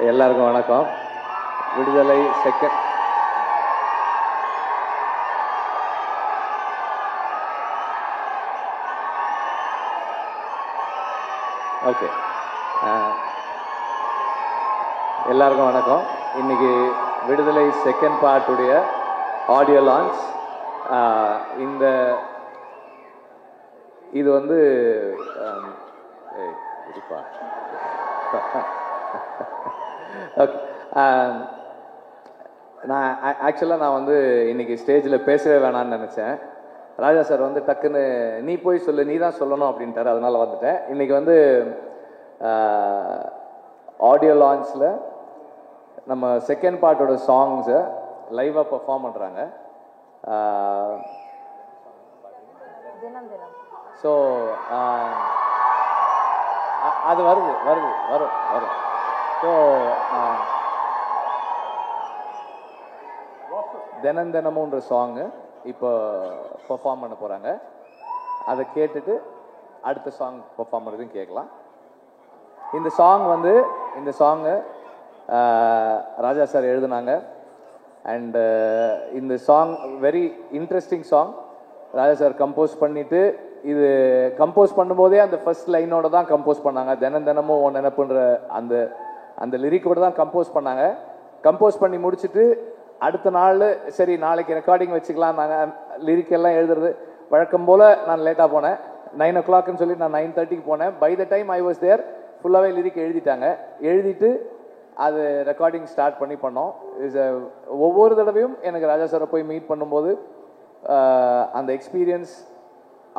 எல்லாருக்கும் வணக்கம். விடுதலை செகண்ட் ஓகே எல்லாருக்கும் வணக்கம். இன்னைக்கு விடுதலை செகண்ட் பார்ட்டுடைய ஆடியோ லான்ச். இது வந்து ஓகே நான் வந்து இன்னைக்கு ஸ்டேஜில் பேசவே வேணான்னு நினச்சேன். ராஜா சார் வந்து டக்குன்னு நீ போய் சொல்லு, நீ தான் சொல்லணும் அப்படின்ட்டார். அதனால் வந்துட்டேன். இன்னைக்கு வந்து ஆடியோ லான்ச்சில் நம்ம செகண்ட் பார்ட்டோட சாங்ஸை லைவாக பர்ஃபார்ம் பண்ணுறாங்க. ஸோ அது வரும். ஸோ தினமுன்ற சாங்கு இப்போ பர்ஃபார்ம் பண்ண போகிறாங்க. அதை கேட்டுட்டு அடுத்த சாங் பர்ஃபார்ம் பண்ணுறதையும் கேட்கலாம். இந்த சாங்கு ராஜா சார் எழுதுனாங்க. அண்டு இந்த சாங் வெரி இன்ட்ரெஸ்டிங் சாங். ராஜா சார் கம்போஸ் பண்ணிவிட்டு, இது கம்போஸ் பண்ணும்போதே அந்த ஃபர்ஸ்ட் லைனோட தான் கம்போஸ் பண்ணாங்க. தினமும் ஒன்று நினைப்புன்ற அந்த லிரிக்கோடு தான் கம்போஸ் பண்ணாங்க. கம்போஸ் பண்ணி முடிச்சுட்டு அடுத்த நாள் சரி நாளைக்கு ரெக்கார்டிங் வச்சுக்கலாம். நாங்கள் லிரிக் எல்லாம் எழுதுறது வழக்கம் போல் நான் லேட்டாக போனேன். 9 o'clock சொல்லி நான் 9:30 போனேன். By the time I was there ஃபுல்லாகவே லிரிக் எழுதிட்டு அது ரெக்கார்டிங் ஸ்டார்ட் பண்ணோம். ஒவ்வொரு தடவையும் எனக்கு ராஜா சாரை போய் மீட் பண்ணும்போது அந்த எக்ஸ்பீரியன்ஸ்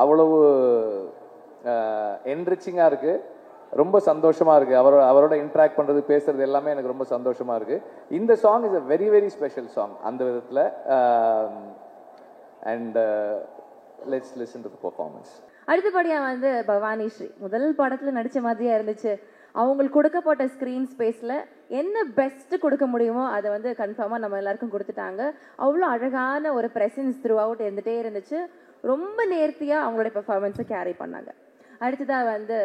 அவ்வளவு என்ரிச்சிங்காக இருக்குது. ரொம்ப சந்தோஷமாக இருக்குது. அவரோட இன்ட்ராக்ட் பண்ணுறது, பேசுகிறது எல்லாமே எனக்கு ரொம்ப சந்தோஷமாக இருக்குது. இந்த song is a very very special song அந்த விதத்தில். And let's listen to the performance. அடுத்தபடியாக வந்து பவானி ஸ்ரீ முதல் படத்தில் நடித்த மாதிரியா இருந்துச்சு. அவங்களுக்கு கொடுக்கப்பட்ட ஸ்க்ரீன் ஸ்பேஸில் என்ன பெஸ்ட்டு கொடுக்க முடியுமோ அதை வந்து கன்ஃபார்மாக நம்ம எல்லாருக்கும் கொடுத்துட்டாங்க. அவ்வளோ அழகான ஒரு ப்ரெசன்ஸ் த்ரூ அவுட் இருந்துகிட்டே இருந்துச்சு. ரொம்ப நேர்த்தியாக அவங்களுடைய பெர்ஃபார்மன்ஸை கேரி பண்ணாங்க. அடுத்ததாக வந்து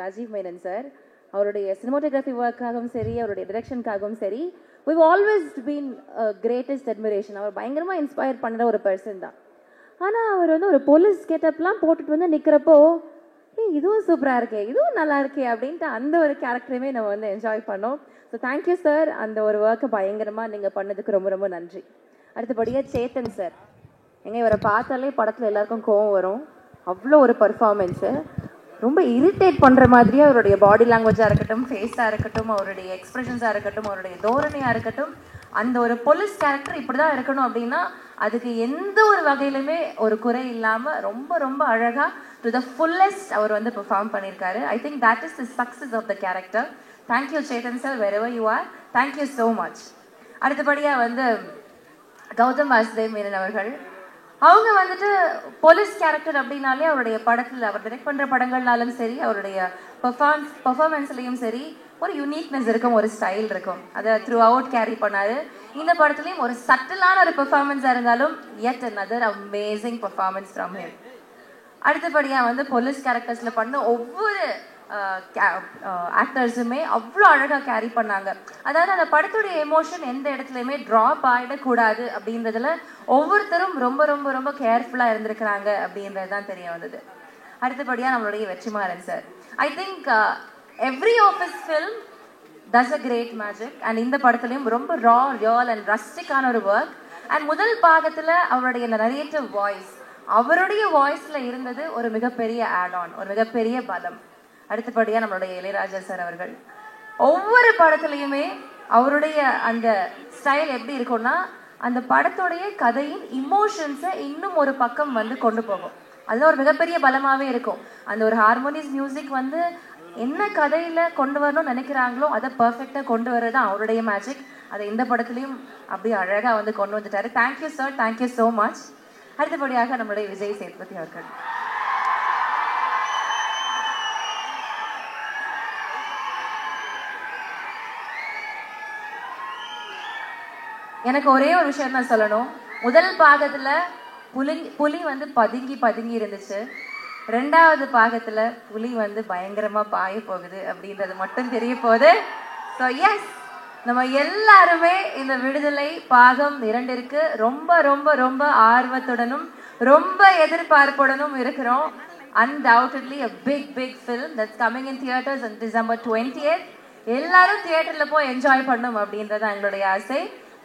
ராஜீவ் மேனன் சார், அவருடைய சினிமாட்டோகிராஃபி ஒர்க்காகவும் சரி, அவருடைய டிரெக்ஷனுக்காகவும் சரி, we've always been greatest admiration. அவர் பயங்கரமாக இன்ஸ்பயர் பண்ணுற ஒரு பர்சன் தான். ஆனால் அவர் வந்து ஒரு போலீஸ் கெட்டப்லாம் போட்டுட்டு வந்து நிற்கிறப்போ இதுவும் சூப்பராக இருக்கே, இதுவும் நல்லா இருக்கே அப்படின்ட்டு அந்த ஒரு கேரக்டரையுமே நம்ம வந்து என்ஜாய் பண்ணோம். ஸோ தேங்க்யூ சார், அந்த ஒரு ஒர்க்கை பயங்கரமாக நீங்கள் பண்ணதுக்கு ரொம்ப ரொம்ப நன்றி. அடுத்தபடியாக சேத்தன் சார், இவரை பார்த்தாலே படத்தில் எல்லாருக்கும் கோவம் வரும். அவ்வளோ ஒரு பர்ஃபார்மன்ஸு, ரொம்ப இரிட்டேட் பண்ணுற மாதிரியே அவருடைய பாடி லாங்குவேஜாக இருக்கட்டும், ஃபேஸாக இருக்கட்டும், அவருடைய எக்ஸ்பிரஷன்ஸாக இருக்கட்டும், அவருடைய தோரணையாக இருக்கட்டும், அந்த ஒரு போலீஸ் கேரக்டர் இப்படி தான் இருக்கணும் அப்படின்னா அதுக்கு எந்த ஒரு வகையிலுமே ஒரு குறை இல்லாமல் ரொம்ப ரொம்ப அழகாக டு த ஃபுல்லஸ்ட் அவர் வந்து பெர்ஃபார்ம் பண்ணியிருக்காரு. I think that is the success of the character. Thank you Chetan sir, wherever you are, thank you so much. அடுத்தபடியாக வந்து கௌதம் வாசுதேவ் மேனன் அவர்கள், அவங்க வந்துட்டு போலீஸ் கேரக்டர் அப்படின்னாலே அவருடைய படத்தில் அவர் டிரெக்ட் பண்ணுற படங்கள்னாலும் சரி, அவருடைய பர்ஃபார்மன்ஸ்லையும் சரி ஒரு யூனிக்னஸ் இருக்கும், ஒரு ஸ்டைல் இருக்கும். அதை த்ரூ அவுட் கேரி பண்ணார். இந்த படத்துலையும் ஒரு சட்டிலான ஒரு பெர்ஃபார்மன்ஸாக இருந்தாலும் yet another amazing performance from him. அடுத்தபடியாக வந்து போலீஸ் கேரக்டர்ஸில் பண்ண ஒவ்வொரு ஆக்டர்ஸுமே அவ்வளோ அழகாக கேரி பண்ணாங்க. அதாவது அந்த படத்துடைய எமோஷன் எந்த இடத்துலையுமே ட்ராப் ஆகிடக்கூடாது அப்படின்றதுல ஒவ்வொருத்தரும் ரொம்ப ரொம்ப ரொம்ப கேர்ஃபுல்லாக இருந்திருக்கிறாங்க அப்படின்றது தான் தெரிய வந்தது. அடுத்தபடியாக நம்மளுடைய Vetrimaaran sir, I think every office film does a great magic. And இந்த படத்துலையும் ரொம்ப ரியல் அண்ட் ரஸ்டிக்கான ஒரு ஒர்க். அண்ட் முதல் பாகத்தில் அவருடைய நரேட்டிவ் வாய்ஸ், அவருடைய வாய்ஸில் இருந்தது ஒரு மிகப்பெரிய ஆட் ஆன், ஒரு மிகப்பெரிய பலம். அடுத்தபடியாக நம்மளுடைய இளையராஜா சார் அவர்கள், ஒவ்வொரு படத்துலையுமே அவருடைய அந்த ஸ்டைல் எப்படி இருக்கும்னா அந்த படத்துடைய கதையின் இமோஷன்ஸை இன்னும் ஒரு பக்கம் வந்து கொண்டு போகும். அதுதான் ஒரு மிகப்பெரிய பலமாகவே இருக்கும். அந்த ஒரு ஹார்மோனியஸ் மியூசிக் வந்து என்ன கதையில் கொண்டு வரணும்னு நினைக்கிறாங்களோ அதை பர்ஃபெக்டாக கொண்டு வர்றது தான் அவருடைய மேஜிக். அதை இந்த படத்துலையும் அப்படியே அழகாக வந்து கொண்டு வந்துட்டாரு. Thank you sir, thank you so much. அடுத்தபடியாக நம்மளுடைய விஜய் சேதுபதி அவர்கள், எனக்கு ஒரே ஒரு விஷயம் தான் சொல்லணும். முதல் பாகத்தில் புலி வந்து பதுங்கி இருந்துச்சு. ரெண்டாவது பாகத்தில் புலி வந்து பயங்கரமாக பாய போகுது அப்படின்றது மட்டும் தெரிய போகுது. ஸோ எஸ், நம்ம எல்லாருமே இந்த விடுதலை பாகம் 2 ரொம்ப ரொம்ப ரொம்ப ஆர்வத்துடனும் ரொம்ப எதிர்பார்ப்புடனும் இருக்கிறோம். Undoubtedly a big film that's coming in theaters on December 20th. எல்லாரும் தியேட்டர்ல போய் என்ஜாய் பண்ணணும் அப்படின்றது எங்களுடைய ஆசை.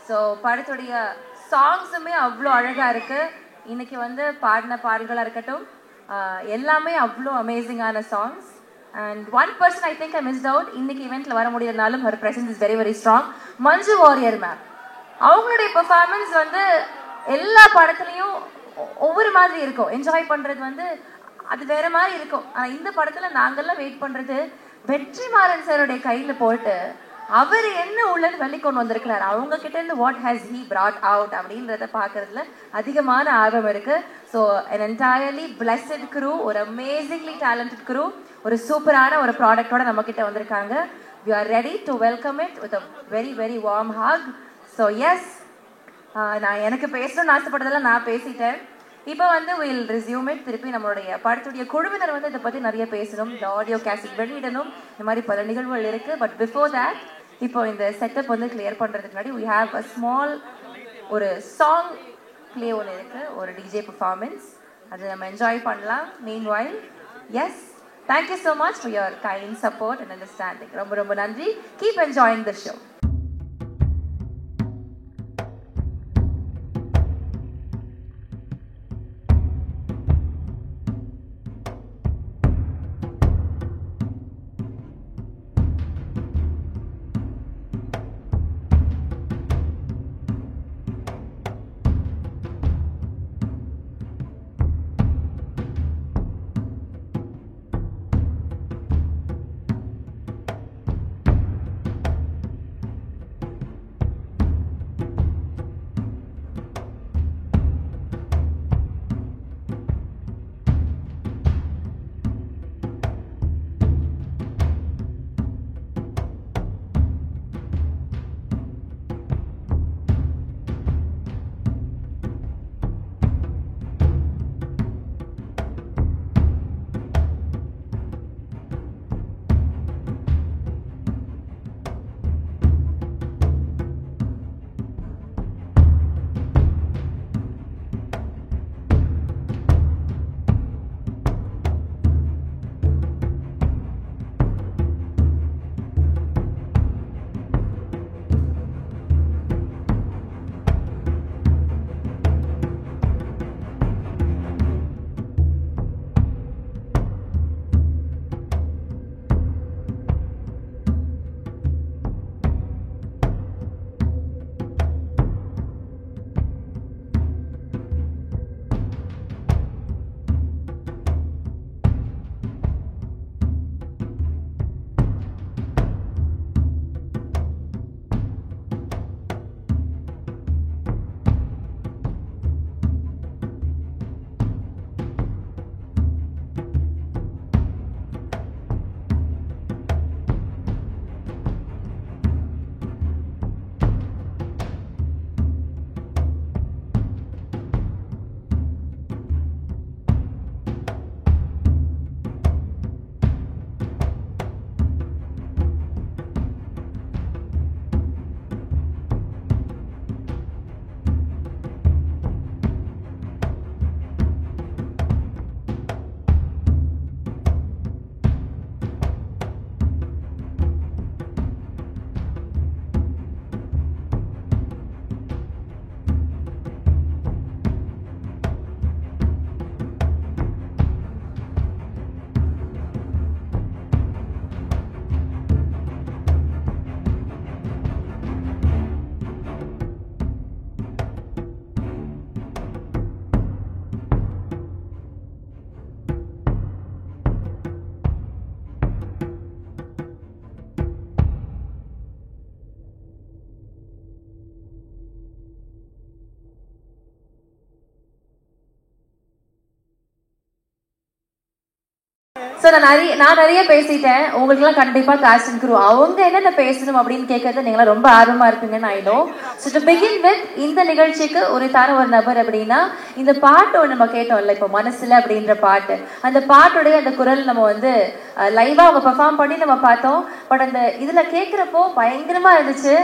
ஸோ படத்துடைய சாங்ஸுமே அவ்வளோ அழகா இருக்கு. இன்னைக்கு வந்து பாடின பாடல்களாக இருக்கட்டும், எல்லாமே அவ்வளோ அமேசிங்கான songs. And one person I think I missed out, இன்னைக்கு இவெண்ட்ல வர முடியலனாலும் her presence is very strong. Manju Warrier ma'am, அவங்களுடைய பெர்ஃபார்மன்ஸ் வந்து எல்லா படத்துலையும் ஒவ்வொரு மாதிரி இருக்கும். என்ஜாய் பண்றது வந்து அது வேற மாதிரி இருக்கும். ஆனால் இந்த படத்துல நாங்கெல்லாம் வெயிட் பண்றது வெற்றிமாறன் சாருடைய கையில போட்டு அவர் என்ன உள்ளன்னு வெளி கொண்டு வந்திருக்கிறார், அவங்க கிட்ட இருந்து what has he brought out அப்படின்றத பார்க்கறதுல அதிகமான ஆர்வம் இருக்கு. So an entirely blessed crew, ஒரு amazingly talented crew, ஒரு சூப்பரான ஒரு ப்ராடக்டோட நம்ம கிட்ட வந்திருக்காங்க. We are ready to welcome it with a very warm hug. So yes, நான் எனக்கு பேசணும்னு ஆசைப்பட்டதெல்லாம் நான் பேசிட்டேன். இப்போ வந்து we'll resume it. திருப்பி நம்மளுடைய படத்துடைய குழுவினர் வந்து இதை பற்றி நிறைய பேசணும், இந்த ஆடியோ கேசட் வெளியிடணும், இந்த மாதிரி பல நிகழ்வுகள் இருக்கு. பட் பிஃபோர் தேட், இப்போ இந்த செட்டப் வந்து கிளியர் பண்ணுறதுக்கு முன்னாடி we have a small ஒரு சாங் ப்ளே ஒன்று இருக்கு, ஒரு டிஜே பெர்ஃபார்மன்ஸ், அது நம்ம என்ஜாய் பண்ணலாம். meanwhile, yes, thank you so much for your kind support and understanding. ரொம்ப ரொம்ப நன்றி. Keep enjoying the show. So நான் நிறைய பேசிட்டேன். உங்களுக்குலாம் கண்டிப்பாக காஸ்ட் அண்ட் க்ரூ அவங்க என்னென்ன பேசணும் அப்படின்னு கேட்கறது நீங்களாம் ரொம்ப ஆர்வமாக இருப்பீங்கன்னு I know. So to begin with இந்த நிகழ்ச்சிக்கு உரித்தான ஒரு நபர் அப்படின்னா இந்த பாட்டு ஒன்று நம்ம கேட்டோம்ல இப்போ மனசில் அப்படின்ற பாட்டு, அந்த பாட்டுடைய அந்த குரல் நம்ம வந்து லைவாக அவங்க பெர்ஃபார்ம் பண்ணி நம்ம பார்த்தோம். பட் அந்த இதில் கேட்குறப்போ பயங்கரமாக இருந்துச்சு.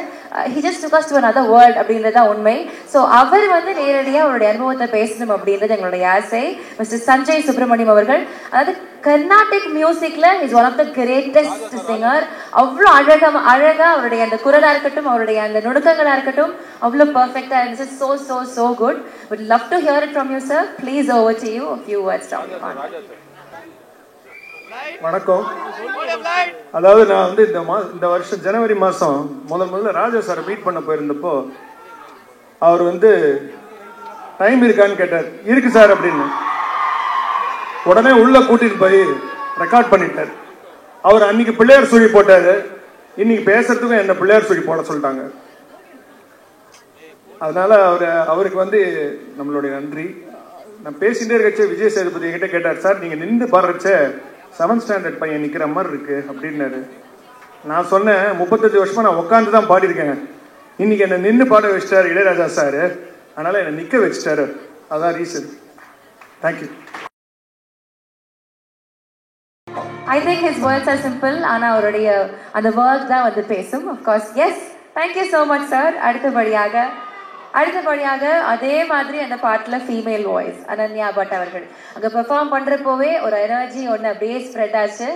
He just took us to another world அப்படின்றது தான் உண்மை. ஸோ அவர் வந்து நேரடியாக அவருடைய அனுபவத்தை பேசணும் அப்படின்றது எங்களுடைய ஆசை. மிஸ்டர் சஞ்சய் சுப்ரமணியம் அவர்கள், அதாவது கர்நாடிக் மியூசிக்ல is one of the greatest singer. அவ்வளோ அழகா அவருடைய அந்த குரலா இருக்கட்டும், அவருடைய அந்த நுணுக்கங்களா இருக்கட்டும், அவ்வளோ பர்ஃபெக்டா இருந்துச்சு. So so so good. would love to hear it from you sir. Please over to you, a few words from you. வணக்கம். அதாவது நான் வந்து இந்த வருஷம் ஜனவரி மாதம் முதல்ல ராஜா சாரை மீட் பண்ண போயிருந்தப்போ அவர் வந்து டைம் இருக்கான்னு கேட்டார். இருக்கு சார் அப்படின்னு. உடனே உள்ள கூட்டிட்டு போய் ரெக்கார்ட் பண்ணிட்டார். அவர் அன்னைக்கு பிள்ளையார் சுழி போட்டாரு. இன்னைக்கு பேசுறதுக்கும் என்ன பிள்ளையார் சுழி போட சொல்லிட்டாங்க. அதனால அவருக்கு வந்து நம்மளுடைய நன்றி. நான் பேசிட்டே இருக்கச்சே விஜய் சேதுபதி என்கிட்ட கேட்டார், சார் நீங்க நின்று பாடுறச்ச 7th ஸ்டாண்டர்ட் பையன் நிக்கிற மாதிரி இருக்கு அப்படின்னாரு. நான் சொன்னேன் 35 வருஷமா நான் உட்காந்து தான் பாடியிருக்கேன். இன்னைக்கு என்ன நின்று பாட வச்சிட்டாரு இளையராஜா சார். அதனால என்ன நிக்க வச்சிட்டாரு. அதான் reason. Thank you. I think his words are simple. ஆனா அவருடைய அந்த வேர்ட் தான் வந்து பேசும். Of course, yes. Thank you so much sir. அடுத்தபடியாக அதே மாதிரி அந்த பாட்டுல ஃபீமேல் வாய்ஸ் அனன்யா பட் அவர்கள் அங்க பெர்ஃபார்ம் பண்றப்போவே ஒரு எனர்ஜி ஒன்று அப்படியே ஸ்ப்ரெட் ஆச்சு.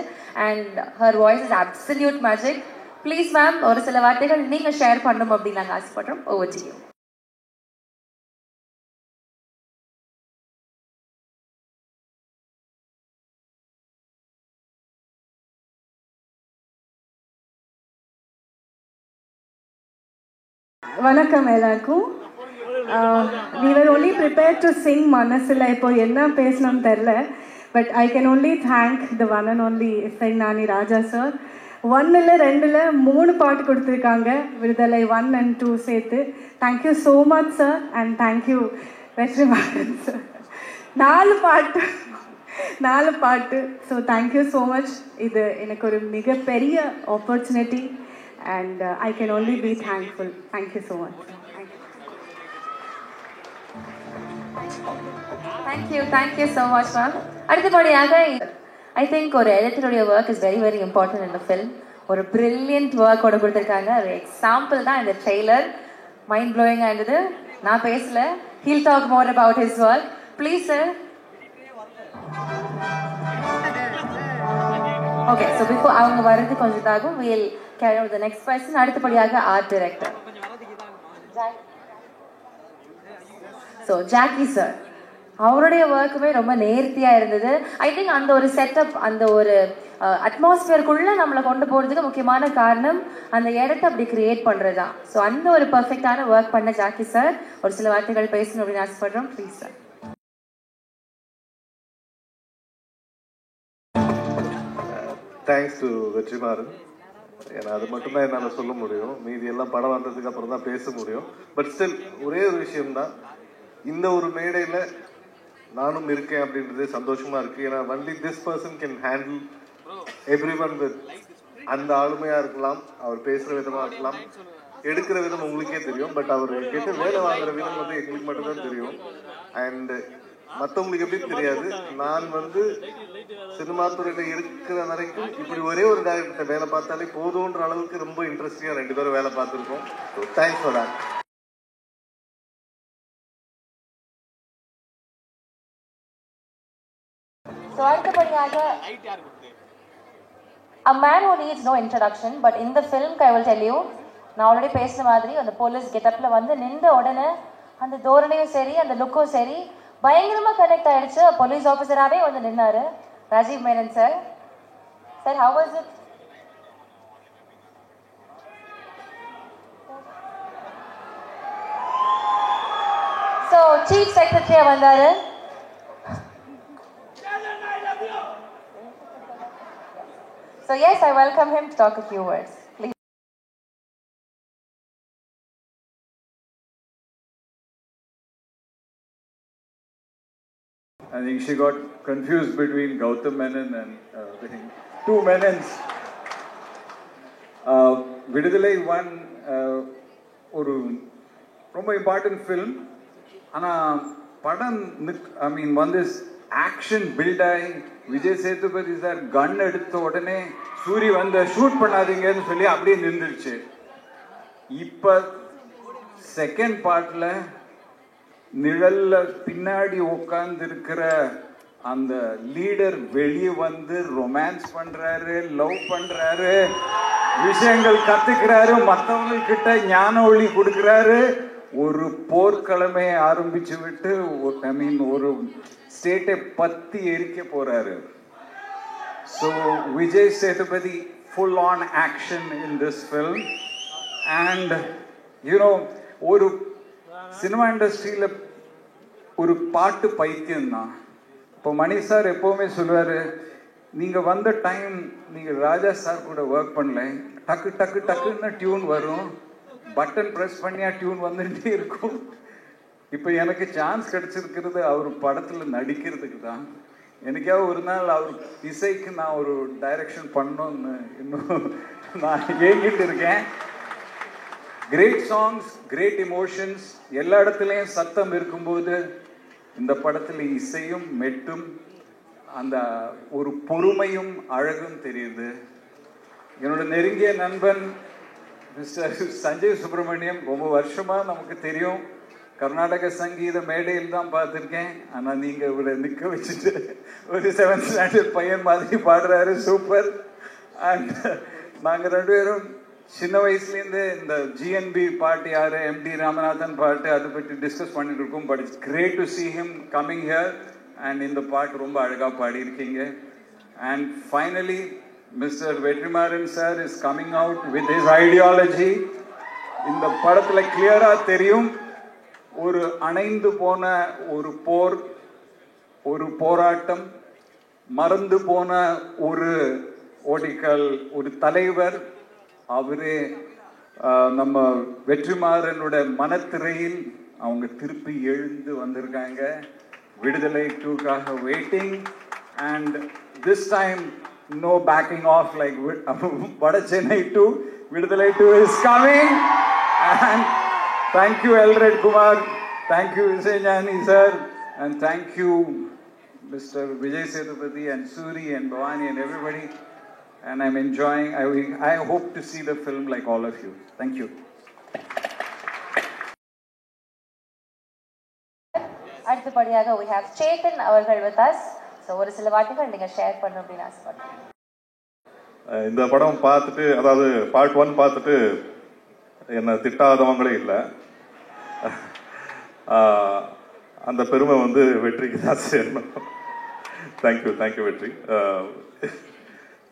And her voice is absolute magic. Please ma'am ஒரு சில வார்த்தைகள் நீங்க ஷேர் பண்ணணும் அப்படின்னு நாங்கள் ஆசைப்படுறோம். Over to you. வணக்கம் எல்லாருக்கும். we were only prepared to sing மனசில். இப்போ என்ன பேசணும்னு தெரில. But I can only thank the one and only ஞானி ராஜா சார். 1 இல்லை 2 இல்லை 3 பாட்டு கொடுத்துருக்காங்க. விடுதலை 1 and 2 சேர்த்து. Thank you so much sir. And thank you Vetrimaaran sir. 4 பாட்டு. So thank you so much. இது எனக்கு ஒரு மிகப்பெரிய opportunity. And I can only be thankful. Thank you so much. Thank you so much ma'am. அடுத்தபடியாக I think ஒரு எடிட்டருடைய work is very very important in the film. ஒரு brilliant work ஓட கொடுத்துருக்காங்க. ஒரு எக்ஸாம்பிள் தான் இந்த ட்ரெய்லர். மைண்ட் ப்ளோயிங்காக இருந்தது. நான் பேசல. He'll talk more about his work. Please sir. Okay, so before அவங்க வரது கொஞ்சம் தாகும், we'll carry on with the next person. அடுத்தபடியாக art director so Jackie sir. அவருடைய ஒர்க்குமே ரொம்ப நேர்த்தியாக இருந்தது. ஐ திங்க் அந்த ஒரு செட்டப், அந்த ஒரு அட்மாஸ்பியருக்குள்ளே நம்மளை கொண்டு போகிறதுக்கு முக்கியமான காரணம் அந்த இடத்த அப்படி கிரியேட் பண்ணுறது தான். ஸோ அந்த ஒரு பர்ஃபெக்டான ஒர்க் பண்ண ஜாக்கி சார் ஒரு சில வார்த்தைகள் பேசணும் அப்படின்னு ஆசைப்படுறோம். Please sir. Thanks to Vetrimaaran. ஏன்னா அது மட்டும்தான் என்னால் சொல்ல முடியும். மீதி எல்லாம் படம் வந்ததுக்கு அப்புறம் தான் பேச முடியும். பட் ஸ்டில் ஒரே ஒரு விஷயம்தான், இந்த ஒரு மேடையில் நானும் இருக்கேன் அப்படின்றது சந்தோஷமா இருக்கு. ஏன்னா only this person can handle every one with அந்த ஆளுமையாக இருக்கலாம், அவர் பேசுகிற விதமாக இருக்கலாம், எடுக்கிற விதம் உங்களுக்கே தெரியும். பட் அவர் கிட்ட வேலை வாங்குற விதம் வந்து எங்களுக்கு மட்டும்தான் தெரியும். அண்ட் மற்றவங்களுக்கு எப்படி தெரியாது. நான் வந்து சினிமா துறையில இருக்கிற வரைக்கும் இப்படி ஒரே ஒரு டைரக்டர்கிட்ட வேலை பார்த்தாலே போதுன்ற அளவுக்கு ரொம்ப இன்ட்ரெஸ்டிங்கா 2 பேரும் வேலை பார்த்துருக்கோம். Thanks for that. அடுத்தபடியாக a man who needs no introduction, but in the film I will tell you, நான் ஆல்ரெடி பேசின மாதிரி அந்த போலீஸ் கெட்டப்ல வந்து நின்ற உடனே அந்த தோரணையும் சரி அந்த லுக்கும் சரி பயங்கரமா கனெக்ட் ஆயிடுச்சு. போலீஸ் ஆஃபீஸராகவே வந்து நின்னாரு Rajiv Menon sir. Sir how was it? So chief செக்ரட்டரியா வந்தாரு. So yes, I welcome him to talk a few words. Please. I think she got confused between Gautam Menon and the thing. Two Menons. Vidudalai one ஒரு ரொம்ப important film. ஆனால் படம் ஐ மீன் வந்து action build ஆகி Vijay Sethupathi sir கன் எடுத்த உடனே சூரி வந்து shoot பண்ணாதீங்கன்னு சொல்லி அப்படியே நின்றுடுச்சு. இப்போ செகண்ட் பார்ட்டில் நிழல்ல பின்னாடி உட்கார்ந்து இருக்கிற அந்த லீடர் வெளியே வந்து ரொமான்ஸ் பண்றாரு, லவ் பண்றாரு, விஷயங்கள் கத்துக்கிறாரு, மற்றவங்கக்கிட்ட ஞான ஒளி கொடுக்கிறாரு. ஒரு போர்க்கிழமையை ஆரம்பிச்சு விட்டு ஐ மீன் ஒரு ஸ்டேட்டை பத்தி எரிக்க போறாரு. So Vijay Sethupathi full on action in this film. And you know, ஒரு சினிமா இண்டஸ்ட்ரியில் ஒரு பாட்டு பைத்தியம் தான். இப்போ மணி சார் எப்போவுமே சொல்லுவார், நீங்கள் வந்த டைம் நீங்கள் ராஜா சார் கூட ஒர்க் பண்ணல, டக்கு டக்கு டக்குன்னு டியூன் வரும், பட்டன் ப்ரெஸ் பண்ணியா டியூன் வந்துகிட்டே இருக்கும். இப்போ எனக்கு சான்ஸ் கிடைச்சிருக்கிறது அவர் படத்தில் நடிக்கிறதுக்கு தான். எனக்காவது ஒரு நாள் அவர் இசைக்கு நான் ஒரு டைரக்ஷன் பண்ணணும்னு இன்னும் நான் ஏங்கிட்டு இருக்கேன். கிரேட் சாங்ஸ், கிரேட் இமோஷன்ஸ், எல்லா இடத்துலையும் சத்தம் இருக்கும்போது இந்த படத்தில் இசையும் மெட்டும் அந்த ஒரு பொறுமையும் அழகும் தெரியுது. என்னோட நெருங்கிய நண்பன் மிஸ்டர் சஞ்சய் சுப்பிரமணியம் ரொம்ப வருஷமாக நமக்கு தெரியும். கர்நாடக சங்கீத மேடையில் தான் பார்த்துருக்கேன். ஆனால் நீங்கள் இவரை நிற்க வச்சுட்டு ஒரு 7th ஸ்டாண்டர்ட் பையன் மாதிரி பாடுறாரு, சூப்பர். அண்ட் நாங்கள் 2 பேரும் சின்ன வயசுலேருந்து இந்த ஜிஎன்பி பாட்டு யார், எம்டி ராமநாதன் பாட்டு அதை பற்றி டிஸ்கஸ் பண்ணிட்டு இருக்கோம். But it's great to see him coming here. And இந்த பாட்டு ரொம்ப அழகாக பாடியிருக்கீங்க. And finally Mister Vetrimaaran sir is coming out with his ideology. இந்த படத்தில் கிளியராக தெரியும், ஒரு அணைந்து போன ஒரு போர், ஒரு போராட்டம், மறந்து போன ஒரு ஓடிக்கல், ஒரு தலைவர், அவரே நம்ம வெற்றிமாறனோட மனத்திரையில் அவங்க திருப்பி எழுந்து வந்திருக்காங்க. விடுதலை 2க்காக waiting. And this time no backing off like Vada Chennai 2. Viduthalai 2 is coming. And thank you Elred Kumar, thank you Vijay Jani sir, and thank you Mr. Vijay Sethupathi and Suri and Bhavani and everybody. And I'm enjoying. I hope to see the film like all of you. Thank you. அடுத்தபடியாக we have Chetan அவர்கள் with us. So ஒரு சில வார்த்தைகள் நீங்க share பண்ணணும் அப்படின்னு ஆசைப்படுறேன். இந்த படம் பார்த்துட்டு, அதாவது பார்ட் 1 பார்த்துட்டு என்னை திட்டாதவங்களே இல்லை. அந்த பெருமை வந்து வெற்றிக்கு தான் சேரணும். தேங்க்யூ வெற்றி.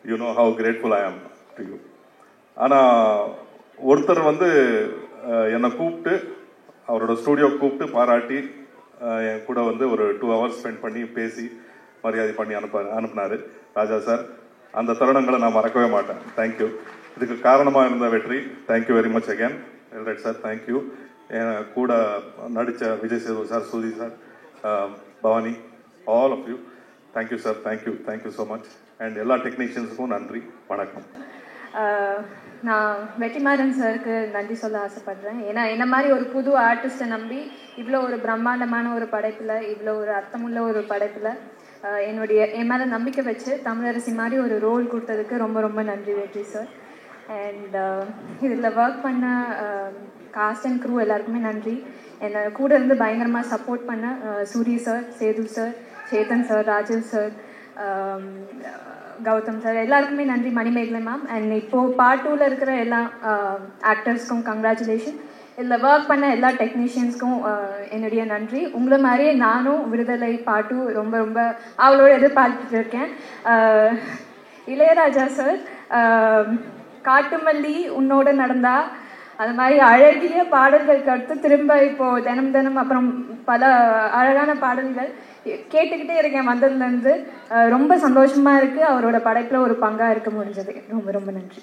You know how grateful I am to you. ஆனால் ஒருத்தர் வந்து என்னை கூப்பிட்டு, அவரோட ஸ்டூடியோ கூப்பிட்டு பாராட்டி என் கூட வந்து ஒரு 2 hours ஸ்பெண்ட் பண்ணி பேசி மரியாதை பண்ணி அனுப்புனார் ராஜா சார். அந்த தருணங்களை நான் மறக்கவே மாட்டேன். தேங்க்யூ. இதுக்கு காரணமாக இருந்த Vetri, thank you very much again. Elred sir thank you. என் கூட நடித்த Vijay Sethu sir, Soori sir, Bhavani, all of you, thank you sir. Thank you so much. And எல்லா டெக்னீஷியன்ஸுக்கும் நன்றி, வணக்கம். நான் வெற்றிமாறன் சாருக்கு நன்றி சொல்ல ஆசைப்படுறேன். ஏன்னா என்ன மாதிரி ஒரு புது ஆர்டிஸ்ட்டை நம்பி இவ்வளோ ஒரு பிரம்மாண்டமான ஒரு படைப்பில், இவ்வளோ ஒரு அர்த்தமுள்ள ஒரு படைப்பில் என் மேலே நம்பிக்கை வச்சு தமிழரசி மாதிரி ஒரு ரோல் கொடுத்ததுக்கு ரொம்ப ரொம்ப நன்றி வெற்றி சார். அண்ட் இதில் ஒர்க் பண்ண காஸ்ட் அண்ட் க்ரூ எல்லாருக்குமே நன்றி. என்னை கூட இருந்து பயங்கரமாக சப்போர்ட் பண்ண Soori sir, Sethu sir, Chetan sir, Rajiv sir, Gautham sir, எல்லாருக்குமே நன்றி. மணிமேகலை மேம். அண்ட் இப்போது பார்ட் 2ல் இருக்கிற எல்லா ஆக்டர்ஸ்க்கும் கங்க்ராச்சுலேஷன். இதில் ஒர்க் பண்ண எல்லா டெக்னீஷியன்ஸ்க்கும் என்னுடைய நன்றி. உங்களை மாதிரியே நானும் விடுதலை பார்ட் 2 ரொம்ப ரொம்ப அவளோட எதிர்பார்த்துட்டு இருக்கேன். இளையராஜா சார் காட்டுமல்லி உன்னோட நடந்தா, அது மாதிரி அழகிய பாடல்களுக்கு அடுத்து திரும்ப இப்போது தினம் அப்புறம் பல அழகான பாடல்கள் கேட்டுக்கிட்டே இருக்கேன் வந்ததுலேருந்து. ரொம்ப சந்தோஷமாக இருக்குது அவரோட படைப்பில் ஒரு பங்காக இருக்க முடிஞ்சது. ரொம்ப ரொம்ப நன்றி.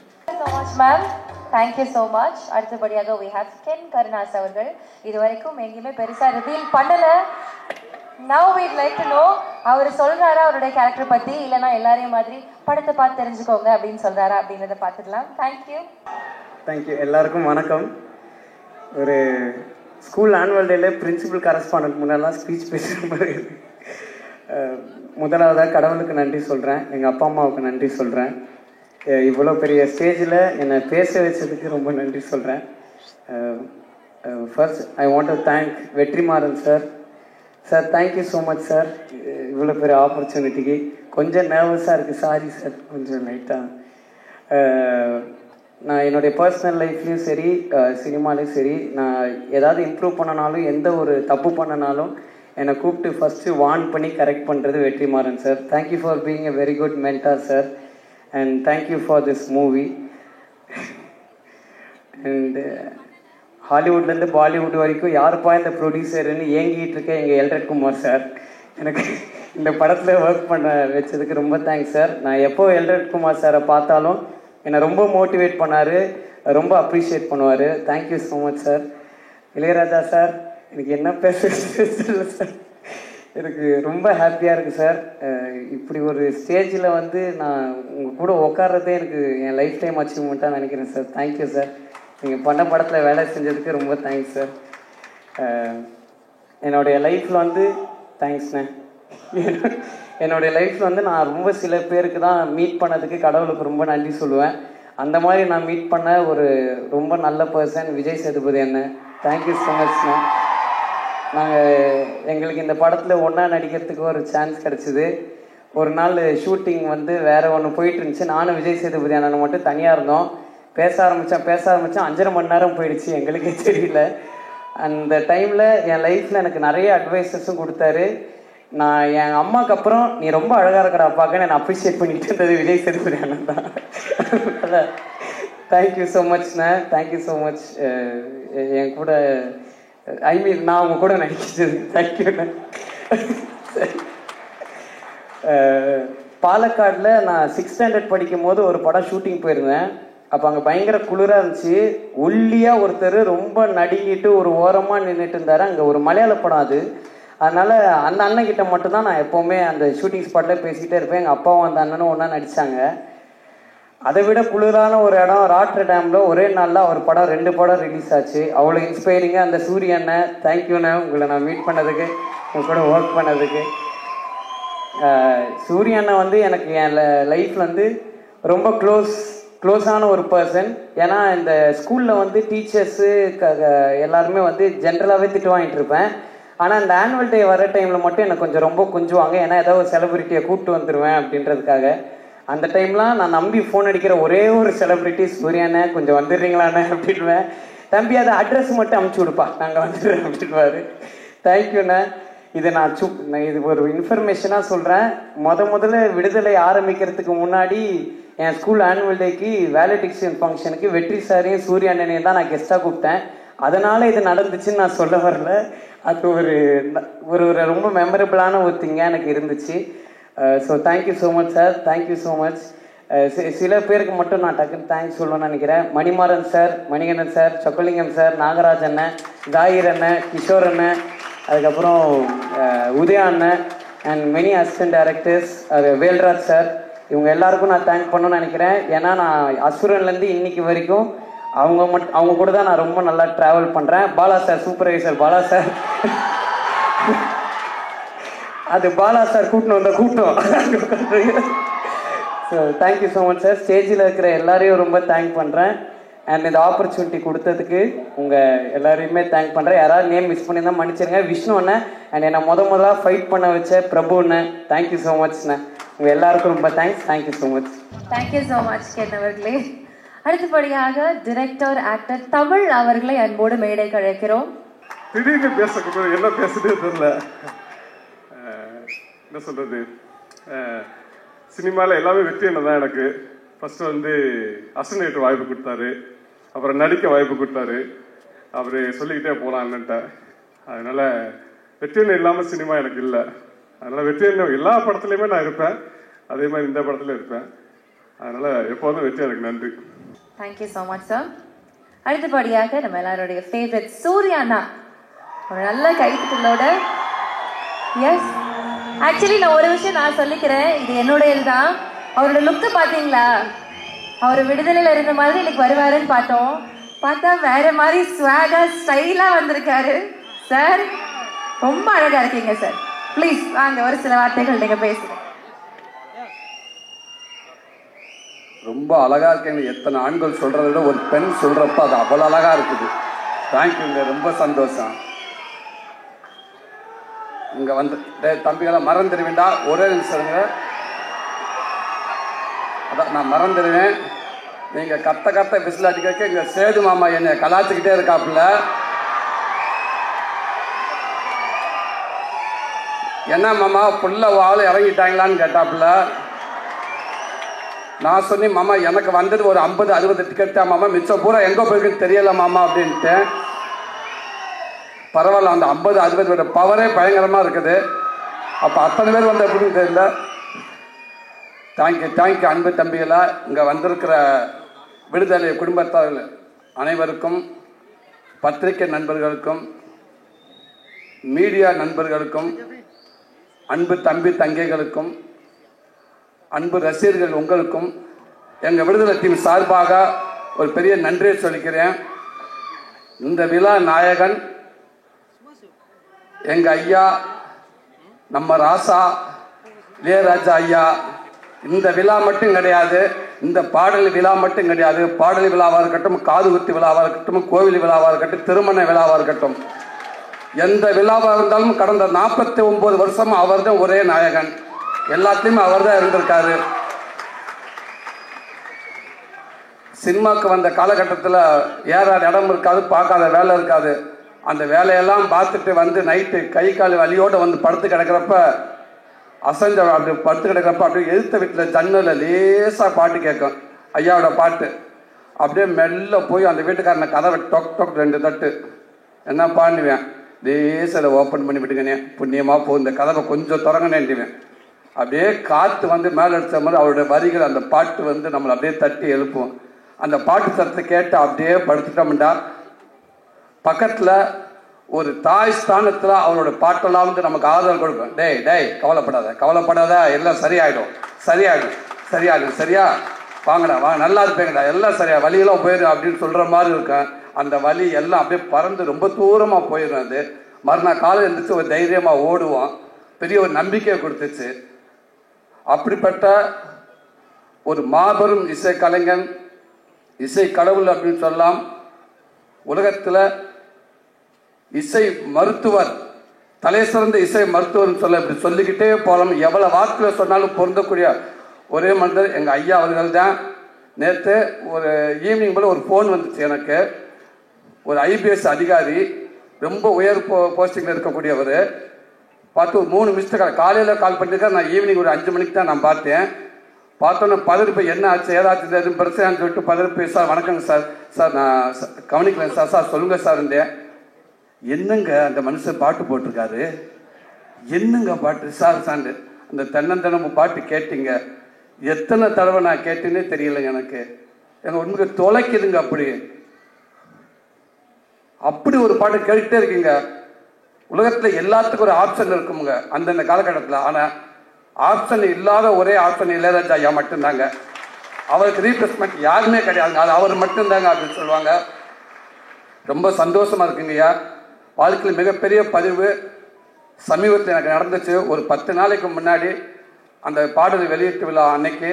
Thank you so much. அடுத்தபடியாக we have Ken Karunas அவர்கள். இது வரைக்கும் எங்கேயுமே பெருசாக ரிவீல் பண்ணலை. Now we'd like to know அவர் சொல்றாரா அவருடைய கேரக்டர் பத்தி, இல்லைன்னா எல்லாரையும் மாதிரி படத்தை பார்த்து தெரிஞ்சுக்கோங்க அப்படின்னு சொல்றாரா அப்படின்றத பார்த்துக்கலாம். தேங்க்யூ. தேங்க்யூ. எல்லாருக்கும் வணக்கம். ஒரு ஸ்கூல் ஆனுவல் டேல பிரின்சிபல் கரஸ்பாண்டன்ட் முன்னெல்லாம் ஸ்பீச் பேசுகிற மாதிரி முதலாவதாக கடவுளுக்கு நன்றி சொல்கிறேன், எங்கள் அப்பா அம்மாவுக்கு நன்றி சொல்கிறேன், இவ்வளோ பெரிய ஸ்டேஜில் என்னை பேச வச்சதுக்கு ரொம்ப நன்றி சொல்கிறேன். First I want to thank Vetrimaaran sir. Sir thank you so much sir, இவ்வளோ பெரிய ஆப்பர்ச்சுனிட்டிக்கு. கொஞ்சம் நர்வஸாக இருக்குது, சாரி சார், கொஞ்சம் லைட்டாக. நான் என்னுடைய பர்சனல் லைஃப்லேயும் சரி சினிமாலேயும் சரி நான் ஏதாவது இம்ப்ரூவ் பண்ணனாலும் எந்த ஒரு தப்பு பண்ணனாலும் என்னை கூப்பிட்டு ஃபஸ்ட்டு வார்ன் பண்ணி கரெக்ட் பண்ணுறது Vetrimaaran sir. Thank you for being a very good mentor sir, and thank you for this movie. And ஹாலிவுட்லேருந்து பாலிவுட் வரைக்கும் யாருப்பா இந்த ப்ரொடியூசர்னு ஏங்கிட்டு இருக்க எங்கள் எல்ரட் குமார் சார். எனக்கு இந்த படத்தில் ஒர்க் பண்ண வச்சதுக்கு ரொம்ப தேங்க்ஸ் சார். நான் எப்போ எல்ரட் குமார் சாரை பார்த்தாலும் என்னை ரொம்ப மோட்டிவேட் பண்ணார், ரொம்ப அப்ரிஷியேட் பண்ணுவார். Thank you so much sir. Ilaiyaraaja sir, எனக்கு என்ன பேசுறது சார், எனக்கு ரொம்ப ஹாப்பியாக இருக்குது சார். இப்படி ஒரு ஸ்டேஜில் வந்து நான் உங்கள் கூட உட்கார்றதே எனக்கு என் லைஃப் டைம் அச்சீவ்மெண்ட்டாக நினைக்கிறேன் சார். Thank you sir. நீங்கள் பண்ண படத்தில் வேலை செஞ்சதுக்கு ரொம்ப தேங்க்ஸ் சார். என்னுடைய லைஃப்பில் வந்து தேங்க்ஸ்ண்ணே. என்னுடைய லைஃப்பில் வந்து நான் ரொம்ப சில பேருக்கு தான் மீட் பண்ணதுக்கு கடவுளுக்கு ரொம்ப நன்றி சொல்லுவேன். அந்த மாதிரி நான் மீட் பண்ண ஒரு ரொம்ப நல்ல பர்சன் விஜய் சேதுபதி அண்ணன். தேங்க்யூ ஸோ மச்ண்ணே. எங்களுக்கு இந்த படத்தில் ஒன்றா நடிக்கிறதுக்கு ஒரு சான்ஸ் கிடச்சிது. ஒரு நாள் ஷூட்டிங் வந்து வேறு ஒன்று போயிட்டு இருந்துச்சு. நானும் விஜய் சேதுபதி அண்ணன் மட்டும் தனியாக இருந்தோம். பேச ஆரம்பித்தேன் 5.5 மணி நேரம் போயிடுச்சு, எங்களுக்கே தெரியல. அந்த டைமில் என் லைஃப்பில் எனக்கு நிறைய அட்வைஸஸும் கொடுத்தாரு. நான் என் அம்மாவுக்கு அப்புறம் நீ ரொம்ப அழகாக இருக்கிற அப்பாக்குன்னு என்னை அப்ரிஷியேட் பண்ணிட்டு இருந்தது விஜய் சேதுபதி அண்ணன் தான். தேங்க்யூ ஸோ மச்ண்ணே. Thank you so much. என் கூட நான் அவங்க கூட நடிச்சது தேங்க்யூண்ணே. பாலக்காடில் நான் 6th ஸ்டாண்டர்ட் படிக்கும் போது ஒரு படம் ஷூட்டிங் போயிருந்தேன். அப்போ அங்கே பயங்கர குளிராக இருந்துச்சு. ஒல்லியாக ஒருத்தர் ரொம்ப நடுங்கிட்டு ஒரு ஓரமாக நின்றுட்டு இருந்தார். அங்கே ஒரு மலையாள படம் அது. அதனால் அந்த அண்ணன்கிட்ட மட்டும்தான் நான் எப்போவுமே அந்த ஷூட்டிங் ஸ்பாட்டில் பேசிக்கிட்டே இருப்பேன். எங்கள் அப்பாவும் அந்த அண்ணனும் ஒன்றா நடித்தாங்க. அதை விட குளிரான ஒரு இடம் ராட்டர்டாமில் ஒரே நாளில் ஒரு படம் 2 படம் ரிலீஸ் ஆச்சு. அவ்வளோ இன்ஸ்பைரிங்காக அந்த சூரிய அண்ணன். தேங்க்யூண்ணே, உங்களை நான் மீட் பண்ணதுக்கு, உங்க கூட ஒர்க் பண்ணதுக்கு. சூரிய அண்ணன் வந்து எனக்கு என் லைஃப்பில் வந்து ரொம்ப க்ளோஸான ஒரு பர்சன். ஏன்னா இந்த ஸ்கூலில் வந்து டீச்சர்ஸு எல்லாருமே வந்து ஜென்ரலாகவே திட்டு வாங்கிட்டு இருப்பேன். ஆனால் இந்த ஆனுவல் டே வர டைமில் மட்டும் எனக்கு கொஞ்சம் ரொம்ப கொஞ்சுவாங்க. ஏன்னா ஏதாவது ஒரு செலிபிரிட்டியை கூப்பிட்டு வந்துடுவேன் அப்படின்றதுக்காக. அந்த டைம்லாம் நான் நம்பி ஃபோன் அடிக்கிற ஒரே ஒரு செலிபிரிட்டி சூர்யாண்ணே, கொஞ்சம் வந்துடுறீங்களாண்ணே அப்படின்வேன். தம்பி அதை அட்ரஸ் மட்டும் அமுச்சு விடுப்பா, நாங்கள் வந்துடுறேன் அப்படின்வாரு. தேங்க்யூண்ணே. இதை நான் இது ஒரு இன்ஃபர்மேஷனாக சொல்கிறேன். முதல்ல விடுதலை ஆரம்பிக்கிறதுக்கு முன்னாடி என் ஸ்கூல் ஆனுவல் டேக்கு வேலடிக்ஷன் ஃபங்க்ஷனுக்கு வெற்றி சாரையும் சூர்யா அண்ணனையும் தான் நான் கெஸ்ட்டாக கூப்பிட்டேன். அதனால் இது நடந்துச்சுன்னு நான் சொல்ல வரல. அது ஒரு ரொம்ப மெமரபிளான ஒரு திங்காக எனக்கு இருந்துச்சு. So thank you so much sir. Thank you so much. சில பேருக்கு மட்டும் நான் டக்குன்னு தேங்க்ஸ் சொல்லணும்னு நினைக்கிறேன். Manimaran sir, Manikandan sir, Chockalingam sir, Nagaraj அண்ணன், தாயிர் அண்ணன், கிஷோர் அண்ணன், அதுக்கப்புறம் உதயா அண்ணன் and many assistant directors, Velraj sir, இவங்க எல்லாருக்கும் நான் தேங்க் பண்ணணும்னு நினைக்கிறேன். ஏன்னா நான் அசுரன்லேருந்து இன்னைக்கு வரைக்கும் அவங்க கூட தான் நான் ரொம்ப நல்லா ட்ராவல் பண்ணுறேன். Bala sir, supervisor Bala sir, அது பாலா சார் கூட்டணும் வந்த கூட்டம். So thank you so much sir. ஸ்டேஜில் இருக்கிற எல்லாரையும் ரொம்ப தேங்க் பண்ணுறேன். அண்ட் இந்த ஆப்பர்ச்சுனிட்டி கொடுத்ததுக்கு உங்கள் எல்லாரையுமே தேங்க் பண்ணுறேன். யாராவது நேம் மிஸ் பண்ணியிருந்தா மன்னிச்சிருங்க. விஷ்ணு அண்ணன் அண்ட் என்னை முதலாக ஃபைட் பண்ண வச்ச பிரபு அண்ணன், தேங்க்யூ ஸோ மச்ண்ணே. உங்கள் எல்லாருக்கும் ரொம்ப thanks. Thank you so much. Thank you so much கேட்டவர்களே. அடுத்தபடியாக டிரெக்டர் ஆக்டர் தமிழ் அவர்களை அன்போடு மேடை கழைக்கிறோம். திடீர்னு பேசக்கூடாது, என்ன பேசுறதே தெரியல. என்ன சொல்றது, சினிமாவில் எல்லாமே வெற்றி என்ன தான். எனக்கு ஃபர்ஸ்ட் வந்து அசனேட்டர் வாய்ப்பு கொடுத்தாரு, அப்புறம் நடிக்க வாய்ப்பு கொடுத்தாரு. அவர் சொல்லிக்கிட்டே போகலாம் என்னன்ட்ட. அதனால வெற்றியன் இல்லாமல் சினிமா எனக்கு இல்லை. அதனால வெற்றியன் எல்லா படத்துலையுமே நான் இருப்பேன், அதே மாதிரி இந்த படத்துல இருப்பேன். அதனால எப்போதும் வெற்றி எனக்கு நன்றி. Thank you so much sir. அடுத்தபடியாக நம்ம எல்லாருடைய ஃபேவரட் சூர்யா அண்ணா ஒரு நல்ல கைத்துக்களோட. எஸ் ஆக்சுவலி நான் ஒரு விஷயம் நான் சொல்லிக்கிறேன், இது என்னுடையது தான். அவரோட லுக்கு பார்த்தீங்களா? அவர் விடுதலையில் இருந்த மாதிரி இன்னைக்கு வருவாருன்னு பார்த்தோம். பார்த்தா வேற மாதிரி ஸ்வாகா ஸ்டைலாக வந்திருக்காரு. சார் ரொம்ப அழகா இருக்கீங்க சார். ப்ளீஸ் வாங்க, ஒரு சில வார்த்தைகள் நீங்க பேசுங்க. ரொம்ப அழகா இருக்கீங்க. எத்தனை ஆண்கள் சொல்றதை விட ஒரு பெண் சொல்றப்ப அது அவ்வளோ அழகா இருக்குது. தேங்க்யூங்க, ரொம்ப சந்தோஷம். இங்க வந்து தம்பிகளை மறந்துடுவேண்டா, ஒரே நிமிஷங்க. அதான் நான் மறந்துடுவேன். நீங்க கத்த விசில் அடிக்க இங்க சேது மாமா என்னை கலாச்சிக்கிட்டே இருக்காப்புல. என்ன மாமா புள்ள வாழை இறங்கிட்டாங்களான்னு கேட்டாப்புல. நான் சொன்னேன், மாமா எனக்கு வந்தது ஒரு 50-60 டிக்கெட் தான் மாமா, மிச்சம் பூரா எங்கே போயிருக்குன்னு தெரியல மாமா அப்படின்ட்டு. பரவாயில்ல, அந்த 50-60 பவரே பயங்கரமாக இருக்குது. அப்போ அத்தனை பேர் வந்து எப்படின்னு தெரியல. தேங்க்யூ அன்பு தம்பிகளா. இங்கே வந்திருக்கிற விடுதலை குடும்பத்தார் அனைவருக்கும், பத்திரிகை நண்பர்களுக்கும், மீடியா நண்பர்களுக்கும், அன்பு தம்பி தங்கைகளுக்கும், அன்பு ரசிகர்கள் உங்களுக்கும் எங்கள் விடுதலை டீம் சார்பாக ஒரு பெரிய நன்றியை சொல்லிக்கிறேன். இந்த விழா நாயகன் எங்க ஐயா, நம்ம ராசா இளையராஜா ஐயா. இந்த விழா மட்டும் கிடையாது, இந்த பாடல் விழா மட்டும் கிடையாது. பாடல் விழாவாக இருக்கட்டும், காது குத்து விழாவாக இருக்கட்டும், கோவில் விழாவாக இருக்கட்டும், திருமண விழாவாக இருக்கட்டும், எந்த விழாவாக இருந்தாலும் கடந்த 49 வருஷம் அவர் தான் ஒரே நாயகன். எல்லாத்துலேயுமே அவர் தான் இருந்திருக்காரு. சினிமாவுக்கு வந்த காலகட்டத்தில் ஏறாத இடம் இருக்காது, பார்க்காத வேலை இருக்காது. அந்த வேலையெல்லாம் பார்த்துட்டு வந்து நைட்டு கை கால் வலியோடு வந்து படுத்து கிடக்கிறப்ப, அசைஞ்ச அப்படி படுத்து கிடக்கிறப்ப அப்படியே எதிர்த்த வீட்டில் ஜன்னலில் லேசாக பாட்டு கேட்கும், ஐயாவோட பாட்டு. அப்படியே மெல்ல போய் அந்த வீட்டுக்காரனை கதவை டொக் டொக் 2 தட்டு என்ன பாண்டுவேன், லேசில் ஓப்பன் பண்ணி விட்டுங்கண்ணே, புண்ணியமாக போ, இந்த கதவை கொஞ்சம் திறங்கண்ணேன்டுவேன். அப்படியே காற்று வந்து மேலே அடித்த மாதிரி அவருடைய வரிகள், அந்த பாட்டு வந்து நம்மளை அப்படியே தட்டி எழுப்பும். அந்த பாட்டு சத்தத்தை கேட்டு அப்படியே படுத்துட்டோம்டா, பக்கத்தில் ஒரு தாய் ஸ்தானத்தில் அவரோட பாட்டெல்லாம் வந்து நமக்கு ஆதரவு கொடுக்கும். டேய் கவலைப்படாத, எல்லாம் சரியாயிடும் சரியா, வாங்கடா வா, நல்லா இருப்பேங்கடா, எல்லாம் சரியா, வலியெல்லாம் போயிடும் அப்படின்னு சொல்கிற மாதிரி இருக்கும். அந்த வலி எல்லாம் அப்படியே பறந்து ரொம்ப தூரமாக போயிடும். அது மறுநாள் காலையில் இருந்துச்சு ஒரு தைரியமாக ஓடுவோம். பெரிய ஒரு நம்பிக்கையை கொடுத்துச்சு. அப்படிப்பட்ட ஒரு மாபெரும் இசை கலைஞன், இசை கடவுள் அப்படின்னு சொல்லலாம். உலகத்தில் இசை மருத்துவர், தலை சிறந்த இசை மருத்துவர்னு சொல்ல இப்படி சொல்லிக்கிட்டே போகலாம். எவ்வளோ வாக்கில் சொன்னாலும் பொருந்தக்கூடிய ஒரே மனிதர் எங்கள் ஐயா அவர்கள் தான். நேற்று ஒரு ஈவினிங் போல் ஒரு ஃபோன் வந்துச்சு எனக்கு. ஒரு ஐபிஎஸ் அதிகாரி, ரொம்ப உயர் போஸ்டிங்கில் இருக்கக்கூடியவர். பார்த்து ஒரு 3 மிஸ்டு காலையில் கால் பண்ணியிருக்காரு. நான் ஈவினிங் ஒரு 5 மணிக்கு தான் நான் பார்த்தேன். பார்த்தோன்னே பதறிப்பு, என்ன ஆச்சு ஏதாச்சும் எதுவும் பிரச்சனைன்னு சொல்லிட்டு பதறிப்பு, சார் வணக்கங்க சார் நான் கவனிக்கலேன் சார் சொல்லுங்கள் சார் இருந்தேன். என்னங்க அந்த மனுஷன் பாட்டு போட்டிருக்காரு, என்னங்க பாட்டு சாண்டு, அந்த தென்னந்தனமும் பாட்டு கேட்டீங்க, எத்தனை தடவை நான் கேட்டேன்னே தெரியலைங்க எனக்கு. எங்கள் உண்மைக்கு தொலைக்குதுங்க. அப்படி ஒரு பாட்டு கேட்டுகிட்டே இருக்கீங்க. உலகத்தில் எல்லாத்துக்கும் ஒரு ஆப்ஷன் இருக்குங்க அந்தந்த காலகட்டத்தில். ஆனால் ஆப்ஷன் இல்லாத ஒரே ஆப்ஷன் இளையராஜா ஐயா மட்டும்தாங்க. அவருக்கு ரீப்ளேஸ்மெண்ட் யாருமே கிடையாதுங்க, அது அவர் மட்டும்தாங்க அப்படின்னு சொல்லுவாங்க. ரொம்ப சந்தோஷமா இருக்குங்கய்யா. வாழ்க்கையில் மிகப்பெரிய பதிவு சமீபத்தில் எனக்கு நடந்துச்சு. ஒரு 10 நாளைக்கு முன்னாடி அந்த பாடல் வெளியீட்டு விழா அன்னைக்கு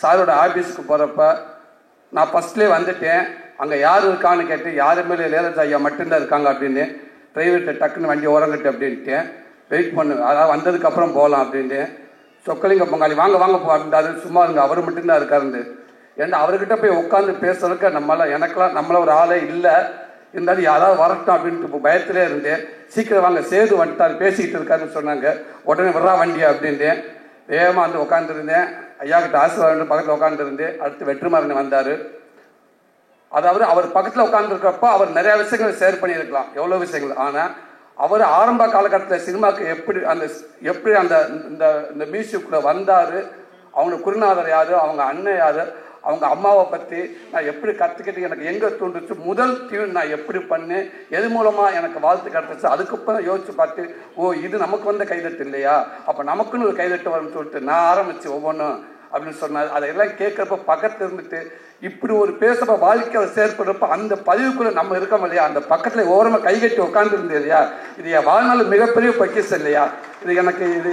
சாரோட ஆஃபீஸுக்கு போகிறப்ப நான் ஃபஸ்ட்லேயே வந்துட்டேன். அங்கே யார் இருக்கான்னு கேட்டு, யாருமே இளையராஜா ஐயா மட்டும்தான் இருக்காங்க அப்படின்னு. ப்ரைவேட்டை டக்குன்னு வண்டி ஓரங்கட்டு அப்படின்ட்டு வெயிட் பண்ணு, அதாவது வந்ததுக்கப்புறம் போகலாம் அப்படின்ட்டு. சொக்கலிங்க பொங்காளி வாங்க போ அப்படின்றாரு. சும்மா இருங்க, அவர் மட்டும்தான் இருக்காருன்னு. ஏன்னா அவர்கிட்ட போய் உட்காந்து பேசுறதுக்கு நம்மள ஒரு ஆளே இல்லை. இருந்தாலும் யாராவது வரட்டும் அப்படின்ட்டு பயத்திலே இருந்தேன். சீக்கிரம் வாங்க, சேது வந்துட்டார், பேசிக்கிட்டு இருக்காருன்னு சொன்னாங்க. உடனே விட்றா வண்டியா அப்படின்ட்டு வேகமாக வந்து உட்காந்துருந்தேன். ஐயா கிட்ட ஆசீர்வாதம் பக்கத்தில் உட்காந்துருந்தேன். அடுத்து வெற்றிமாறன் வந்தார். அதாவது அவர் பக்கத்தில் உட்காந்துருக்கிறப்ப அவர் நிறைய விஷயங்கள் ஷேர் பண்ணியிருக்கலாம், எவ்வளோ விஷயங்கள். ஆனால் அவர் ஆரம்ப காலகட்டத்தில் சினிமாவுக்கு எப்படி அந்த இந்த மியூசிக்குள்ளே வந்தார், அவங்க குருநாதர் யார், அவங்க அண்ணன் யார், அவங்க அம்மாவை பற்றி நான் எப்படி கற்றுக்கிட்டு எனக்கு எங்கே தோன்றுச்சு, முதல் டியூன் நான் எப்படி பண்ணேன், எது மூலமாக எனக்கு வாழ்த்து கிடச்சிச்சு, அதுக்கப்புறம் யோசிச்சு பார்த்து இது நமக்கு வந்த கைதட்டு இல்லையா, அப்போ நமக்குன்னு ஒரு கைதட்டு வரும்னு சொல்லிட்டு நான் ஆரம்பிச்சு ஒவ்வொன்றும் அப்படின்னு சொன்னார். அதையெல்லாம் கேட்குறப்ப பக்கத்தில் இருந்துட்டு இப்படி ஒரு பேசப்ப வாழ்க்கையை செயற்படுறப்ப அந்த பதிவுக்குள்ள நம்ம இருக்கோம் இல்லையா, அந்த பக்கத்தில் ஓரமாக கைகட்டி உட்காந்து இருந்தது இல்லையா, இது என் வாழ்நாள் மிகப்பெரிய பொக்கிஷம் இல்லையா. இது எனக்கு இது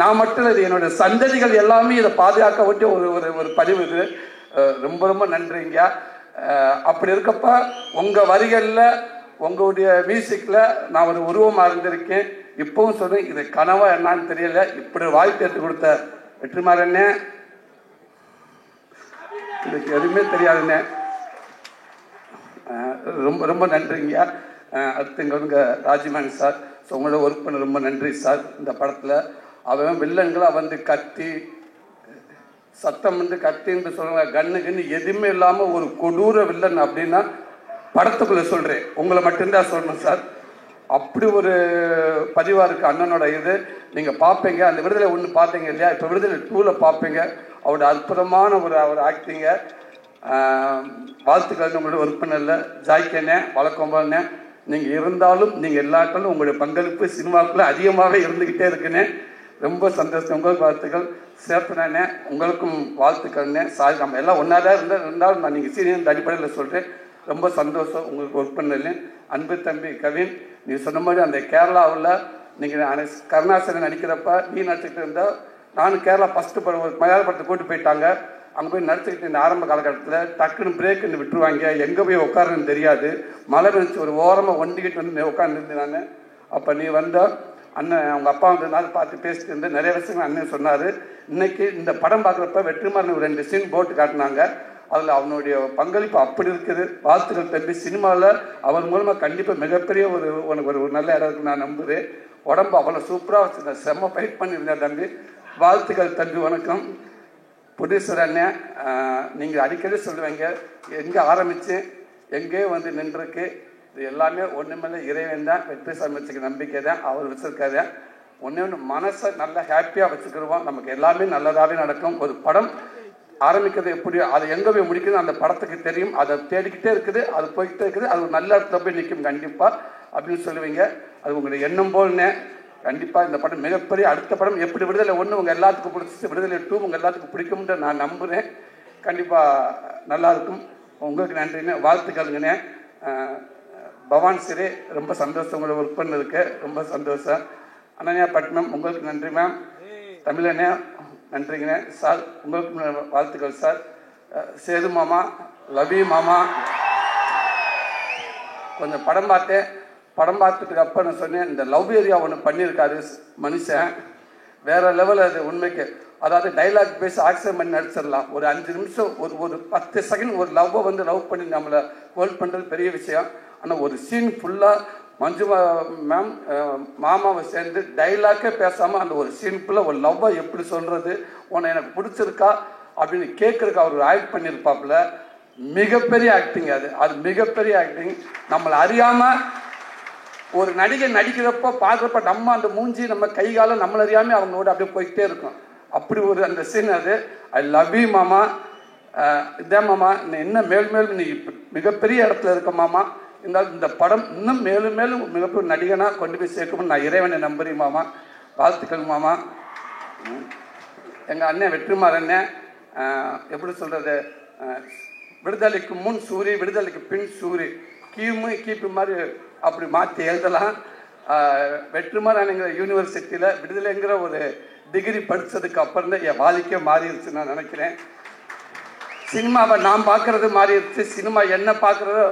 நான் மட்டும் இல்லை, இது என்னுடைய சந்ததிகள் எல்லாமே இதை பாதுகாக்க விட்டு ஒரு பதிவு. இது ரொம்ப ரொம்ப நன்றிங்க. அப்படி இருக்கப்ப உங்கள் வரிகளில் உங்களுடைய மியூசிக்கில் நான் ஒரு உருவமாக இருந்திருக்கேன். இப்பவும் சொல்றேன், இது கனவா என்னன்னு தெரியல. இப்படி வாய்ப்பு எடுத்து கொடுத்த வெற்றிமாறனே, இதுக்கு எதுவுமே தெரியாதுண்ணே, ரொம்ப ரொம்ப நன்றிங்க. அடுத்து இங்கே வந்து ராஜ்மேன் சார், ஸோ உங்களோட ஒர்க் பண்ண ரொம்ப நன்றி சார். இந்த படத்தில் அவன் வில்லன்களாக வந்து கத்தி சத்தம் வந்து கத்தின்னு சொல்லுவாங்க, கண்ணு எதுவுமே இல்லாமல் ஒரு கொடூர வில்லன் அப்படின்னா படத்துக்குள்ளே சொல்கிறேன், உங்களை மட்டும்தான் சொல்லணும் சார். அப்படி ஒரு பதிவாக இருக்குது அண்ணனோட இது. நீங்கள் பார்ப்பீங்க, அந்த விடுதலை ஒன்று பார்த்தீங்க இல்லையா, இப்போ விடுதலை 2ல் பார்ப்பீங்க. அவரோட அற்புதமான ஒரு ஆக்டிங்க. வாழ்த்துக்கள் உங்களோட ஒர்க் பண்ணல ஜாய்க்கண்ணே, வழக்கம்பண்ணே. நீங்கள் இருந்தாலும் நீங்கள் எல்லாருக்கும் உங்களுடைய பங்களிப்பு சினிமாவுக்குள்ளே அதிகமாகவே இருந்துக்கிட்டே இருக்குண்ணே. ரொம்ப சந்தோஷம். உங்களுக்கு வாழ்த்துக்கள். சேர்த்துனே உங்களுக்கும் வாழ்த்துக்கள்ண்ணே. சாரி, நம்ம எல்லாம் ஒன்றா தான் இருந்தாலும் நான் நீங்கள் சீனியர் அடிப்படையில் சொல்கிறேன். ரொம்ப சந்தோஷம் உங்களுக்கு ஒர்க் பண்ணல. அன்பு தம்பி கவின், நீ சொன்ன மாதிரி அந்த கேரளாவில் நீங்கள் கருணாசரன் நடிக்கிறப்ப நீ நடிச்சுக்கிட்டு இருந்தால், நானும் கேரளா ஃபஸ்ட்டு படம் ஒரு மலையாள படத்தை கூட்டு போயிட்டாங்க. அங்கே போய் நடிச்சுக்கிட்டு இந்த ஆரம்ப காலகட்டத்தில் டக்குன்னு பிரேக்குன்னு விட்டுருவாங்க, எங்கே போய் உட்காருன்னு தெரியாது. மழை நினச்சி ஒரு ஓரமாக ஒண்டிக்கிட்டு வந்து உட்காந்துருந்தேன் நான். அப்போ நீ வந்தால் அண்ணன் அவங்க அப்பா வந்ததுனால பார்த்து பேசிட்டு இருந்தேன். நிறைய விஷயங்கள் அண்ணன் சொன்னார். இன்னைக்கு இந்த படம் பார்க்குறப்ப வெற்றிமாறன் 2 சீன் போட்டு காட்டினாங்க. அதில் அவனுடைய பங்களிப்பு அப்படி இருக்குது. வாழ்த்துக்கள் தம்பி. சினிமாவில் அவர் மூலமாக கண்டிப்பாக மிகப்பெரிய ஒரு நல்ல இடம் இருக்குன்னு நான் நம்புகிறேன். உடம்பு அவ்வளோ சூப்பராக வச்சுருந்தேன், செம்ம ஃபைட் பண்ணியிருந்தேன் தம்பி. வாழ்த்துக்கள் தம்பி. வணக்கம். ப்ரொடியூசர் அண்ணன், நீங்கள் அடிக்கடி சொல்லுவீங்க எங்கே ஆரம்பித்து எங்கே வந்து நின்றுருக்கு, இது எல்லாமே ஒன்றுமில்ல இறைவன் தான், வெற்றி சாமி வச்சுக்க நம்பிக்கை தான், அவர் வச்சுருக்காரு. ஒன்று மனசை நல்லா ஹாப்பியாக வச்சுக்கிடுவோம், நமக்கு எல்லாமே நல்லதாகவே நடக்கும். ஒரு படம் ஆரம்பிக்கிறது எப்படியோ அதை எங்கே போய் முடிக்குது அந்த படத்துக்கு தெரியும். அதை தேடிக்கிட்டே இருக்குது, அது போய்கிட்டே இருக்குது, அது ஒரு நல்ல இடத்துல போய் நிற்கும் கண்டிப்பாக அப்படின்னு சொல்லுவீங்க. அது உங்களுடைய எண்ணம் போல்னே. கண்டிப்பாக இந்த படம் மிகப்பெரிய அடுத்த படம் எப்படி விடுதலை 1 உங்கள் எல்லாத்துக்கும் பிடிச்சிச்சு, விடுதலை 2 உங்கள் எல்லாத்துக்கும் பிடிக்கும்னு நான் நம்புகிறேன். கண்டிப்பாக நல்லாயிருக்கும். உங்களுக்கு நன்றிண்ணே, வாழ்த்துக்கள்ங்கண்ணே. பவான் சிறே, ரொம்ப சந்தோஷம் உங்களை ஒர்க் பண்ணதுக்கு, ரொம்ப சந்தோஷம். அனன்யா பட்னம், உங்களுக்கு நன்றி மேம். தமிழண்ணே நன்றிங்கண்ணே. சார் உங்களுக்கு வாழ்த்துக்கள் சார். சேது மாமா, லவி மாமா, கொஞ்சம் படம் பார்த்தேன். படம் பார்த்துட்டு அப்போ நான் சொன்னேன், இந்த லவ் ஏரியா ஒன்று பண்ணியிருக்காரு மனுஷன், வேற லெவல். அது உண்மைக்கு அதாவது டைலாக் பேசி ஆக்சன் பண்ணி நடிச்சிடலாம். ஒரு 5 நிமிஷம் ஒரு 10 செகண்ட் ஒரு லவ்வை வந்து லவ் பண்ணி நம்மளை ஹோல்ட் பண்ணுறது பெரிய விஷயம். ஆனால் ஒரு சீன் ஃபுல்லாக மஞ்சு மேம் மாமாவை சேர்ந்து டைலாக்கே பேசாமல் அந்த ஒரு சீன் ஃபுல்லாக ஒரு லவ்வை எப்படி சொல்கிறது, உன்னை எனக்கு பிடிச்சிருக்கா அப்படின்னு கேட்குறதுக்கு அவர் ஆக்ட் பண்ணியிருப்பாப்புல. மிகப்பெரிய ஆக்டிங். அது மிகப்பெரிய ஆக்டிங். நம்மளை அறியாமல் ஒரு நடிகை நடிக்கிறப்ப பார்க்குறப்ப நம்ம அந்த மூஞ்சி நம்ம கைகாலம் நம்மள அறியாமல் அவங்களோட அப்படியே போய்கிட்டே இருக்கும். அப்படி ஒரு அந்த சீன் அது. ஐ லவ் யூ மாமா. இதே மாமா, இன்னும் மேலும் நீ மிகப்பெரிய இடத்துல இருக்க மாமா. இருந்தாலும் இந்த படம் இன்னும் மேலும் மிகப்பெரிய நடிகனாக கொண்டு போய் சேர்க்கணும்னு நான் இறைவனை நம்புறேன் மாமா. வாழ்த்துக்கள் மாமா. எங்கள் அண்ணன் வெற்றிமாறன் எப்படி சொல்கிறது, விடுதலைக்கு முன் சூரி, விடுதலைக்கு பின் சூரி, கீப்பு மாதிரி அப்படி மாற்றி எழுதலாம். வெற்றிமாறன்ங்கிற யூனிவர்சிட்டியில் விடுதலைங்கிற ஒரு டிகிரி படித்ததுக்கு அப்புறம் தான் என் வாழ்க்கையே மாறிடுச்சு நான் நினைக்கிறேன். சினிமாவை நான் பார்க்குறது மாறிடுச்சு, சினிமா என்ன பார்க்குறதோ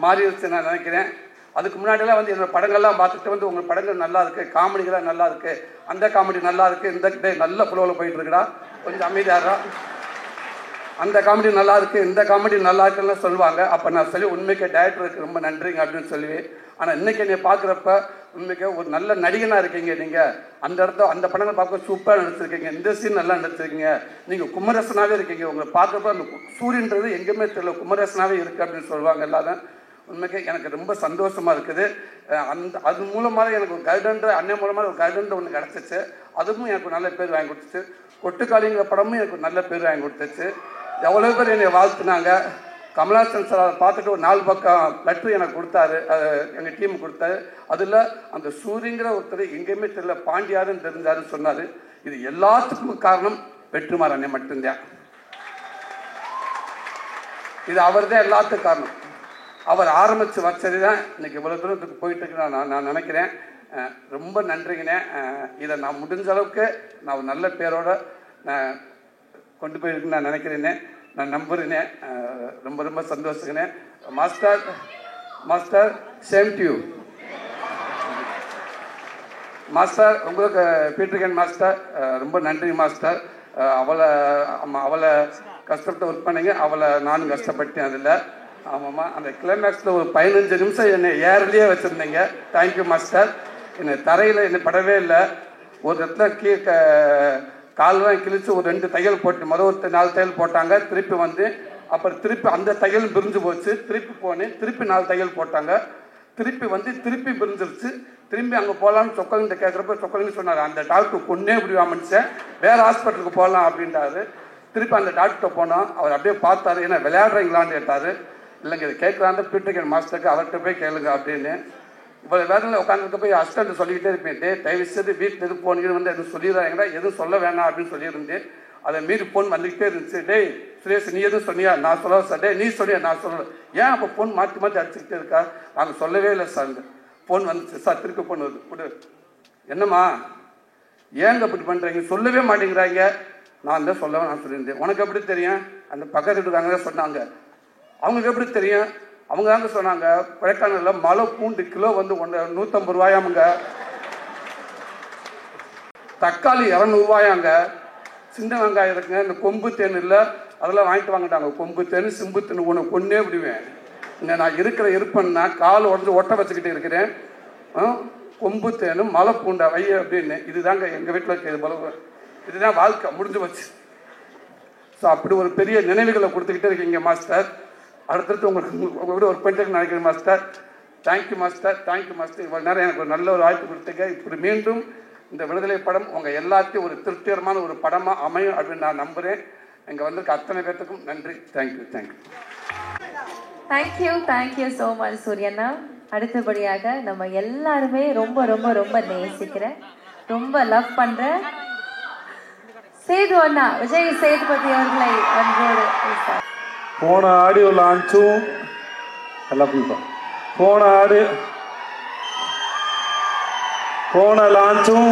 மாறிடுச்சு நான் நினைக்கிறேன். அதுக்கு முன்னாடியெல்லாம் வந்து என்னோடய படங்கள்லாம் பார்த்துட்டு வந்து உங்கள் படங்கள் நல்லா இருக்குது, காமெடிகளாக நல்லா இருக்குது, அந்த காமெடி நல்லா இருக்குது, இந்த டே நல்ல ஃப்ளோவில் போயிட்டு இருக்குடா, கொஞ்சம் அமைதியாகிறா, அந்த காமெடி நல்லா இருக்குது, இந்த காமெடி நல்லா இருக்குன்னு சொல்லுவாங்க. அப்போ நான் சொல்லி உண்மைக்கு டைரக்டருக்கு ரொம்ப நன்றிங்க அப்படின்னு சொல்லுவேன். ஆனால் இன்றைக்கி என்னை பார்க்குறப்ப உண்மைக்கு ஒரு நல்ல நடிகனாக இருக்கீங்க நீங்கள். அந்த இடத்த அந்த படங்களை பார்க்க சூப்பராக நடிச்சிருக்கீங்க, இந்த சீன் நல்லா நடிச்சிருக்கீங்க, நீங்கள் குமரேசனாகவே இருக்கீங்க. உங்களை பார்க்குறப்ப அந்த சூரியன்றது எங்கேயுமே தெரியல, குமரேசனாகவே இருக்குது அப்படின்னு சொல்லுவாங்க எல்லாரும். உண்மைக்கு எனக்கு ரொம்ப சந்தோஷமாக இருக்குது. அது மூலமாக எனக்கு ஒரு கைடன்ற அண்ணன் மூலமாக ஒரு கைடன்ற ஒன்று கிடச்சிச்சு. அதுவும் எனக்கு நல்ல பேர் வாங்கி கொடுத்துச்சு. கொட்டுக்காளிங்கிற படமும் எனக்கு நல்ல பேர் வாங்கி கொடுத்துச்சு. எவ்வளோ பேர் என்னை வாழ்த்துனாங்க. கமலாசன் சார் அதை பார்த்துட்டு ஒரு 4 பக்கம் லெட்ரு எனக்கு கொடுத்தாரு, எங்கள் டீம் கொடுத்தாரு. அதில் அந்த சூரியங்கிற ஒருத்தர் எங்கேயுமே தெரியல, பாண்டியாருன்னு தெரிஞ்சாருன்னு சொன்னார். இது எல்லாத்துக்கும் காரணம் வெற்றிமாறன் அண்ணன் மட்டும்தான். இது அவர் தான் எல்லாத்துக்கும் காரணம். அவர் ஆரம்பித்து வச்சது தான் இன்னைக்கு இவ்வளோ தூரத்துக்கு போயிட்டு இருக்கு நான் நினைக்கிறேன். ரொம்ப நன்றிங்கண்ணே. இதை நான் முடிஞ்ச அளவுக்கு நான் ஒரு நல்ல பேரோட நான் கொண்டு போயிருக்குன்னு நான் நினைக்கிறேனே, நான் நம்புறேனே. ரொம்ப ரொம்ப சந்தோஷங்கண்ணே. Master same to you master. உங்களுக்கு பீட்டர்கன் மாஸ்டர் ரொம்ப நன்றி மாஸ்டர். அவளை கஷ்டப்பட்டு ஒர்க் பண்ணீங்க, அவளை நானும் கஷ்டப்பட்டேன் அதில். ஆமாம்மா, அந்த கிளைமேக்ஸில் ஒரு 15 நிமிஷம் என்னை ஏர்லேயே வச்சுருந்தீங்க. Thank you master. என்னை தரையில் என்னை படவே இல்லை. ஒரு இடத்துல காலெலாம் கிழிச்சு ஒரு 2 தையல் போட்டு ஒரு 4 தையல் போட்டாங்க. திருப்பி வந்து அப்புறம் திருப்பி அந்த தையல் பிரிஞ்சு போச்சு. திருப்பி போனேன், திருப்பி 4 தையல் போட்டாங்க. திருப்பி வந்து திருப்பி பிரிஞ்சிருச்சு. திரும்பி அங்கே போகலான்னு சொக்கலிங்கிட்ட கேட்குறப்ப சொக்கலிங்க சொன்னார், அந்த டாக்டர் கொன்னே இப்படி மனுஷன், வேறு ஹாஸ்பிட்டலுக்கு போகலாம் அப்படின்றாரு. திருப்பி அந்த டாக்டர் போனோம். அவர் அப்படியே பார்த்தாரு, ஏன்னா விளையாடுறீங்களான்னு கேட்டார். இல்லைங்க இது கேட்குறாங்க பீட்டர்கன் மாஸ்டருக்கு, அவர்கிட்ட போய் கேளுங்க அப்படின்னு. இவ்வளோ வேலையில் உட்காந்துருக்க போய் அசிஸ்டன்ட் சொல்லிக்கிட்டே இருப்பேன், தயவு செய்து வீட்டில் எது போனீங்கன்னு வந்து எதுவும் சொல்லிடுறாங்கன்னா எதுவும் சொல்ல வேணாம் அப்படின்னு சொல்லியிருந்தேன். அதை மீறி ஃபோன் வந்துக்கிட்டே இருந்துச்சு. டேய் சுரேஷ் நீ எதுவும் சொன்னியா? நான் சொல்ல சார். டே நீ சொன்னியா? நான் சொல்லலை. ஏன் அப்போ ஃபோன் மாற்றி மாற்றி அடிச்சுக்கிட்டே இருக்கா? நாங்கள் சொல்லவே இல்லை சார். ஃபோன் வந்துச்சு சார், திருப்பி ஃபோன் வருது, கொடு. என்னம்மா ஏங்க அப்படி பண்ணுறீங்க? சொல்லவே மாட்டேங்கிறாங்க. நான் தான் சொல்லவே நான் சொல்லியிருந்தேன். உனக்கு எப்படி தெரியும்? அந்த பக்கத்து வீட்டுக்காரங்க தான் சொன்னாங்க. அவங்களுக்கு எப்படி தெரியும்? அவங்க தாங்க சொன்னாங்க, கொடைக்கானலில் மலை பூண்டு கிலோ வந்து 150 ரூபாயாமுங்க, தக்காளி 200 ரூபாயாங்க, சின்ன வெங்காயம் இருக்குங்க, இந்த கொம்பு தேன் இல்லை அதெல்லாம் வாங்கிட்டு வாங்கிட்டாங்க. கொம்பு தேன் சிம்பு தேன் ஒன்று கொன்னே விடுவேன். இங்கே நான் இருக்கிற இருப்பேன்னா கால் உடஞ்சி ஒட்ட வச்சுக்கிட்டு இருக்கிறேன். கொம்பு தேனும் மலை பூண்டா வைய அப்படின்னு. இதுதாங்க எங்கள் வீட்டில் இருக்கிறது. இதுதான் வாழ்க்கை முடிஞ்சு வச்சு. ஸோ அப்படி ஒரு பெரிய நினைவுகளை கொடுத்துக்கிட்டே இருக்கீங்க மாஸ்டர். அடுத்தடுத்து உங்களுக்கு ஒரு பெண்ணுக்கு நினைக்கிறேன் master. Thank you master, thank you master. இவ்வளோ நேரம் எனக்கு ஒரு நல்ல ஒரு வாய்ப்பு கொடுத்துங்க. இப்படி மீண்டும் இந்த விடுதலை படம் உங்கள் எல்லாத்தையும் ஒரு திருப்திகரமான ஒரு படமாக அமையும் அப்படின்னு நான் நம்புகிறேன். இங்கே வந்திருக்க அத்தனை பேர்த்துக்கும் நன்றி. Thank you thank you thank you thank you so much சூரியண்ணா. அடுத்தபடியாக நம்ம எல்லாருமே ரொம்ப ரொம்ப ரொம்ப நேசிக்கிறேன், ரொம்ப லவ் பண்ணுறேன் சேது அண்ணா, விஜய் சேதுபதி அவர்களை அன்போடு போன ஆடியோ லான்ச்சும் போன லான்ச்சும்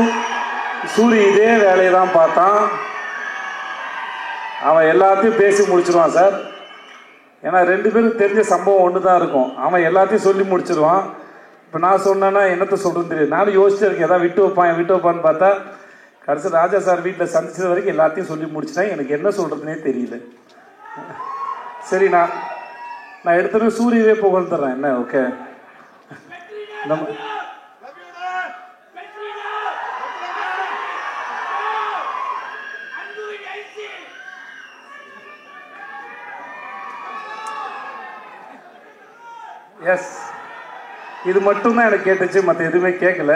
சூரி இதே வேலையை தான் பார்த்தான். அவன் எல்லாத்தையும் பேசி முடிச்சிருவான் சார். ஏன்னா 2 பேருக்கு தெரிஞ்ச சம்பவம் ஒன்று தான் இருக்கும். அவன் எல்லாத்தையும் சொல்லி முடிச்சிருவான். இப்போ நான் சொன்னேன்னா என்னத்தை சொல்கிறேன்னு தெரியும். நானும் யோசிச்சு இருக்கேன், எதாவது விட்டு வைப்பான்னு பார்த்தா கடைசி ராஜா சார் வீட்டில் சந்திச்சது வரைக்கும் எல்லாத்தையும் சொல்லி முடிச்சிட்டேன். எனக்கு என்ன சொல்கிறதுனே தெரியல. சரி, நான் எடுத்துட்டு சூரியவே புகழ்ந்துடுறேன். என்ன ஓகே, நம்ம எஸ் இது மட்டும்தான் எனக்கு கேட்டுச்சு, மற்ற எதுவுமே கேட்கல.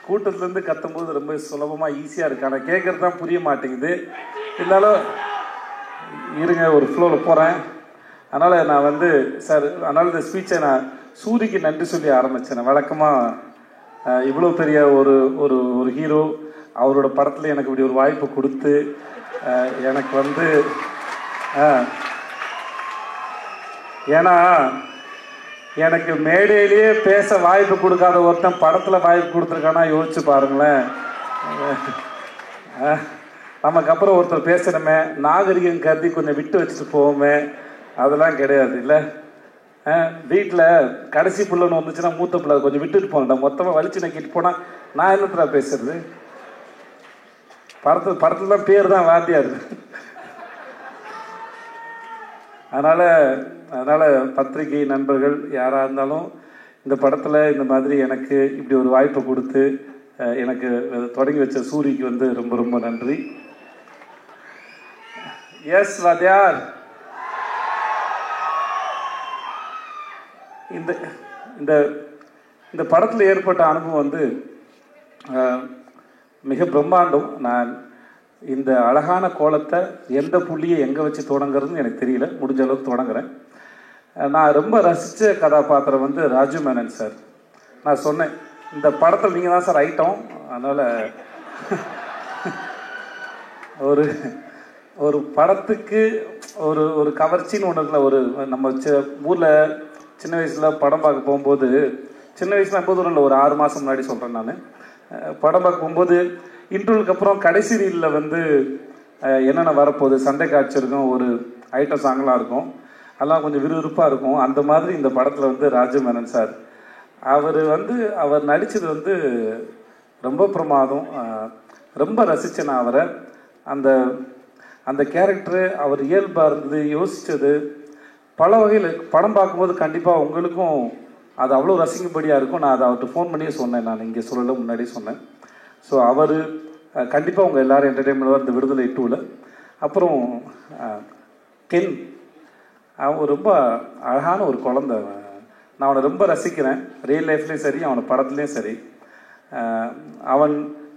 கூட்டத்துலேருந்து கத்தும்போது ரொம்ப சுலபமாக ஈஸியாக இருக்கு, ஆனால் கேட்குறது தான் புரிய மாட்டேங்குது. இருந்தாலும் இருங்க, ஒரு ஃப்ளோவில் போகிறேன். அதனால் நான் வந்து சார், அதனால் இந்த ஸ்பீச்சை நான் சூரிக்கு நன்றி சொல்லி ஆரம்பித்தேன். வழக்கமாக இவ்வளோ பெரிய ஒரு ஒரு ஒரு ஹீரோ அவரோட படத்தில் எனக்கு இப்படி ஒரு வாய்ப்பு கொடுத்து எனக்கு வந்து ஏன்னா எனக்கு மேடையிலேயே பேச வாய்ப்பு கொடுக்காத ஒருத்தன் படத்தில் வாய்ப்பு கொடுத்துருக்கானா யோசிச்சு பாருங்களேன். நமக்கு அப்புறம் ஒருத்தர் பேசணுமே, நாகரிகம் கருதி கொஞ்சம் விட்டு வச்சுட்டு போவோமே, அதெல்லாம் கிடையாது இல்லை. வீட்டில் கடைசி பிள்ளைன்னு வந்துச்சுன்னா மூத்த பிள்ளை கொஞ்சம் விட்டுட்டு போனேன், மொத்தமாக வலிச்சு நக்கிட்டு போனால் நான் என்னத்துல பேசுறது? படத்தில் தான் பேர் தான் வாத்தியார். அதனால் பத்திரிகை நண்பர்கள் யாராக இருந்தாலும் இந்த படத்தில் இந்த மாதிரி எனக்கு இப்படி ஒரு வாய்ப்பை கொடுத்து எனக்கு தொடங்கி வச்ச சூரிக்கு வந்து ரொம்ப ரொம்ப நன்றி. எஸ் வாத்தியார், இந்த படத்தில் ஏற்பட்ட அனுபவம் வந்து மிக பிரம்மாண்டம். நான் இந்த அழகான கோலத்தை எந்த புள்ளியை எங்கே வச்சு தொடங்குறதுன்னு எனக்கு தெரியல, முடிஞ்ச அளவுக்கு தொடங்குறேன். நான் ரொம்ப ரசித்த கதாபாத்திரம் வந்து ராஜு மேனன் சார். நான் சொன்னேன், இந்த படத்தில் நீங்கள் தான் சார் ஐட்டம், அதனால் ஒரு படத்துக்கு ஒரு கவர்ச்சின்னு ஒன்று இருக்குல்ல. நம்ம ஊரில் சின்ன வயசில் படம் பார்க்க போகும்போது, சின்ன வயசில் எப்போதும் இல்லை, ஒரு 6 மாதம் முன்னாடி சொல்கிறேன் நான், படம் பார்க்க போகும்போது இன்டர்வலுக்கு அப்புறம் கடைசி ரீலில் வந்து என்னென்ன வரப்போகுது, சண்டை காட்சி இருக்கும், ஒரு ஐட்டம் சாங்கெலாம் இருக்கும், அதெல்லாம் கொஞ்சம் விறுவிறுப்பாக இருக்கும். அந்த மாதிரி இந்த படத்தில் வந்து ராஜு மேனன் சார் அவர் நடித்தது வந்து ரொம்ப பிரமாதம். ரொம்ப ரசித்தேன் நான் அவரை. அந்த கேரக்டரு அவர் இயல்பாக இருந்தது, யோசித்தது பல வகையில். படம் பார்க்கும்போது கண்டிப்பாக உங்களுக்கும் அது அவ்வளோ ரசிக்கும்படியாக இருக்கும். நான் அதை அவர்கிட்ட ஃபோன் பண்ணியே சொன்னேன், நான் இங்கே சொல்லலை, முன்னாடியே சொன்னேன். ஸோ அவர் கண்டிப்பாக உங்கள் எல்லோரும் என்டர்டெயின்மெண்ட் இந்த விடுதலை 2ல். அப்புறம் கென், அவன் ரொம்ப அழகான ஒரு குழந்தை. நான் அவனை ரொம்ப ரசிக்கிறேன், ரியல் லைஃப்லேயும் சரி, அவனை படத்துலேயும் சரி. அவன்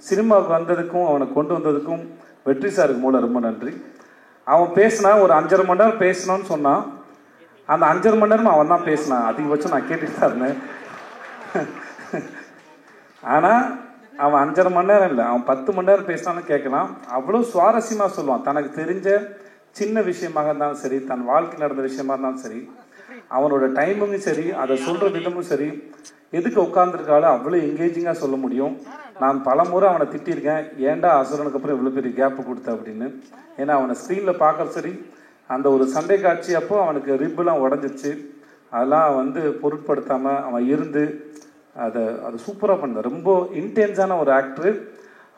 சினிமாவுக்கு வந்ததுக்கும் அவனை கொண்டு வந்ததுக்கும் வெற்றி சாருக்கு மூலம் ரொம்ப நன்றி. அவன் பேசினா ஒரு 5.5 மணி நேரம் பேசணும்னு சொன்னான். அந்த 5.5 மணி நேரம் அவன் தான் பேசினான். அதிகபட்சம் நான் கேட்டுட்டு தான் இருந்தேன். ஆனால் அவன் 5.5 மணி நேரம் இல்லை, அவன் 10 மணி நேரம் பேசினான்னு கேட்கலாம். அவ்வளோ சுவாரஸ்யமாக சொல்லுவான். தனக்கு தெரிஞ்ச சின்ன விஷயமாக இருந்தாலும் சரி, தன் வாழ்க்கை நடந்த விஷயமா இருந்தாலும் சரி, அவனோட டைமும் சரி, அதை சொல்கிற விதமும் சரி, எதுக்கு உட்காந்துருக்காலும் அவ்வளோ எங்கேஜிங்காக சொல்ல முடியும். நான் பல முறை அவனை திட்டிருக்கேன், ஏன்டா அசுரனுக்கு அப்புறம் இவ்வளோ பெரிய கேப்பு கொடுத்த அப்படின்னு. ஏன்னா அவனை ஸ்க்ரீனில் பார்க்க சரி, அந்த ஒரு சண்டை காட்சி அப்போ அவனுக்கு ரிப்பெலாம் உடஞ்சிச்சு, அதெல்லாம் வந்து பொருட்படுத்தாமல் அவன் இருந்து அதை சூப்பராக பண்ணான். ரொம்ப இன்டென்ஸான ஒரு ஆக்டரு.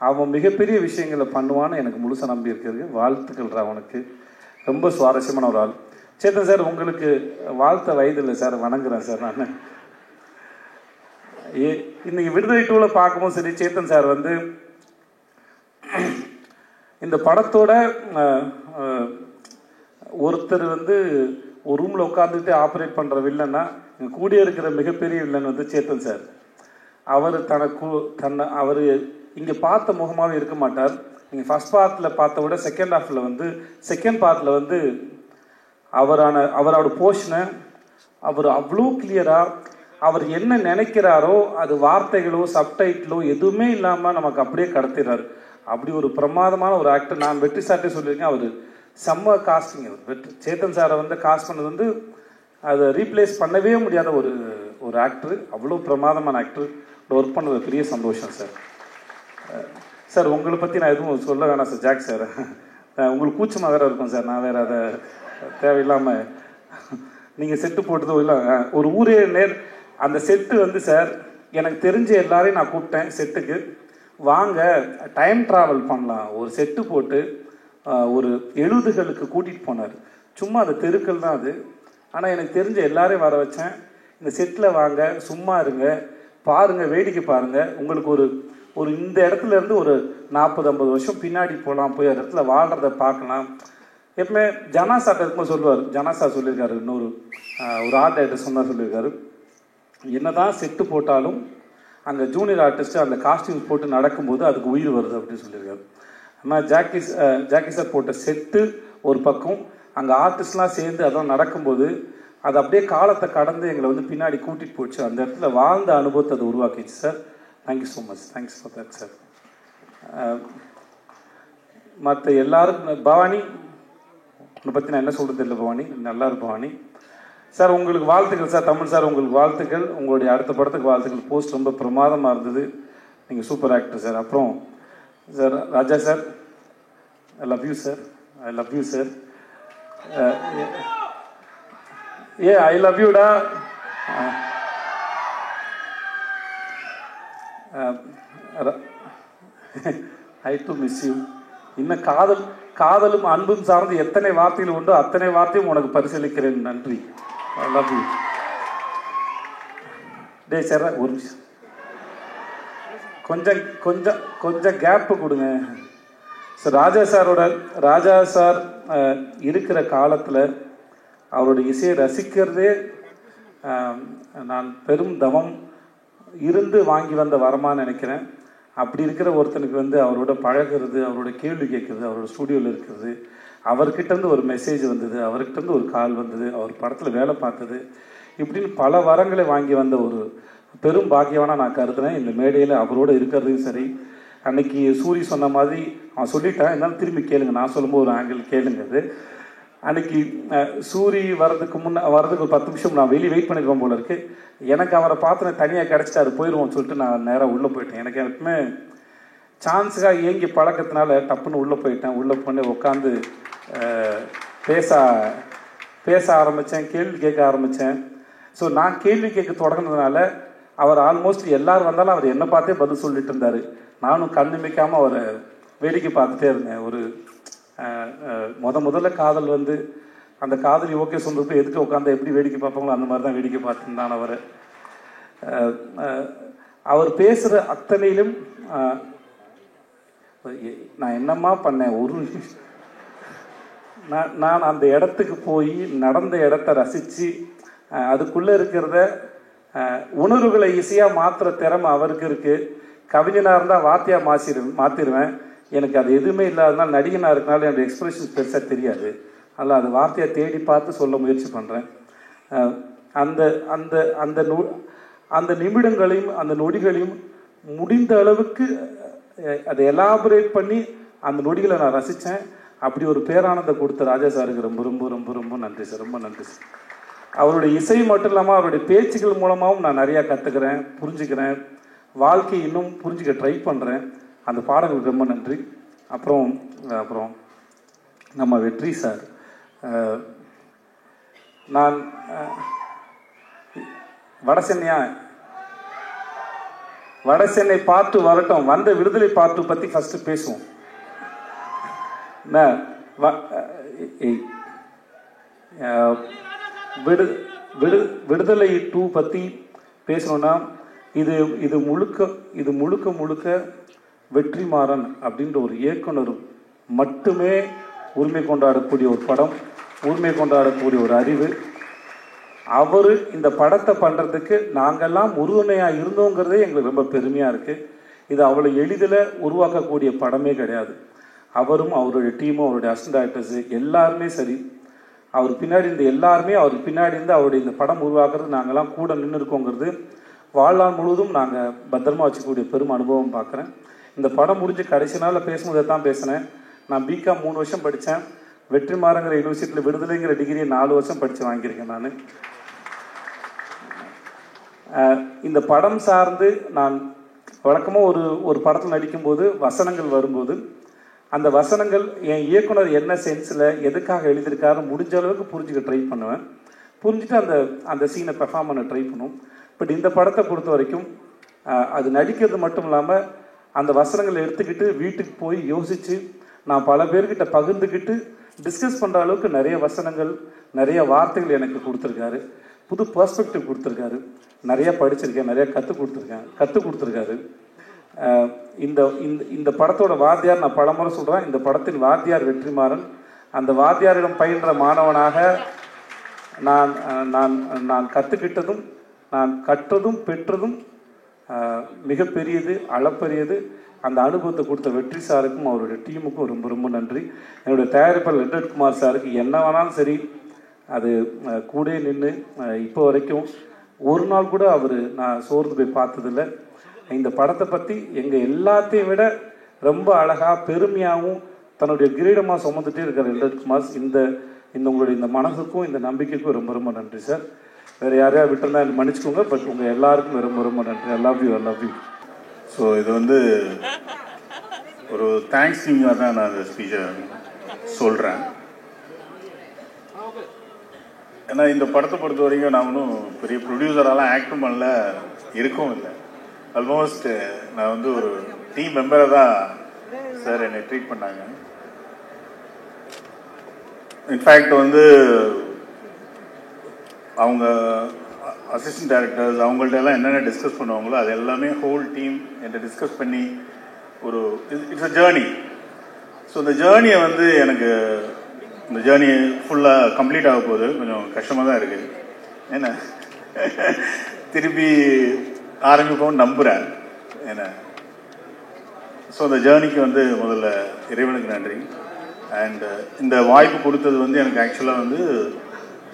அவன் மிகப்பெரிய விஷயங்களை பண்ணுவான்னு எனக்கு முழுசாக நம்பி இருக்கிறது. வாழ்த்துக்கள் அவனுக்கு. ரொம்ப சுவாரஸ்யமான ஒரு ஆள். சேத்தன் சார், உங்களுக்கு வாழ்த்த வயது இல்லை சார், வணங்குறேன் சார். நான் இன்னைக்கு விடுதலை 2ல பார்க்கும்போது சரி, சேத்தன் சார் வந்து இந்த படத்தோட ஒருத்தர் வந்து ஒரு ரூமில் உட்காந்துட்டு ஆப்ரேட் பண்ணுற வில்லன்னா கூடிய இருக்கிற மிகப்பெரிய வில்லன் வந்து சேத்தன் சார். அவர் அவர் இங்கே பார்த்த முகமாகவே இருக்க மாட்டார். நீங்கள் ஃபர்ஸ்ட் பார்ட்டில் பார்த்த விட செகண்ட் பார்ட்டில் வந்து அவரோட போர்ஷனை அவர் அவ்வளோ கிளியராக, அவர் என்ன நினைக்கிறாரோ அது வார்த்தைகளோ சப்டைட்டிலோ எதுவுமே இல்லாமல் நமக்கு அப்படியே கடத்திடுறாரு. அப்படி ஒரு பிரமாதமான ஒரு ஆக்டர். நான் வெற்றி சார்ட்டே சொல்லியிருக்கேன், அவர் செம்ம காஸ்டிங். சேத்தன் சாரை வந்து காஸ்ட் பண்ணது வந்து அதை ரீப்ளேஸ் பண்ணவே முடியாத ஒரு ஆக்டர். அவ்வளோ பிரமாதமான ஆக்டர். ஒர்க் பண்ணது பெரிய சந்தோஷம் சார். சார் உங்களை பற்றி நான் எதுவும் சொல்ல வேணாம் சார். ஜாக் சார், உங்களுக்கு கூச்சமாக வேறு இருக்கும் சார். நான் வேறு அதை தேவையில்லாமல் நீங்கள் செட்டு போட்டதோ இல்லை, ஒரு ஊரே அந்த செட்டு வந்து சார், எனக்கு தெரிஞ்ச எல்லாரையும் நான் கூப்பிட்டேன் செட்டுக்கு, வாங்க டைம் ட்ராவல் பண்ணலாம். ஒரு செட்டு போட்டு ஒரு 70களுக்கு கூட்டிகிட்டு போனார். சும்மா அந்த தெருக்கள் தான் அது. ஆனால் எனக்கு தெரிஞ்ச எல்லாரையும் வர வச்சேன். இந்த செட்டில் வாங்க, சும்மா இருங்க, பாருங்கள், வேடிக்கை பாருங்கள். உங்களுக்கு ஒரு இந்த இடத்துல இருந்து ஒரு 40-50 வருஷம் பின்னாடி போகலாம், போய் அந்த இடத்துல வாழ்கிறத பார்க்கலாம். எப்பவுமே ஜனாசாட்ட இருக்கும்போது சொல்லுவார், ஜனாசா சொல்லியிருக்காரு, இன்னொரு ஆர்ட் டைரக்டர் சொன்னார், சொல்லியிருக்காரு, என்னதான் செட்டு போட்டாலும் அங்கே ஜூனியர் ஆர்டிஸ்ட்டு அந்த காஸ்டியூம் போட்டு நடக்கும்போது அதுக்கு உயிர் வருது அப்படின்னு சொல்லியிருக்காரு. ஆனால் ஜாக்கி சார் போட்ட செட்டு ஒரு பக்கம், அங்கே ஆர்டிஸ்ட்லாம் சேர்ந்து அதெல்லாம் நடக்கும்போது அது அப்படியே காலத்தை கடந்து எங்களை வந்து பின்னாடி கூட்டிகிட்டு போச்சு. அந்த இடத்துல வாழ்ந்த அனுபவத்தை அது உருவாக்கிச்சு sir. Thank you so much. Thanks for that sir. மற்ற எல்லாரும், பவானி உன்னை பற்றி நான் என்ன சொல்கிறது தெரியல பவானி, நல்லா இருக்கு பவானி சார். உங்களுக்கு வாழ்த்துக்கள் சார். தமிழ் சார், உங்களுக்கு வாழ்த்துக்கள். உங்களுடைய அடுத்த படத்துக்கு வாழ்த்துக்கள். போஸ்ட் ரொம்ப பிரமாதமாக இருந்தது. நீங்கள் சூப்பர் ஆக்டர் சார். அப்புறம் sir Raja sir, I love you sir. I love you sir. I love யூடா. I do miss you. இன்னும் காதலும் அன்பும் சார்ந்து எத்தனை வார்த்தைகள் உண்டோ அத்தனை வார்த்தையும் உனக்கு பரிசீலிக்கிறேன். நன்றி. ஐ லவ் யூ. டே சார், ஒரு நிமிஷம், கொஞ்சம் கேப்பு கொடுங்க சார். ராஜா சார் இருக்கிற காலத்தில் அவருடைய இசையை ரசிக்கிறதே நான் பெரும் தவம் இருந்து வாங்கி வந்த வரமான்னு நினைக்கிறேன். அப்படி இருக்கிற ஒருத்தனுக்கு வந்து அவரோட பழகிறது, அவரோட கேள்வி கேட்குறது, அவரோட ஸ்டூடியோவில் இருக்கிறது, அவர்கிட்டருந்து ஒரு மெசேஜ் வந்தது, அவர்கிட்டருந்து ஒரு கால் வந்தது, அவர் படத்தில் வேலை பார்த்தது, இப்படின்னு பல வரங்களை வாங்கி வந்த ஒரு பெரும் பாக்கியவானா நான் கருதுனேன். இந்த மேடையில் அவரோட இருக்கிறதையும் சரி, அன்னைக்கு சூரி சொன்ன மாதிரி அவன் சொல்லிட்டான், இருந்தாலும் திரும்பி கேளுங்க, நான் சொல்லும்போது ஒரு ஆங்கிள் கேளுங்க. அது அன்னைக்கு சூரி வர்றதுக்கு வர்றதுக்கு ஒரு 10 நிமிஷம் நான் வெளியே வெயிட் பண்ணிருக்கோம் போல இருக்கு. எனக்கு அவரை பார்த்து தனியாக கிடச்சிட்டாரு, போயிடுவோம்னு சொல்லிட்டு நான் நேராக உள்ளே போயிட்டேன். எனக்கு எப்பவுமே சான்ஸுக்காக ஏங்கி பழக்கத்தினால டப்புன்னு உள்ளே போயிட்டேன். உள்ளே பண்ணி உட்காந்து பேச ஆரம்பித்தேன், கேள்வி கேட்க ஆரம்பித்தேன். ஸோ நான் கேள்வி கேட்க தொடங்கினதுனால அவர் ஆல்மோஸ்ட் எல்லாரும் வந்தாலும் அவர் என்னை பார்த்தே பதில் சொல்லிட்டு இருந்தார். நானும் கண்ணுமிக்காமல் அவரை வேடிக்கை பார்த்துட்டே இருந்தேன். ஒரு முதல்ல காதல் வந்து அந்த காதலி ஓகே சொல்றதுக்கு எதுக்கு உட்காந்து எப்படி வேடிக்கை பார்ப்பாங்களோ அந்த மாதிரி தான் வேடிக்கை பார்த்துருந்தான் அவர். அவர் பேசுகிற அத்தனையிலும் நான் என்னம்மா பண்ணேன், நான் அந்த இடத்துக்கு போய் நடந்த இடத்த ரசித்து அதுக்குள்ளே இருக்கிறத உணர்வுகளை ஈஸியாக மாற்றுற திறமை அவருக்கு இருக்குது. கவிஞனாக இருந்தால் வாத்தியாக மாற்றிடுவேன். எனக்கு அது எதுவுமே இல்லாதனால நடிகனாக இருக்கனால என்னோடய எக்ஸ்பிரஷன்ஸ் பெருசாக தெரியாது. அதில் அது வார்த்தையை தேடி பார்த்து சொல்ல முயற்சி பண்ணுறேன். அந்த அந்த அந்த அந்த நிமிடங்களையும் அந்த நொடிகளையும் முடிந்த அளவுக்கு அதை எலாபரேட் பண்ணி அந்த நொடிகளை நான் ரசித்தேன். அப்படி ஒரு பேரானந்தம் கொடுத்த ராஜா சாருக்கு ரொம்ப ரொம்ப ரொம்ப ரொம்ப நன்றி சார், ரொம்ப நன்றி சார். அவருடைய இசை மட்டும் இல்லாமல் அவருடைய பேச்சுக்கள் மூலமாகவும் நான் நிறையா கற்றுக்கிறேன், புரிஞ்சுக்கிறேன், வாழ்க்கை இன்னும் புரிஞ்சுக்க ட்ரை பண்ணுறேன். அந்த பாடங்களுக்கு ரொம்ப நன்றி. அப்புறம் நம்ம வெற்றி சார், நான் வடசென்னை பார்த்து வரட்டும், வந்த விடுதலை பார்த்து பற்றி ஃபஸ்ட்டு பேசுவோம். விடுதலை 2 பற்றி பேசணும்னா இது முழுக்க வெற்றிமாறன் அப்படின்ற ஒரு இயக்குனர் மட்டுமே உரிமை கொண்டாடக்கூடிய ஒரு படம், உரிமை கொண்டாடக்கூடிய ஒரு அறிவு. அவர் இந்த படத்தை பண்ணுறதுக்கு நாங்கள்லாம் உறுதுணையாக இருந்தோங்கிறதே எங்களுக்கு ரொம்ப பெருமையாக இருக்குது. இது அவ்வளோ எளிதில் உருவாக்கக்கூடிய படமே கிடையாது. அவரும் அவருடைய டீமும் அவருடைய அசிஸ்டன்ட் டைரக்டர்ஸு எல்லாருமே சரி, அவர் பின்னாடி இருந்த எல்லாருமே அவருக்கு பின்னாடி இருந்து அவருடைய இந்த படம் உருவாக்குறது நாங்கள்லாம் கூட நின்று இருக்கோங்கிறது வாழ்நாள் முழுவதும் நாங்கள் பத்திரமா வச்சுக்கூடிய பெரும் அனுபவம் பார்க்குறேன். இந்த படம் முடிஞ்சு கடைசி நாளில் பேசும்போது தான் பேசினேன். நான் பிகாம் 3 வருஷம் படித்தேன். வெற்றிமாறங்கிற யூனிவர்சிட்டியில் விடுதலைங்கிற டிகிரியை 4 வருஷம் படித்து வாங்கியிருக்கேன். நான் இந்த படம் சார்ந்து நான் வழக்கமாக ஒரு படத்தில் நடிக்கும்போது வசனங்கள் வரும்போது அந்த வசனங்கள் என் இயக்குனர் என்ன சென்ஸில் எதுக்காக எழுதியிருக்காரு முடிஞ்ச அளவுக்கு புரிஞ்சுக்க ட்ரை பண்ணுவேன். புரிஞ்சுட்டு அந்த சீனை பெர்ஃபார்ம் பண்ண ட்ரை பண்ணுவோம். பட் இந்த படத்தை பொறுத்த வரைக்கும் அது நடிக்கிறது மட்டும் இல்லாமல் அந்த வசனங்களை எடுத்துக்கிட்டு வீட்டுக்கு போய் யோசித்து நான் பல பேர்கிட்ட பகிர்ந்துக்கிட்டு டிஸ்கஸ் பண்ணுற அளவுக்கு நிறைய வசனங்கள், நிறைய வார்த்தைகள் எனக்கு கொடுத்துருக்காரு. புது பெர்ஸ்பெக்டிவ் கொடுத்துருக்காரு. நிறைய படிச்சிருக்கேன், நிறைய கற்றுக் கொடுத்துருக்காரு. இந்த படத்தோட வாத்தியார் நான் பலமுறை சொல்கிறேன், இந்த படத்தின் வாத்தியார் வெற்றிமாறன். அந்த வாத்தியாரிடம் பயின்ற மாணவனாக நான் கற்றுக்கிட்டதும் நான் கற்றதும் பெற்றதும் மிகப்பெரியது, அளப்பரியது. அந்த அனுபவத்தை கொடுத்த வெற்றி சாருக்கும் அவருடைய டீமுக்கும் ரொம்ப ரொம்ப நன்றி. என்னுடைய தயாரிப்பாளர் லெட்டட் குமார் சாருக்கு என்ன வேணாலும் சரி அது கூட நின்று இப்போ வரைக்கும் ஒரு நாள் கூட நான் சோர்ந்து போய் பார்த்ததில்லை. இந்த படத்தை பற்றி எங்கள் எல்லாத்தையும் விட ரொம்ப அழகாக பெருமையாகவும் தன்னுடைய கிரீடமாக சுமந்துட்டே இருக்கிற லெட்டட் குமார், இந்த உங்களுடைய இந்த மனசுக்கும் இந்த நம்பிக்கைக்கும் ரொம்ப ரொம்ப நன்றி சார். வேறு யாரையா விட்டுருந்தா மன்னிச்சுக்கோங்க. பட் உங்கள் எல்லாருக்கும் ரொம்ப ரொம்ப நன்றி. ஐ லவ் யூ. ஸோ இது வந்து ஒரு தேங்க்ஸிங்காக தான் நான் அந்த ஸ்பீச்சை சொல்கிறேன். ஏன்னா இந்த படத்தை பொறுத்த வரைக்கும் நான் ஒன்றும் பெரிய ப்ரொடியூசரெல்லாம் ஆக்டும் பண்ணல, இருக்கவும் இல்லை. ஆல்மோஸ்ட் நான் வந்து ஒரு டீம் மெம்பரை தான் சார் என்னை ட்ரீட் பண்ணாங்க. இன்ஃபேக்ட் வந்து அவங்க அசிஸ்டன்ட் டைரக்டர்ஸ் அவங்கள்ட்ட எல்லாம் என்னென்ன டிஸ்கஸ் பண்ணுவாங்களோ அது எல்லாமே ஹோல் டீம் என்கிட்ட டிஸ்கஸ் பண்ணி ஒரு இட்ஸ் அ ஜேர்னி. ஸோ இந்த ஜேர்னியை வந்து எனக்கு இந்த ஜேர்னி ஃபுல்லாக கம்ப்ளீட் ஆக போகுது. கொஞ்சம் கஷ்டமாக தான் இருக்குது. ஏன்னா திருப்பி ஆரம்பிப்போம்னு நம்புகிறேன். ஏன்னா ஸோ அந்த ஜேர்னிக்கு வந்து முதல்ல இறைவனுக்கு நன்றி. அண்ட் இந்த வாய்ப்பு கொடுத்தது வந்து எனக்கு ஆக்சுவலாக வந்து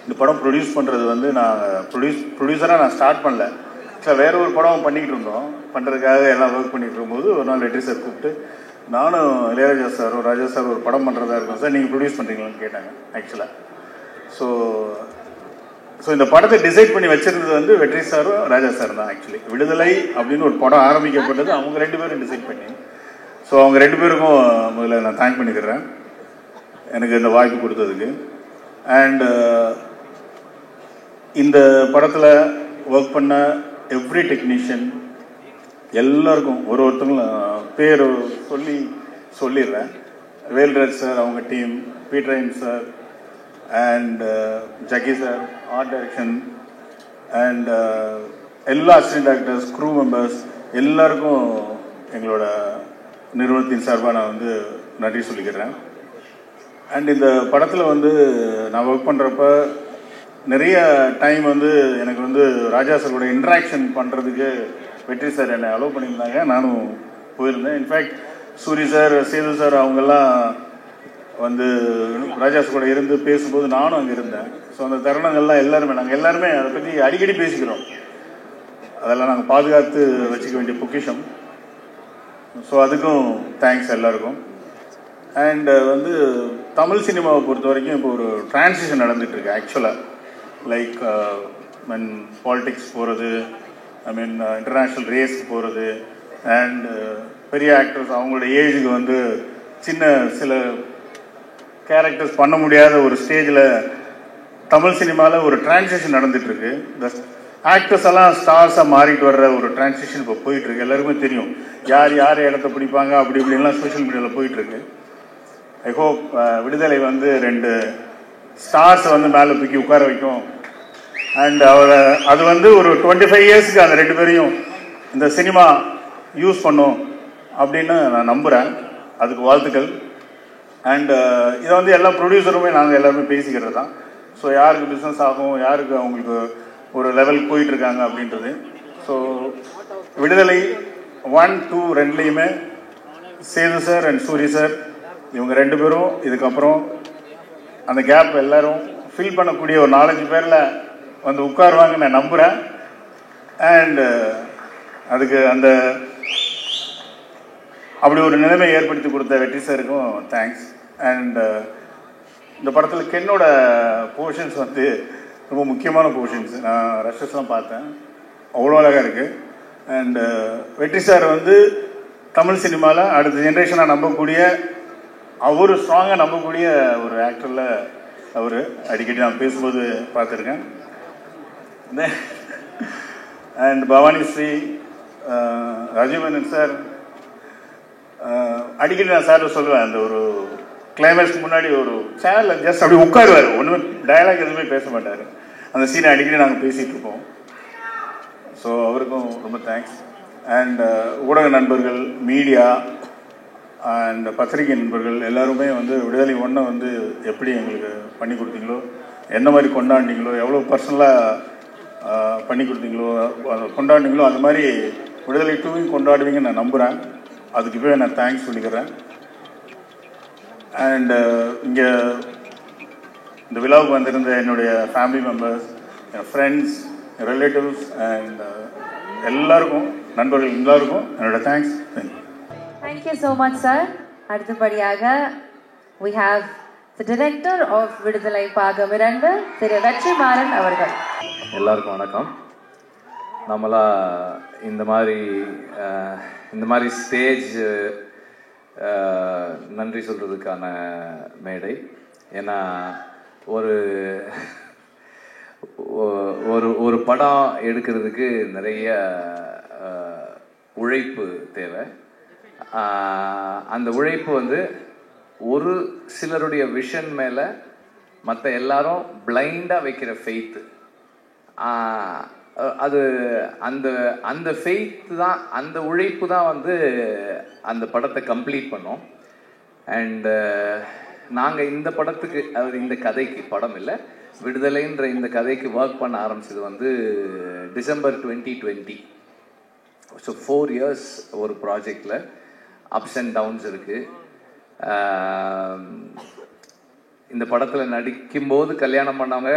இந்த படம் ப்ரொடியூஸ் பண்ணுறது வந்து நான் ப்ரொடியூசராக நான் ஸ்டார்ட் பண்ணல. ஆக்சுவலாக வேற ஒரு படம் பண்ணிக்கிட்டு இருந்தோம். பண்ணுறதுக்காக எல்லாம் ஒர்க் பண்ணிகிட்டு இருக்கும்போது ஒரு நாள் வெற்றி சார் கூப்பிட்டு, நானும் இளையராஜா சாரும் ராஜா சார் ஒரு படம் பண்ணுறதா இருக்கும் சார், நீங்கள் ப்ரொடியூஸ் பண்ணுறீங்களான்னு கேட்டாங்க ஆக்சுவலாக. ஸோ இந்த படத்தை டிசைட் பண்ணி வச்சிருந்தது வந்து வெற்றி சாரும் ராஜா சார் தான். ஆக்சுவலி விடுதலை அப்படின்னு ஒரு படம் ஆரம்பிக்கப்பட்டது அவங்க 2 பேரும் டிசைட் பண்ணி. ஸோ அவங்க 2 பேருக்கும் முதல்ல நான் தேங்க் பண்ணிக்கிறேன் எனக்கு இந்த வாய்ப்பு கொடுத்ததுக்கு. அண்ட் இந்த படத்தில் ஒர்க் பண்ண எவ்ரி டெக்னீஷியன் எல்லாருக்கும் ஒருத்தங்களும் பேர் சொல்லிடுறேன். வேல்ராஜ் சார், அவங்க team, Peter Hein sir and Jakki sir, art direction and எல்லா அசிஸ்டன்ட் டைரக்டர்ஸ், க்ரூ மெம்பர்ஸ் எல்லாருக்கும் எங்களோட நிறுவனத்தின் சார்பாக நான் வந்து நன்றி சொல்லிக்கிறேன். அண்ட் இந்த படத்தில் வந்து நான் ஒர்க் பண்ணுறப்ப நிறைய டைம் வந்து எனக்கு வந்து ராஜா சாரோட இன்ட்ராக்ஷன் பண்ணுறதுக்கு வெற்றி சார் என்னை அலோவ் பண்ணியிருந்தாங்க. நானும் போயிருந்தேன். In fact Soori sir, Sethu sir அவங்கெல்லாம் வந்து ராஜா சார் கூட இருந்து பேசும்போது நானும் அங்கே இருந்தேன். ஸோ அந்த தருணங்கள்லாம் நாங்கள் எல்லாருமே அதை பற்றி அடிக்கடி பேசிக்கிறோம். அதெல்லாம் நாங்கள் பாதுகாத்து வச்சுக்க வேண்டிய பொக்கிஷம். ஸோ அதுக்கும் தேங்க்ஸ் எல்லாருக்கும். அண்ட் வந்து தமிழ் சினிமாவை பொறுத்த வரைக்கும் இப்போ ஒரு டிரான்சிஷன் நடந்துகிட்ருக்கு ஆக்சுவலாக. லைக் மீன் பாலிடிக்ஸ் போகிறது, இன்டர்நேஷ்னல் ரேஸ்க்கு போகிறது, அண்ட் பெரிய ஆக்டர்ஸ் அவங்களோட ஏஜுக்கு வந்து சில கேரக்டர்ஸ் பண்ண முடியாத ஒரு ஸ்டேஜில் தமிழ் சினிமாவில் ஒரு டிரான்சிஷன் நடந்துகிட்ருக்கு. இந்த ஆக்டர்ஸ் எல்லாம் ஸ்டார்ஸாக மாறிட்டு வர்ற ஒரு டிரான்சிஷன் இப்போ போயிட்டுருக்கு. எல்லாருக்குமே தெரியும் யார் இடத்த பிடிப்பாங்க அப்படி இப்படின்லாம் சோஷியல் மீடியாவில் போயிட்டுருக்கு. ஐ ஹோப் விடுதலை வந்து 2 ஸ்டார்ஸை வந்து மேலே தூக்கி உட்கார வைக்கும். அண்ட் அது வந்து ஒரு 25 இயர்ஸ்க்கு அந்த 2 பேரையும் இந்த சினிமா யூஸ் பண்ணும் அப்படின்னு நான் நம்புகிறேன். அதுக்கு வாழ்த்துக்கள். அண்ட் இதை வந்து எல்லா ப்ரொடியூசருமே நாங்கள் எல்லாருமே பேசிக்கிறது தான். ஸோ யாருக்கு பிஸ்னஸ் ஆகும், யாருக்கு அவங்களுக்கு ஒரு லெவல் போயிட்டுருக்காங்க அப்படின்றது. ஸோ விடுதலை 1, 2 2லேயுமே Sethu sir and Soori sir இவங்க 2 பேரும் இதுக்கப்புறம் அந்த கேப் எல்லாரும் ஃபில் பண்ணக்கூடிய ஒரு 4-5 பேரில் வந்து உட்காருவாங்கன்னு நான் நம்புகிறேன். அண்ட் அதுக்கு அப்படி ஒரு நிலைமை ஏற்படுத்தி கொடுத்த வெற்றி சாருக்கும் தேங்க்ஸ். அண்ட் இந்த படத்தில் கென்னோட போர்ஷன்ஸ் வந்து ரொம்ப முக்கியமான போர்ஷன்ஸ். நான் ரஷஸ்லாம் பார்த்தேன், அவ்வளோ அழகாக இருக்குது. அண்ட் வெற்றி சார் வந்து தமிழ் சினிமாவில் அடுத்த ஜென்ரேஷனாக நம்பக்கூடிய, அவர் ஸ்ட்ராங்காக நம்பக்கூடிய ஒரு ஆக்டரில் அவர் அடிக்கடி நான் பேசும்போது பார்த்துருக்கேன். அண்ட் பவானி ஸ்ரீ, ராஜீவ் சார் அடிக்கடி நான் சார் சொல்லுவேன், அந்த ஒரு கிளைமேக்ஸ்க்கு முன்னாடி ஒரு சேரில் ஜஸ்ட் அப்படி உட்காருவார், ஒன்றுமே டயலாக் எதுவுமே பேச மாட்டார். அந்த சீனை அடிக்கடி நாங்கள் பேசிகிட்டு இருப்போம். ஸோ அவருக்கும் ரொம்ப தேங்க்ஸ். அண்ட் ஊடக நண்பர்கள், மீடியா அண்ட் பத்திரிகை நண்பர்கள் எல்லாருமே வந்து விடுதலை 1 வந்து எப்படி எங்களுக்கு பண்ணி கொடுத்தீங்களோ, என்ன மாதிரி கொண்டாடிங்களோ, எவ்வளோ பர்சனலாக பண்ணி கொடுத்தீங்களோ கொண்டாடிங்களோ, அந்த மாதிரி விடுதலை 2வையும் கொண்டாடுவீங்கன்னு நான் நம்புகிறேன். அதுக்கு போய் நான் தேங்க்ஸ் சொல்லிக்கிறேன். அண்டு இங்கே இந்த விழாவுக்கு வந்திருந்த என்னுடைய family members, N friends, relatives and எல்லாருக்கும், நண்பர்கள் எல்லாருக்கும் என்னோட thanks. Thank you so much sir. அடுத்தபடியாக we have the director of விடுதலை பாகம் 2 திரு வெற்றிமாறன் அவர்கள். எல்லாருக்கும் வணக்கம். நம்மளா இந்த மாதிரி ஸ்டேஜ் நன்றி சொல்கிறதுக்கான மேடை. ஏன்னா ஒரு படம் எடுக்கிறதுக்கு நிறைய உழைப்பு தேவை. அந்த உழைப்பு வந்து ஒரு சிலருடைய விஷன் மேலே மற்ற எல்லாரும் பிளைண்டாக வைக்கிற ஃபெய்த்து, அது அந்த ஃபெய்த் தான், அந்த உழைப்பு தான் வந்து அந்த படத்தை கம்ப்ளீட் பண்ணோம். அண்டு நாங்கள் இந்த படத்துக்கு, அதாவது இந்த கதைக்கு, படம் இல்லை, விடுதலைன்ற இந்த கதைக்கு ஒர்க் பண்ண ஆரம்பிச்சது வந்து டிசம்பர் 2020. ஸோ 4 இயர்ஸ் ஒரு ப்ராஜெக்டில். அப்ஸ் அண்ட் டவுன்ஸ் இருக்குது. இந்த படத்தில் நடிக்கும்போது கல்யாணம் பண்ணவங்க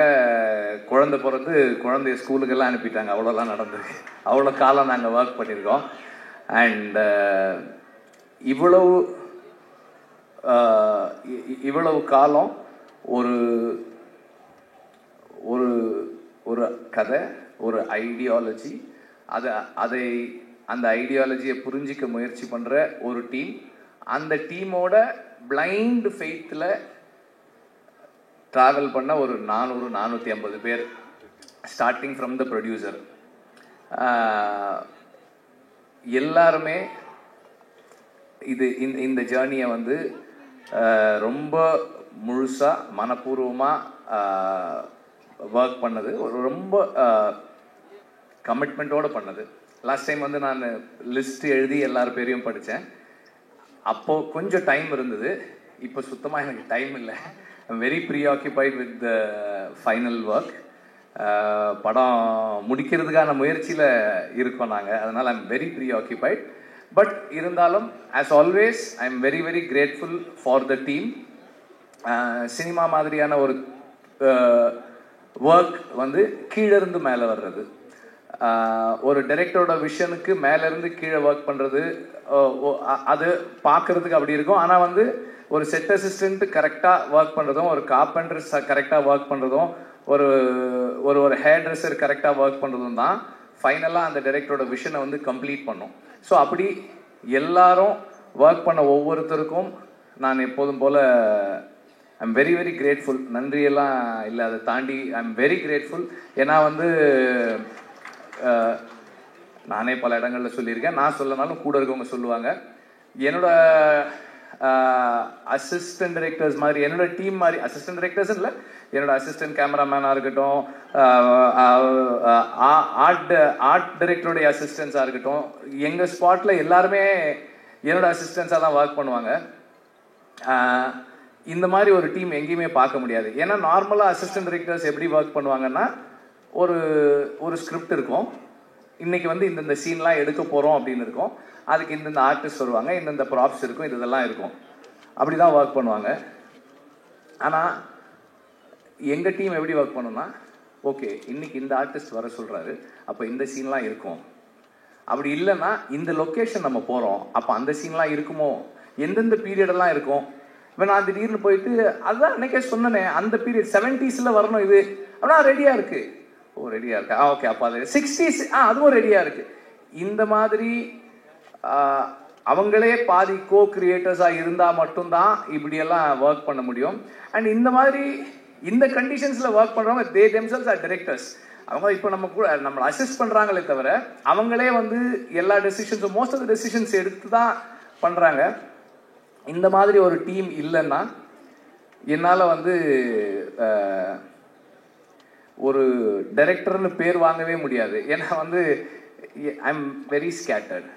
குழந்தை பிறந்து குழந்தைய ஸ்கூலுக்கெல்லாம் அனுப்பிட்டாங்க. அவ்வளோலாம் நடந்திருக்கு. அவ்வளோ காலம் நாங்கள் ஒர்க் பண்ணியிருக்கோம். அண்ட் இவ்வளவு காலம் ஒரு ஒரு ஒரு கதை, ஒரு ஐடியாலஜி, அந்த ஐடியாலஜியை புரிஞ்சிக்க முயற்சி பண்ணுற ஒரு டீம். அந்த டீமோட பிளைண்ட் ஃபெய்த்தில் ட்ராவல் பண்ண ஒரு 400-450 பேர், ஸ்டார்டிங் ஃப்ரம் த ப்ரொடியூசர். எல்லாருமே இந்த ஜேர்னியை வந்து ரொம்ப முழுசாக மனப்பூர்வமாக ஒர்க் பண்ணது, ரொம்ப கமிட்மெண்ட்டோடு பண்ணது. லாஸ்ட் டைம் வந்து நான் லிஸ்ட் எழுதி எல்லார் பேரையும் படித்தேன். அப்போது கொஞ்சம் டைம் இருந்தது. இப்போ சுத்தமாக எனக்கு டைம் இல்லை. I'm very preoccupied with the final work. படம் முடிக்கிறதுக்கான முயற்சியில் இருக்கோம் நாங்கள். அதனால் ஐம் வெரி ப்ரீஆக்கியூபைட். பட் இருந்தாலும் as always I am very very grateful for the team. Cinema மாதிரியான ஒரு ஒர்க் வந்து கீழிருந்து மேலே வர்றது, ஒரு டைரக்டரோட விஷனுக்கு மேலேருந்து கீழே ஒர்க் பண்ணுறது, அது பார்க்குறதுக்கு அப்படி இருக்கும். ஆனால் வந்து ஒரு செட் அசிஸ்டண்ட் கரெக்டாக ஒர்க் பண்ணுறதும், ஒரு கார்பெண்டர் கரெக்டாக ஒர்க் பண்ணுறதும், ஒரு ஒரு ஹேர் ட்ரெஸ்ஸர் கரெக்டாக ஒர்க் பண்ணுறதும் தான் ஃபைனலாக அந்த டைரக்டரோட விஷனை வந்து கம்ப்ளீட் பண்ணும். ஸோ அப்படி எல்லாரும் ஒர்க் பண்ண ஒவ்வொருத்தருக்கும் நான் எப்போதும் போல் ஐம் வெரி வெரி கிரேட்ஃபுல். நன்றியெல்லாம் இல்லை, அதை தாண்டி ஐம் வெரி கிரேட்ஃபுல். ஏன்னா வந்து நானே பல இடங்களில் சொல்லியிருக்கேன், நான் சொல்லனாலும் கூட இருக்கவங்க சொல்லுவாங்க. என்னோட அசிஸ்டன்ட் டைரக்டர்ஸ் மாதிரி, என்னோட டீம் மாதிரி, அசிஸ்டன்ட் டைரக்டர்ஸ் இல்லை, என்னோட அசிஸ்டன்ட் கேமராமேனாக இருக்கட்டும், ஆர்ட் டைரக்டருடைய அசிஸ்டன்ஸாக இருக்கட்டும், எங்கள் ஸ்பாட்டில் எல்லாருமே என்னோட அசிஸ்டன்ஸாக தான் ஒர்க் பண்ணுவாங்க. இந்த மாதிரி ஒரு டீம் எங்கேயுமே பார்க்க முடியாது. ஏன்னா நார்மலாக அசிஸ்டன்ட் டைரக்டர்ஸ் எப்படி ஒர்க் பண்ணுவாங்கன்னா, ஒரு ஸ்கிரிப்ட் இருக்கும், இன்னைக்கு வந்து இந்தந்த சீன்லாம் எடுக்க போகிறோம் அப்படின்னு இருக்கும், அதுக்கு இந்தந்த ஆர்டிஸ்ட் வருவாங்க, இந்தந்த ப்ராப்ஸ் இருக்கும், இதெல்லாம் இருக்கும், அப்படி தான் ஒர்க் பண்ணுவாங்க. ஆனால் எங்கள் டீம் எப்படி ஒர்க் பண்ணோம்னா, ஓகே இன்னைக்கு இந்த ஆர்டிஸ்ட் வர சொல்கிறாரு, அப்போ இந்த சீன்லாம் இருக்கும். அப்படி இல்லைன்னா இந்த லொக்கேஷன் நம்ம போகிறோம், அப்போ அந்த சீன்லாம் இருக்குமோ, எந்தெந்த பீரியடெல்லாம் இருக்கும். இப்போ நான் திடீர்னு போயிட்டு அதுதான் அன்னைக்கே சொன்னேனே, அந்த பீரியட் 70s வரணும் இது, அப்படின்னா ரெடியாக இருக்குது. ஓ ரெடியாக இருக்கா, ஓகே அப்போ அது 60s, அதுவும் ரெடியாக இருக்குது. இந்த மாதிரி அவங்களே பாதி கோ கிரியேட்டர்ஸாக இருந்தால் மட்டும்தான் இப்படியெல்லாம் ஒர்க் பண்ண முடியும். அண்ட் இந்த மாதிரி இந்த கண்டிஷன்ஸில் ஒர்க் பண்ணுறவங்க தே தெம்செல்ஸ் ஆர் டைரக்டர்ஸ். அவங்க இப்போ நம்ம கூட நம்மளை அசிஸ்ட் பண்ணுறாங்களே தவிர அவங்களே வந்து எல்லா டெசிஷன்ஸும் மோஸ்ட் ஆஃப் த டெசிஷன்ஸ் எடுத்து தான் பண்ணுறாங்க. இந்த மாதிரி ஒரு டீம் இல்லைன்னா என்னால் வந்து ஒரு டைரக்டர்னு பேர் வாங்கவே முடியாது. ஏன்னா வந்து ஐ எம் வெரி ஸ்கேட்டர்ட்.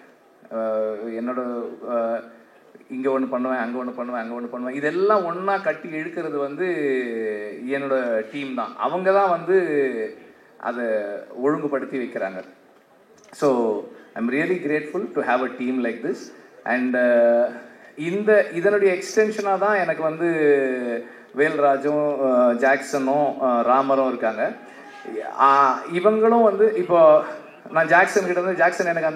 என்னோட இங்கே ஒன்று பண்ணுவேன், அங்கே ஒன்று பண்ணுவேன், அங்கே ஒன்று பண்ணுவேன், இதெல்லாம் ஒன்றா கட்டி இழுக்கிறது வந்து என்னோட டீம் தான். அவங்க தான் வந்து அதை ஒழுங்குபடுத்தி வைக்கிறாங்க. So I am really grateful to have a team like this. And இதனுடைய எக்ஸ்டென்ஷனாக தான் எனக்கு வந்து வேல்ராஜும் ஜாக்சனும் ராமரும் இருக்காங்க. இவங்களும் வந்து இப்போ நான் ஜாக்சன் கிட்ட வந்து, ஜாக்சன் எனக்கு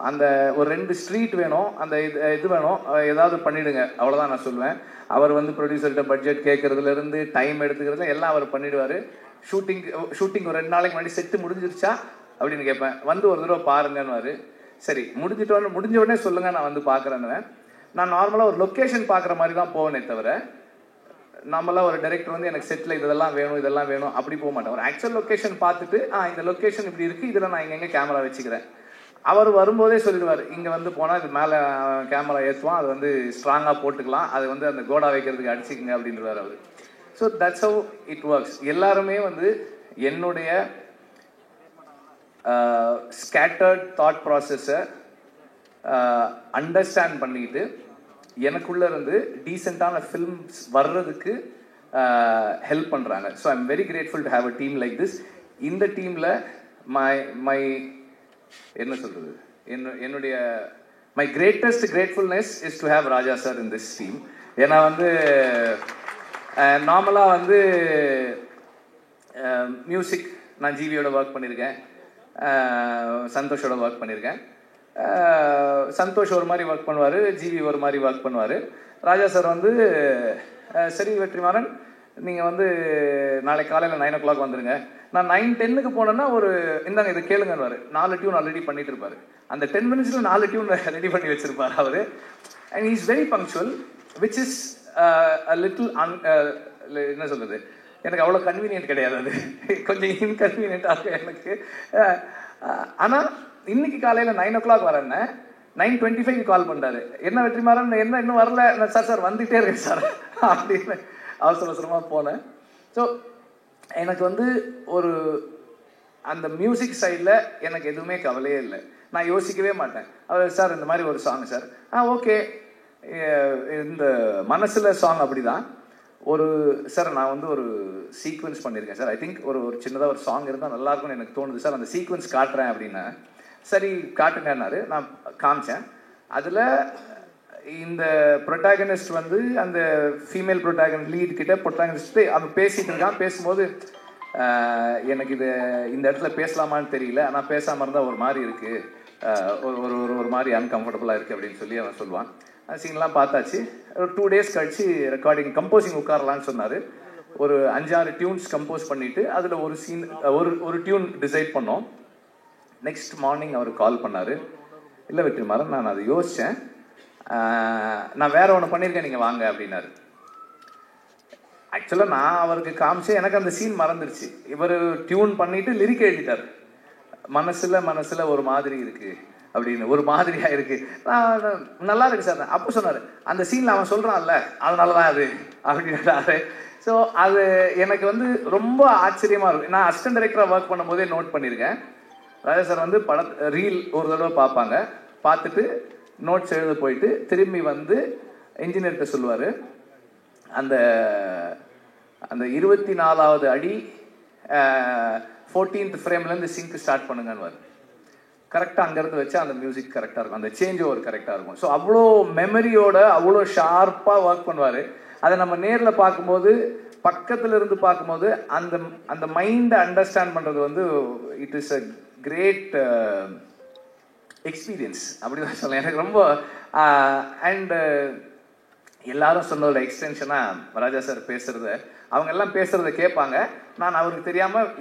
அந்த ஒரு 2 ஸ்ட்ரீட் வேணும், அந்த இது வேணும், ஏதாவது பண்ணிவிடுங்க, அவ்வளோதான் நான் சொல்லுவேன். அவர் வந்து ப்ரொடியூசர்கிட்ட பட்ஜெட் கேட்குறதுலேருந்து டைம் எடுத்துக்கிறதுல எல்லாம் அவர் பண்ணிவிடுவார். ஷூட்டிங் ஒரு 2 நாளைக்கு முன்னாடி செட்டு முடிஞ்சிருச்சா அப்படின்னு கேட்பேன். வந்து ஒரு தடவை பாருங்கன்னு. சரி முடிஞ்ச உடனே சொல்லுங்கள், நான் வந்து பார்க்குறேன்னு. நான் நார்மலாக ஒரு லொக்கேஷன் பார்க்குற மாதிரி தான் போவேனே தவிர, நம்மளாம் ஒரு டைரக்டர் வந்து எனக்கு செட்டில் இதெல்லாம் வேணும் அப்படி போக மாட்டேன். ஒரு ஆக்சுவல் லொக்கேஷன் பார்த்துட்டு இந்த லொக்கேஷன் இப்படி இருக்குது, இதில் நான் எங்கே கேமரா வச்சுக்கிறேன். அவர் வரும்போதே சொல்லிடுவார், இங்கே வந்து போனால் இது மேலே கேமரா ஏற்றுவான், அது வந்து ஸ்ட்ராங்காக போட்டுக்கலாம், அது வந்து அந்த கோடா வைக்கிறதுக்கு அடிச்சுக்குங்க அப்படின்றவார் அவர். So that's how it works. எல்லாருமே வந்து என்னுடைய ஸ்கேட்டர்ட் தாட் ப்ராசஸை அண்டர்ஸ்டாண்ட் பண்ணிட்டு எனக்குள்ளே இருந்து டீசெண்டான ஃபில்ம்ஸ் வர்றதுக்கு ஹெல்ப் பண்ணுறாங்க. So I am very grateful to have a team like this. இந்த டீமில் my my greatest gratefulness is to have Raja sir in this team. ஏன்னா வந்து நார்மலாக வந்து மியூசிக் நான் ஜிவியோட ஒர்க் பண்ணியிருக்கேன், சந்தோஷோட ஒர்க் பண்ணியிருக்கேன். சந்தோஷ் ஒரு மாதிரி ஒர்க் பண்ணுவார், ஜிவி ஒரு மாதிரி ஒர்க் பண்ணுவார். ராஜா சார் வந்து சரி வெற்றிமாறன் நீங்கள் வந்து நாளைக்கு காலையில் 9 o'clock வந்துடுங்க. நான் 9:10 போனேன்னா ஒரு இந்தாங்க இதை கேளுங்கன்னு 4 டியூன் ஆல்ரெடி பண்ணிட்டு இருப்பாரு. அந்த 10 minutes 4 டியூன் ரெடி பண்ணி வச்சிருப்பார் அவர். And is very punctual, which is little என்ன சொல்றது, எனக்கு அவ்வளோ கன்வீனியன்ட் கிடையாது, அது கொஞ்சம் இன்கன்வீனியன்ட்டாக இருக்கும் எனக்கு. ஆனால் இன்னைக்கு காலையில் 9 o'clock வரேன்னு 9:25 கால் பண்ணுறாரு. என்ன வெற்றிமாறன் என்ன இன்னும் வரல? சார் வந்துகிட்டே இருக்கேன் சார் அப்படின்னு அவசரமாக போனேன். ஸோ எனக்கு வந்து ஒரு அந்த மியூசிக் சைடில் எனக்கு எதுவுமே கவலையே இல்லை. நான் யோசிக்கவே மாட்டேன். அவர் சார் இந்த மாதிரி ஒரு சாங் சார், ஓகே இந்த மனசில் சாங் அப்படி தான் ஒரு சார் நான் வந்து ஒரு சீக்வன்ஸ் பண்ணியிருக்கேன் சார், ஐ திங்க் ஒரு சின்னதாக ஒரு சாங் இருந்தால் நல்லாயிருக்கும்னு எனக்கு தோணுது சார், அந்த சீக்வன்ஸ் காட்டுறேன் அப்படின்னா சரி காட்டுங்கன்னாரு. நான் காமிச்சேன். அதில் இந்த ப்ரொட்டாகனிஸ்ட் வந்து அந்த ஃபீமேல் ப்ரொட்டாகனிஸ்ட் லீட் கிட்ட ப்ரொட்டாகனிஸ்ட் அவன் பேசிகிட்டு இருக்கான். பேசும்போது எனக்கு இது இந்த இடத்துல பேசலாமான்னு தெரியல, ஆனால் பேசாமல் இருந்தால் ஒரு மாதிரி இருக்குது, ஒரு மாதிரி அன்கம்ஃபர்டபுளாக இருக்குது அப்படின்னு சொல்லி அவன் சொல்லுவான். சீன்லாம் பார்த்தாச்சு. ஒரு 2 days கழிச்சு ரெக்கார்டிங் கம்போசிங் உட்காரலான்னு சொன்னார். ஒரு 5-6 டியூன்ஸ் கம்போஸ் பண்ணிவிட்டு அதில் ஒரு சீன் ஒரு டியூன் டிசைட் பண்ணோம். நெக்ஸ்ட் மார்னிங் அவர் கால் பண்ணார். இல்லை வெற்றிமாறன் நான் அதை யோசித்தேன், நான் வேற ஒன்று பண்ணியிருக்கேன், நீங்கள் வாங்க அப்படின்னாரு. ஆக்சுவலாக நான் அவருக்கு காமிச்சேன், எனக்கு அந்த சீன் மறந்துருச்சு. இவர் டியூன் பண்ணிட்டு லிரிக் எழுதிட்டார். மனசுல ஒரு மாதிரி இருக்கு அப்படின்னு, ஒரு மாதிரியா இருக்கு, நல்லா இருக்கு சார். அப்போ சொன்னார் அந்த சீன்ல அவன் சொல்றான்ல அதனாலதான் அது அப்படின்றாரு. ஸோ அது எனக்கு வந்து ரொம்ப ஆச்சரியமா இருக்கும். நான் அசிஸ்டன்ட் டைரக்டரா ஒர்க் பண்ணும் போதே நோட் பண்ணியிருக்கேன். ராஜா சார் வந்து ரீல் ஒரு தடவை பார்ப்பாங்க, பார்த்துட்டு நோட்ஸ் எழுத போயிட்டு திரும்பி வந்து இன்ஜினியர்கிட்ட சொல்லுவார், அந்த அந்த 24வது அடி 14th ஃப்ரேம்லேருந்து சிங்க் ஸ்டார்ட் பண்ணுங்கன்னு கரெக்டாக அங்கேருந்து வச்சா அந்த மியூசிக் கரெக்டாக இருக்கும், அந்த சேஞ்ச் ஓவர் கரெக்டாக இருக்கும். ஸோ அவ்வளோ மெமரியோட அவ்வளோ ஷார்ப்பாக ஒர்க் பண்ணுவார். அதை நம்ம நேரில் பார்க்கும்போது பக்கத்தில் இருந்து பார்க்கும்போது அந்த அந்த மைண்டை அண்டர்ஸ்டாண்ட் பண்ணுறது வந்து it is a great experience அப்படிதான் சொல்லலாம். எனக்கு ரொம்ப அண்ட் எல்லாரும் சொன்னதோட எக்ஸ்டென்ஷனாக ராஜா சார் பேசுறத, அவங்க எல்லாம் பேசுறத கேட்பாங்க. நான் அவருக்கு தெரியாமல்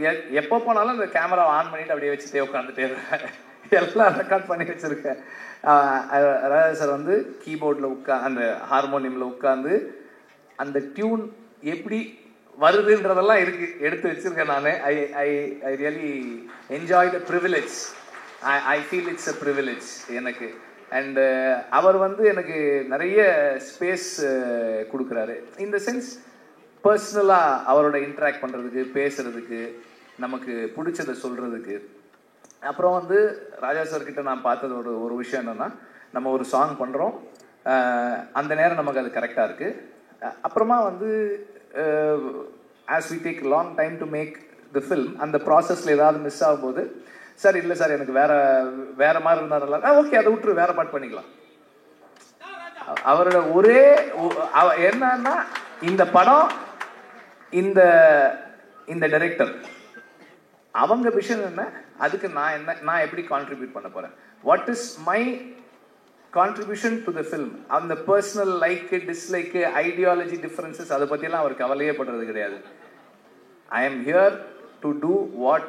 எப்போ போனாலும் இந்த கேமராவை ஆன் பண்ணிட்டு அப்படியே வச்சுட்டே உட்காந்துட்டே இருப்பேன். எல்லாம் ரெக்கார்ட் பண்ணி வச்சிருக்கேன். ராஜா சார் வந்து கீபோர்டில் அந்த ஹார்மோனியமில் உட்காந்து அந்த டியூன் எப்படி வருதுன்றதெல்லாம் எடுத்து வச்சிருக்கேன். நான் I really enjoy the privilege. I feel it's a privilege எனக்கு. அண்டு அவர் வந்து எனக்கு நிறைய ஸ்பேஸ் கொடுக்குறாரு. இந்த சென்ஸ் பர்சனலாக அவரோட இன்ட்ராக்ட் பண்ணுறதுக்கு, பேசுறதுக்கு, நமக்கு பிடிச்சதை சொல்கிறதுக்கு. அப்புறம் வந்து ராஜா சார்கிட்ட நான் பார்த்ததோட ஒரு விஷயம் என்னென்னா, நம்ம ஒரு சாங் பண்ணுறோம், அந்த நேரம் நமக்கு அது கரெக்டாக இருக்குது. அப்புறமா வந்து as we take long time to make the film, அந்த ப்ராசஸில் ஏதாவது மிஸ் ஆகும்போது, சார் இல்லை சார் எனக்கு வேற மாதிரி இருந்தாலும் ஓகே அதை விட்டுரு, வேற பாட்டு பண்ணிக்கலாம். அவரோட ஒரே என்னன்னா, இந்த படம் இந்த டைரக்டர் அவங்க விஷயம் என்ன, அதுக்கு நான் எப்படி கான்ட்ரிபியூட் பண்ண போறேன், what is my contribution to the film. அந்த personal like dislike ideology differences அதை பற்றியெல்லாம் அவர் கவலையே படுறது கிடையாது. I am here to do what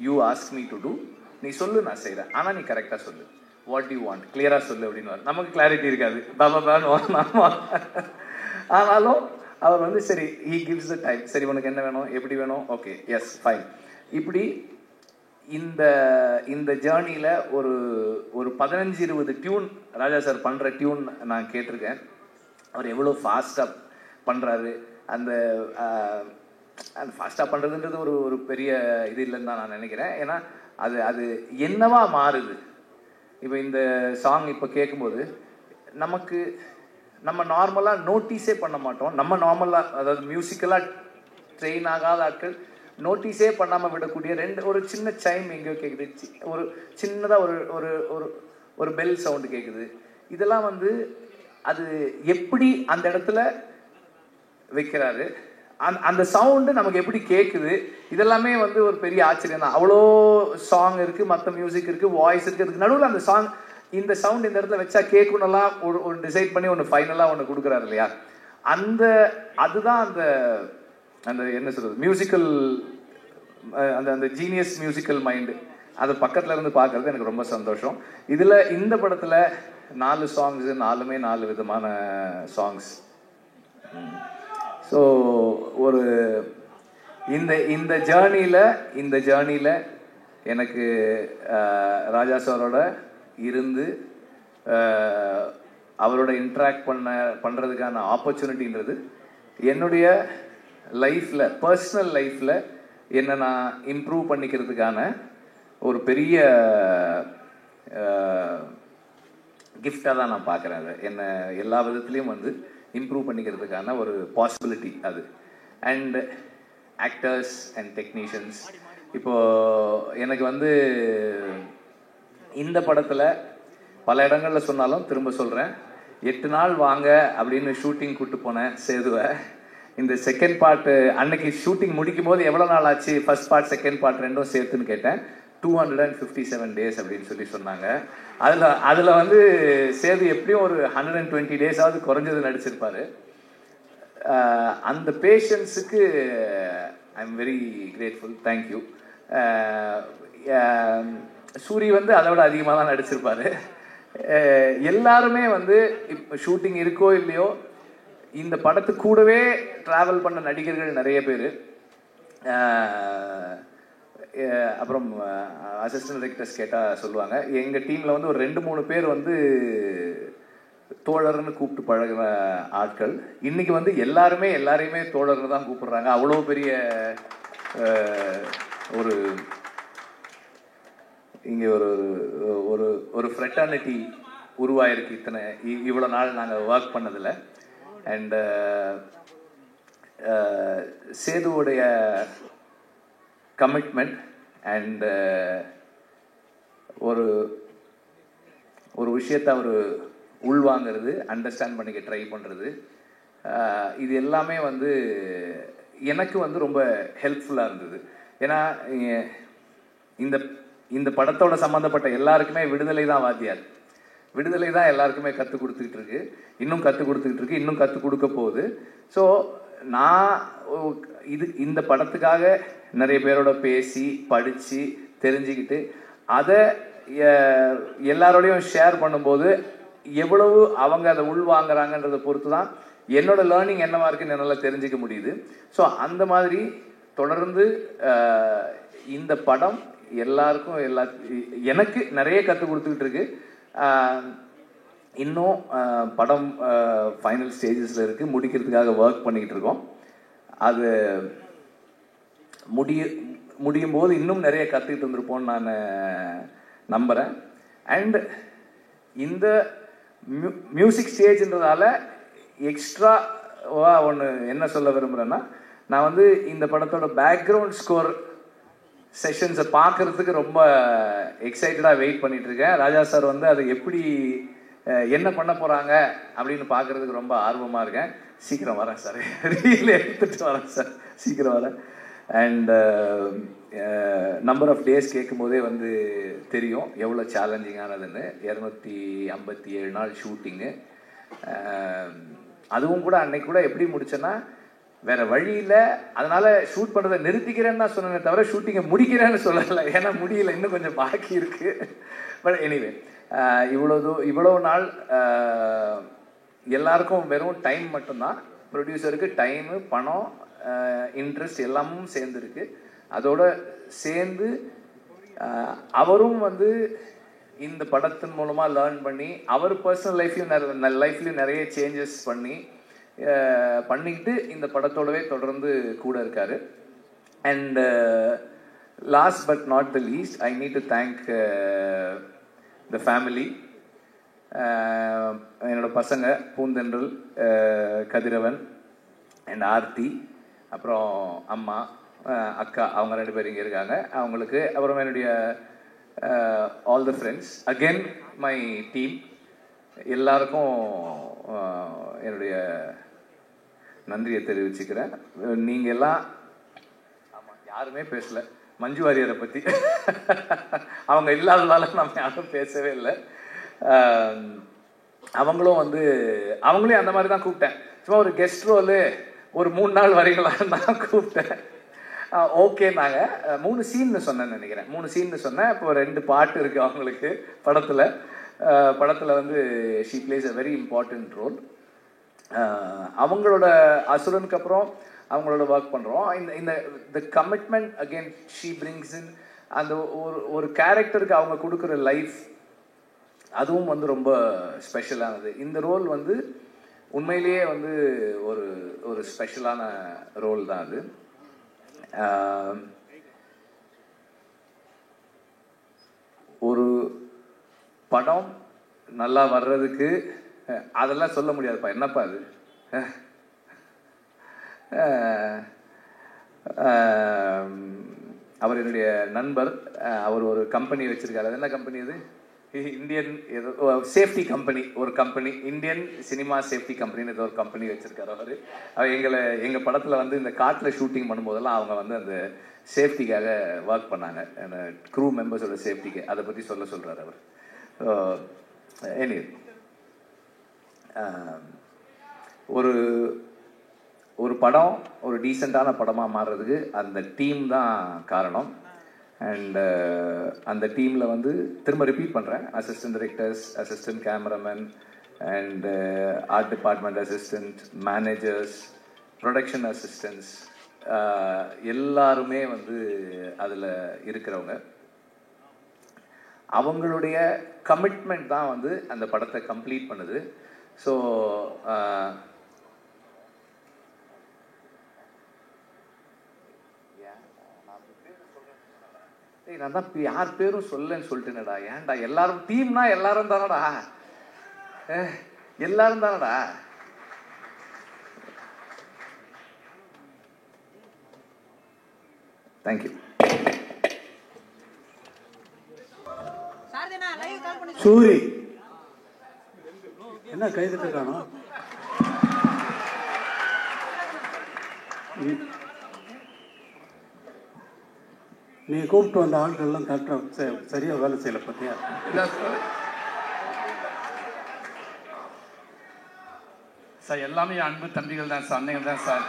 you ask me to do. நீ சொல்லு, நான் செய்கிறேன், ஆனால் நீ கரெக்டாக சொல்லு, வாட் யூ வாண்ட் கிளியராக சொல்லு அப்படின்னு. நமக்கு கிளாரிட்டி இருக்காது, ஆனாலும் அவர் வந்து சரி ஹீ கிவ்ஸ் த டைம், சரி உனக்கு என்ன வேணும், எப்படி வேணும், ஓகே எஸ் ஃபைன். இப்படி இந்த ஜேர்னியில் ஒரு 15-20 டியூன் ராஜா சார் பண்ணுற டியூன் நான் கேட்டிருக்கேன். அவர் எவ்வளோ ஃபாஸ்ட்டாக பண்ணுறாரு. அந்த ஃபாஸ்ட்டாக பண்ணுறதுன்றது ஒரு பெரிய இது இல்லைன்னு தான் நான் நினைக்கிறேன். ஏன்னா அது என்னவா மாறுது. இப்போ இந்த சாங் இப்போ கேட்கும்போது நம்ம நார்மலாக நோட்டீஸே பண்ண மாட்டோம். நம்ம நார்மலாக அதாவது மியூசிக்கலாக ட்ரெயின் ஆகாத ஆட்கள் நோட்டீஸே பண்ணாமல் விடக்கூடிய ஒரு சின்ன சைம் எங்கேயோ கேட்குது, ஒரு சின்னதாக ஒரு பெல் சவுண்டு கேட்குது. இதெல்லாம் வந்து அது எப்படி அந்த இடத்துல வைக்கிறாரு, அந்த சவுண்டு நமக்கு எப்படி கேட்குது, இதெல்லாமே வந்து ஒரு பெரிய ஆச்சரியம் தான். அவ்வளோ சாங் இருக்குது, மற்ற மியூசிக் இருக்குது, வாய்ஸ் இருக்குது, அதுக்கு நடுவில் அந்த சாங் இந்த சவுண்ட் இந்த இடத்துல வச்சா கேட்கணும்லாம் ஒரு டிசைட் பண்ணி ஒன்று ஃபைனலாக ஒன்று கொடுக்குறாரு இல்லையா. அதுதான் அந்த அந்த என்ன சொல்கிறது மியூசிக்கல் அந்த அந்த ஜீனியஸ் மியூசிக்கல் மைண்டு. அது பக்கத்தில் இருந்து பார்க்குறது எனக்கு ரொம்ப சந்தோஷம். இதில் இந்த படத்தில் 4 சாங்ஸு, 4மே 4 விதமான சாங்ஸ். ஸோ ஒரு இந்த ஜேர்னியில் எனக்கு ராஜா சாரோட இருந்து அவரோட இன்ட்ராக்ட் பண்ணுறதுக்கான ஆப்பர்ச்சுனிட்டின்றது என்னுடைய லைஃப்பில், பர்சனல் லைஃப்பில் என்னை நான் இம்ப்ரூவ் பண்ணிக்கிறதுக்கான ஒரு பெரிய கிஃப்டாக தான் நான் பார்க்குறேன். அது என்னை எல்லா விதத்துலேயும் வந்து இம்ப்ரூவ் பண்ணிக்கிறதுக்கான ஒரு பாசிபிலிட்டி அது. அண்ட் ஆக்டர்ஸ் அண்ட் டெக்னீஷியன்ஸ், இப்போது எனக்கு வந்து இந்த படத்தில் பல இடங்களில் சொன்னாலும் திரும்ப சொல்கிறேன், 8 நாள் வாங்க அப்படின்னு ஷூட்டிங் கூப்பிட்டு போனேன் சேதுவை. இந்த செகண்ட் பார்ட்டு அன்னைக்கு ஷூட்டிங் முடிக்கும் போது எவ்வளோ நாள் ஆச்சு ஃபர்ஸ்ட் பார்ட் செகண்ட் பார்ட் ரெண்டும் சேர்த்துன்னு கேட்டேன். 257 days அப்படின்னு சொல்லி சொன்னாங்க. அதில் வந்து சேது எப்படியும் ஒரு 120 days குறைஞ்சது நடிச்சிருப்பாரு. அந்த பேஷன்ஸுக்கு I am very grateful, thank you. Soori வந்து அதை விட அதிகமாக தான் நடிச்சிருப்பாரு. எல்லாருமே வந்து இப்போ ஷூட்டிங் இருக்கோ இல்லையோ இந்த படத்து கூடவே ட்ராவல் பண்ண நடிகர்கள் நிறைய பேர். அப்புறம் அசிஸ்டன்ட் டைரக்டர்ஸ் கேட்டால் சொல்லுவாங்க, எங்கள் டீமில் வந்து ஒரு 2-3 பேர் வந்து தோழர்னு கூப்பிட்டு பழகிற ஆட்கள். இன்னைக்கு வந்து எல்லாரையுமே தோழர்னு தான் கூப்பிடுறாங்க. அவ்வளோ பெரிய ஒரு இங்கே ஒரு ஃப்ரெட்டர்னிட்டி உருவாயிருக்கு இவ்வளோ நாள் நாங்கள் ஒர்க் பண்ணதில். அண்ட் சேதுவோடைய கமிட்மெண்ட் அண்ட் ஒரு விஷயத்தை அவர் உள்வாங்கிறது, அண்டர்ஸ்டாண்ட் பண்ணிக்க ட்ரை பண்ணுறது, இது எல்லாமே வந்து எனக்கு வந்து ரொம்ப ஹெல்ப்ஃபுல்லாக இருந்தது. ஏன்னா இந்த படத்தோட சம்மந்தப்பட்ட எல்லாருக்குமே விடுதலை தான் வாத்தியார். விடுதலை தான் எல்லாருக்குமே கற்றுக் கொடுத்துக்கிட்டு இருக்கு, இன்னும் கற்றுக் கொடுத்துக்கிட்டு இருக்கு, இன்னும் கற்றுக் கொடுக்க போகுது. ஸோ நான் இந்த படத்துக்காக நிறைய பேரோட பேசி படித்து தெரிஞ்சுக்கிட்டு அதை எல்லாரோடையும் ஷேர் பண்ணும்போது எவ்வளவு அவங்க அதை உள்வாங்கிறாங்கன்றதை பொறுத்து தான் என்னோட லேர்னிங் என்னவா இருக்குன்னு என்னால் தெரிஞ்சுக்க முடியுது. ஸோ அந்த மாதிரி தொடர்ந்து இந்த படம் எல்லாருக்கும் எனக்கு நிறைய கற்றுக் கொடுத்துக்கிட்டு இருக்கு. இன்னும் படம் ஃபைனல் ஸ்டேஜஸில் இருக்குது, முடிக்கிறதுக்காக ஒர்க் பண்ணிக்கிட்டு இருக்கோம். அது முடியும் போது இன்னும் நிறைய கற்றுக்கிட்டு வந்திருப்போம்னு நான் நம்புகிறேன். அண்ட் இந்த மியூசிக் ஸ்டேஜ்ன்றதால எக்ஸ்ட்ராவா ஒன்று என்ன சொல்ல விரும்புகிறேன்னா, நான் வந்து இந்த படத்தோட பேக்ரவுண்ட் ஸ்கோர் செஷன்ஸை பார்க்கறதுக்கு ரொம்ப எக்ஸைட்டடாக வெயிட் பண்ணிட்டு இருக்கேன். ராஜா சார் வந்து அதை எப்படி என்ன பண்ண போகிறாங்க அப்படின்னு பார்க்கறதுக்கு ரொம்ப ஆர்வமாக இருக்கேன். சீக்கிரம் வரேன் சார், ரீல் எடுத்துகிட்டு வரேன் சார், சீக்கிரம் வரேன். அண்ட் நம்பர் ஆஃப் டேஸ் கேட்கும் போதே வந்து தெரியும் எவ்வளோ சேலஞ்சிங்கானதுன்னு. 257 நாள் ஷூட்டிங்கு. அதுவும் கூட அன்னைக்கு கூட எப்படி முடிச்சேன்னா வேற வழியில், அதனால ஷூட் பண்ணுறதை நிறுத்திக்கிறேன்னு தான் சொன்னேனே தவிர ஷூட்டிங்கை முடிக்கிறேன்னு சொல்லலை. ஏன்னா முடியல, இன்னும் கொஞ்சம் பாக்கி இருக்கு. பட் எனிவே இவ்வளோ நாள் எல்லாருக்கும் வெறும் டைம் மட்டும்தான், ப்ரொடியூசருக்கு டைமு, பணம், இன்ட்ரெஸ்ட் எல்லாமும் சேர்ந்துருக்கு. அதோட சேர்ந்து அவரும் வந்து இந்த படத்தின் மூலமாக லேர்ன் பண்ணி அவர் பர்சனல் லைஃப்லையும் நிறைய சேஞ்சஸ் பண்ணிக்கிட்டு இந்த படத்தோடவே தொடர்ந்து கூட இருக்காரு. And last but not the least, I need to thank the family. என்னோட பசங்க பூந்தென்றல், கதிரவன் அண்ட் ஆர்த்தி, அப்புறம் அம்மா, அக்கா, அவங்க 2 பேர் இங்கே இருக்காங்க. அவங்களுக்கு அப்புறம் என்னுடைய all the friends, again my team, எல்லாருக்கும் என்னுடைய நன்றியை தெரிவிச்சுக்கிறேன். நீங்கள் எல்லாம் யாருமே பேசல மஞ்சு வாரியரை பற்றி. அவங்க இல்லாததால நம்ம யாரும் பேசவே இல்லை. அவங்களும் அவங்களையும் அந்த மாதிரி தான் கூப்பிட்டேன். சும்மா ஒரு கெஸ்ட் ரோலு ஒரு 3 நாள் வரீங்களான்னு தான் கூப்பிட்டேன். ஓகே, நாங்கள் 3 சீன்னு சொன்னேன்னு நினைக்கிறேன். 3 சீன்னு சொன்னேன். இப்போ 2 பாட்டு இருக்குது அவங்களுக்கு படத்தில் she plays a very important role. அவங்களோட அசுரனுக்கு அப்புறம் அவங்களோட ஒர்க் பண்ணுறோம். இந்த commitment again she brings in அந்த ஒரு கேரக்டருக்கு அவங்க கொடுக்குற லைஃப், அதுவும் ரொம்ப ஸ்பெஷலானது. இந்த ரோல் உண்மையிலேயே ஒரு ஸ்பெஷலான ரோல் தான் அது. ஒரு படம் நல்லா வர்றதுக்கு அதெல்லாம் சொல்ல முடியாதுப்பா, என்னப்பா அது. அவர் என்னுடைய நண்பர், அவர் ஒரு கம்பெனி வச்சிருக்காரு. அது என்ன கம்பெனி அது? இந்தியன் சேஃப்டி கம்பெனி, ஒரு கம்பெனி, இந்தியன் சினிமா சேஃப்டி கம்பெனின்னு ஏதோ ஒரு கம்பெனி வச்சிருக்காரு அவர். எங்கள் படத்தில் இந்த காட்டில் ஷூட்டிங் பண்ணும்போதெல்லாம் அவங்க அந்த சேஃப்டிக்காக ஒர்க் பண்ணாங்க, க்ரூ மெம்பர்ஸோட சேஃப்டிக்கு. அதை பற்றி சொல்கிறார் அவர். எனிவே ஒரு படம் ஒரு டீசெண்டான படமாக மாறுறதுக்கு அந்த டீம் தான் காரணம். அண்ட் அந்த டீமில் திரும்ப ரிப்பீட் பண்ணுறேன், assistant directors, assistant cameraman and art department assistant, managers, production assistants, எல்லாருமே அதில் இருக்கிறவங்க. அவங்களுடைய கமிட்மெண்ட் தான் அந்த படத்தை கம்ப்ளீட் பண்ணுது. ஸோ நான் தான் யார் பேரும் சொல்லன்னு சொல்லிட்டேனடா. ஏன்டா எல்லாரும் டீம்னா எல்லாரும் தானடா, எல்லாரும் தானடா. தேங்க்யூ. சூரி என்ன கைதுட்டு காணோம்? நீ கூப்பிட்டு வந்த ஆட்கள்லாம் கரெக்டாக சரியாக வேலை செய்யலை பார்த்தியா? சார் எல்லாமே அன்பு தம்பிகள் தான் சார், அன்னைகள் தான் சார்.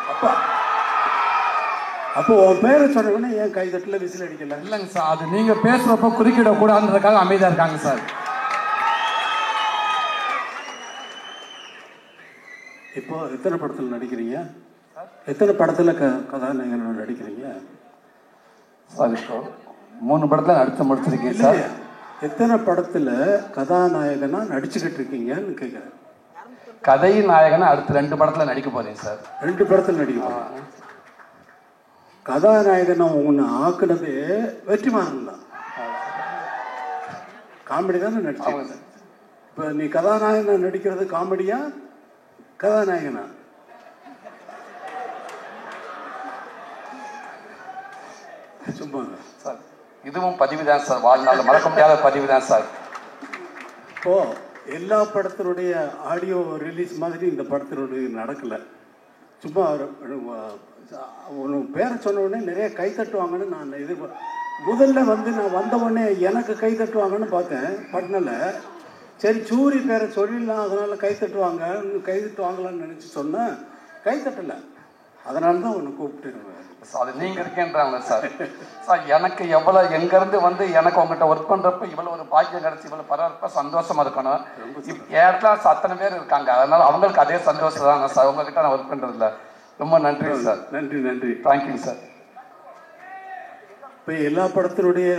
அப்போ உன் பேரை சொன்னவொடனே ஏன் கைதட்டில் விசில் அடிக்கல? இல்லைங்க சார், அது நீங்கள் பேசுகிறப்ப குறுக்கிடக்கூடாதுன்றதுக்காக அமைதியாக இருக்காங்க சார். இப்போ எத்தனை படத்தில் நடிக்கிறீங்க? எத்தனை படத்தில் கதாநாயகன் நடிக்கிறீங்க சார்? இப்போ 3 படத்தில் நடித்து முடிச்சிருக்கீங்க சார். எத்தனை படத்தில் கதாநாயகனா நடிச்சுக்கிட்டு இருக்கீங்கன்னு கேட்குறேன். கதை நாயகனா அடுத்த 2 படத்தில் நடிக்க போறேன் சார். 2 படத்தில் நடிக்க போறேன். கதாநாயகனை ஒன்று ஆக்குனது வெற்றிமாறன் தான். காமெடி தானே நடிச்சாங்க. இப்போ நீ கதாநாயகனை நடிக்கிறது காமெடியா கதாநாயகனா? சும்மா சார் இதுவும் பதிவு தான் சார், வாழ்நாள் மறக்க முடியாத பதிவு தான் சார். இப்போ எல்லா படத்தினுடைய ஆடியோ ரிலீஸ் மாதிரி இந்த படத்தினுடைய நடக்கலை. சும்மா ஒன்று பேரை சொன்ன உடனே நிறைய கை தட்டுவாங்கன்னு நான் முதல்ல நான் வந்த உடனே எனக்கு கை தட்டுவாங்கன்னு பார்த்தேன் பட்னில். சரி சூரி பேரை சொல்லிடலாம், அதனால் கை தட்டுவாங்களான்னு நினச்சி சொன்னேன். கை தட்டலை, அதனால தான் ஒன்று கூப்பிட்டுருவேன். அது நீங்கள் இருக்கேன்றாங்க சார். சார் எனக்கு எவ்வளோ எங்கேருந்து எனக்கு உங்கள்கிட்ட ஒர்க் பண்ணுறப்ப இவ்வளோ ஒரு பாக்கியம் கிடச்சி இவ்வளோ பரவாயில்ல சந்தோஷமாக இருக்கணும். இடத்துல அத்தனை பேர் இருக்காங்க, அதனால் அவங்களுக்கு அதே சந்தோஷம் தான் சார். உங்ககிட்ட நான் ஒர்க் பண்ணுறதில்ல. ரொம்ப நன்றி சார். நன்றி நன்றி, தேங்க்யூ சார். இப்போ எல்லா படத்தினுடைய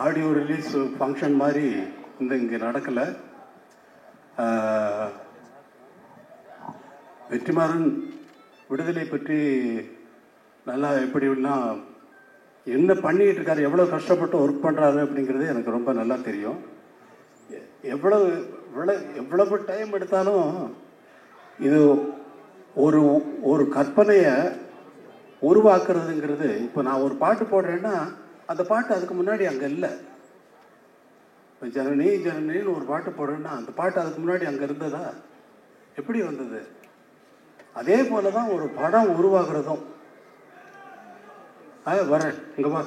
ஆடியோ ரிலீஸ் ஃபங்க்ஷன் மாதிரி இங்கே நடக்கலை. வெற்றிமாறன் விடுதலை பற்றி நல்லா எப்படின்னா என்ன பண்ணிக்கிட்டு இருக்காரு, எவ்வளோ கஷ்டப்பட்டு ஒர்க் பண்ணுறாரு அப்படிங்கிறது எனக்கு ரொம்ப நல்லா தெரியும். எவ்வளவு டைம் எடுத்தாலும் இது ஒரு கற்பனையை உருவாக்குறதுங்கிறது. இப்போ நான் ஒரு பாட்டு போடுறேன்னா அந்த பாட்டு அதுக்கு முன்னாடி அங்கே இல்லை. ஜனனி ஜனனின்னு ஒரு பாட்டு போடுன்னா அந்த பாட்டு அதுக்கு முன்னாடி அங்கே இருந்ததா? எப்படி வந்தது? அதே போல தான் ஒரு படம் உருவாகிறதும். வரேன் இங்கே வா.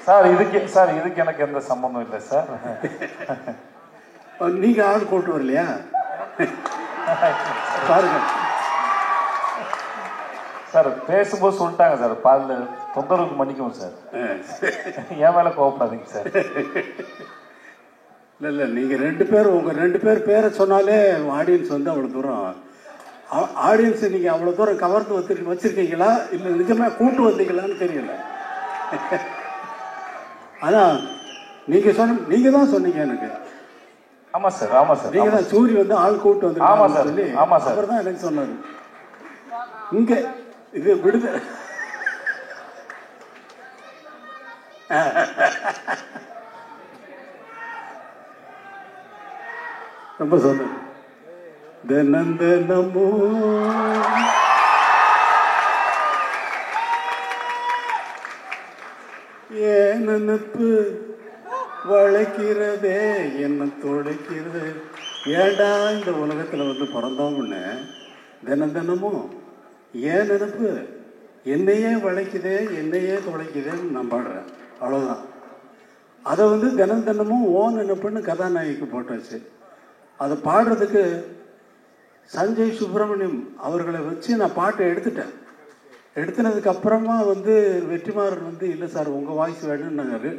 சார் இதுக்கு எனக்கு எந்த சம்பந்தம் இல்லை சார். நீங்கள் ஆள் கூட்டு வரலையா? பாருங்க சார், பேசும்போது சொல்லிட்டாங்க சார், பாதில் தொந்தரவுக்கு மன்னிக்கவும் சார். என் மேலே கோவப்படாதீங்க சார். இல்லை நீங்கள் உங்கள் 2 பேர் பேரை சொன்னாலே ஆடியன்ஸ் வந்து அவ்வளோ தூரம் ஆடியன்ஸை நீங்கள் அவ்வளோ தூரம் கவர்ந்து வச்சுருக்கீங்களா இல்லை நிஜமாக கூட்டு வந்தீங்களான்னு தெரியல. அதான் நீங்கள் தான் சொன்னீங்க எனக்கு. ஆமாம் சார், ஆமாம் சார். நீங்கள் தான் சூரிய வந்து ஆள் கூட்டு வந்து ஆமாம் சார், சொல்லி ஆமாம் சார். அவர் தான் எனக்கு சொன்னார். இங்கே இது விடுத ரொம்ப சொன்ன தினந்தனமோ ஏன் நினைப்பு வளைக்கிறதே என்ன தொலைக்கிறது. ஏண்டா இந்த உலகத்தில் வந்து பிறந்தோம்னு தினந்தனமும் ஏன் நினைப்பு என்னையே வளைக்குதே என்னையே தொலைக்குதேன்னு நான் பாடுறேன். அவ்வளோதான். அதை வந்து தினமும் ஓன் நினைப்புன்னு கதாநாயகிக்கு போட்டாச்சு. அதை பாடுறதுக்கு சஞ்சய் சுப்பிரமணியம் அவர்களை வச்சு நான் பாட்டை எடுத்துட்டேன். எடுத்துனதுக்கு அப்புறமா வந்து வெற்றிமாறன் வந்து இல்லை சார் உங்கள் வாய்ஸ் வேணும்னாரு.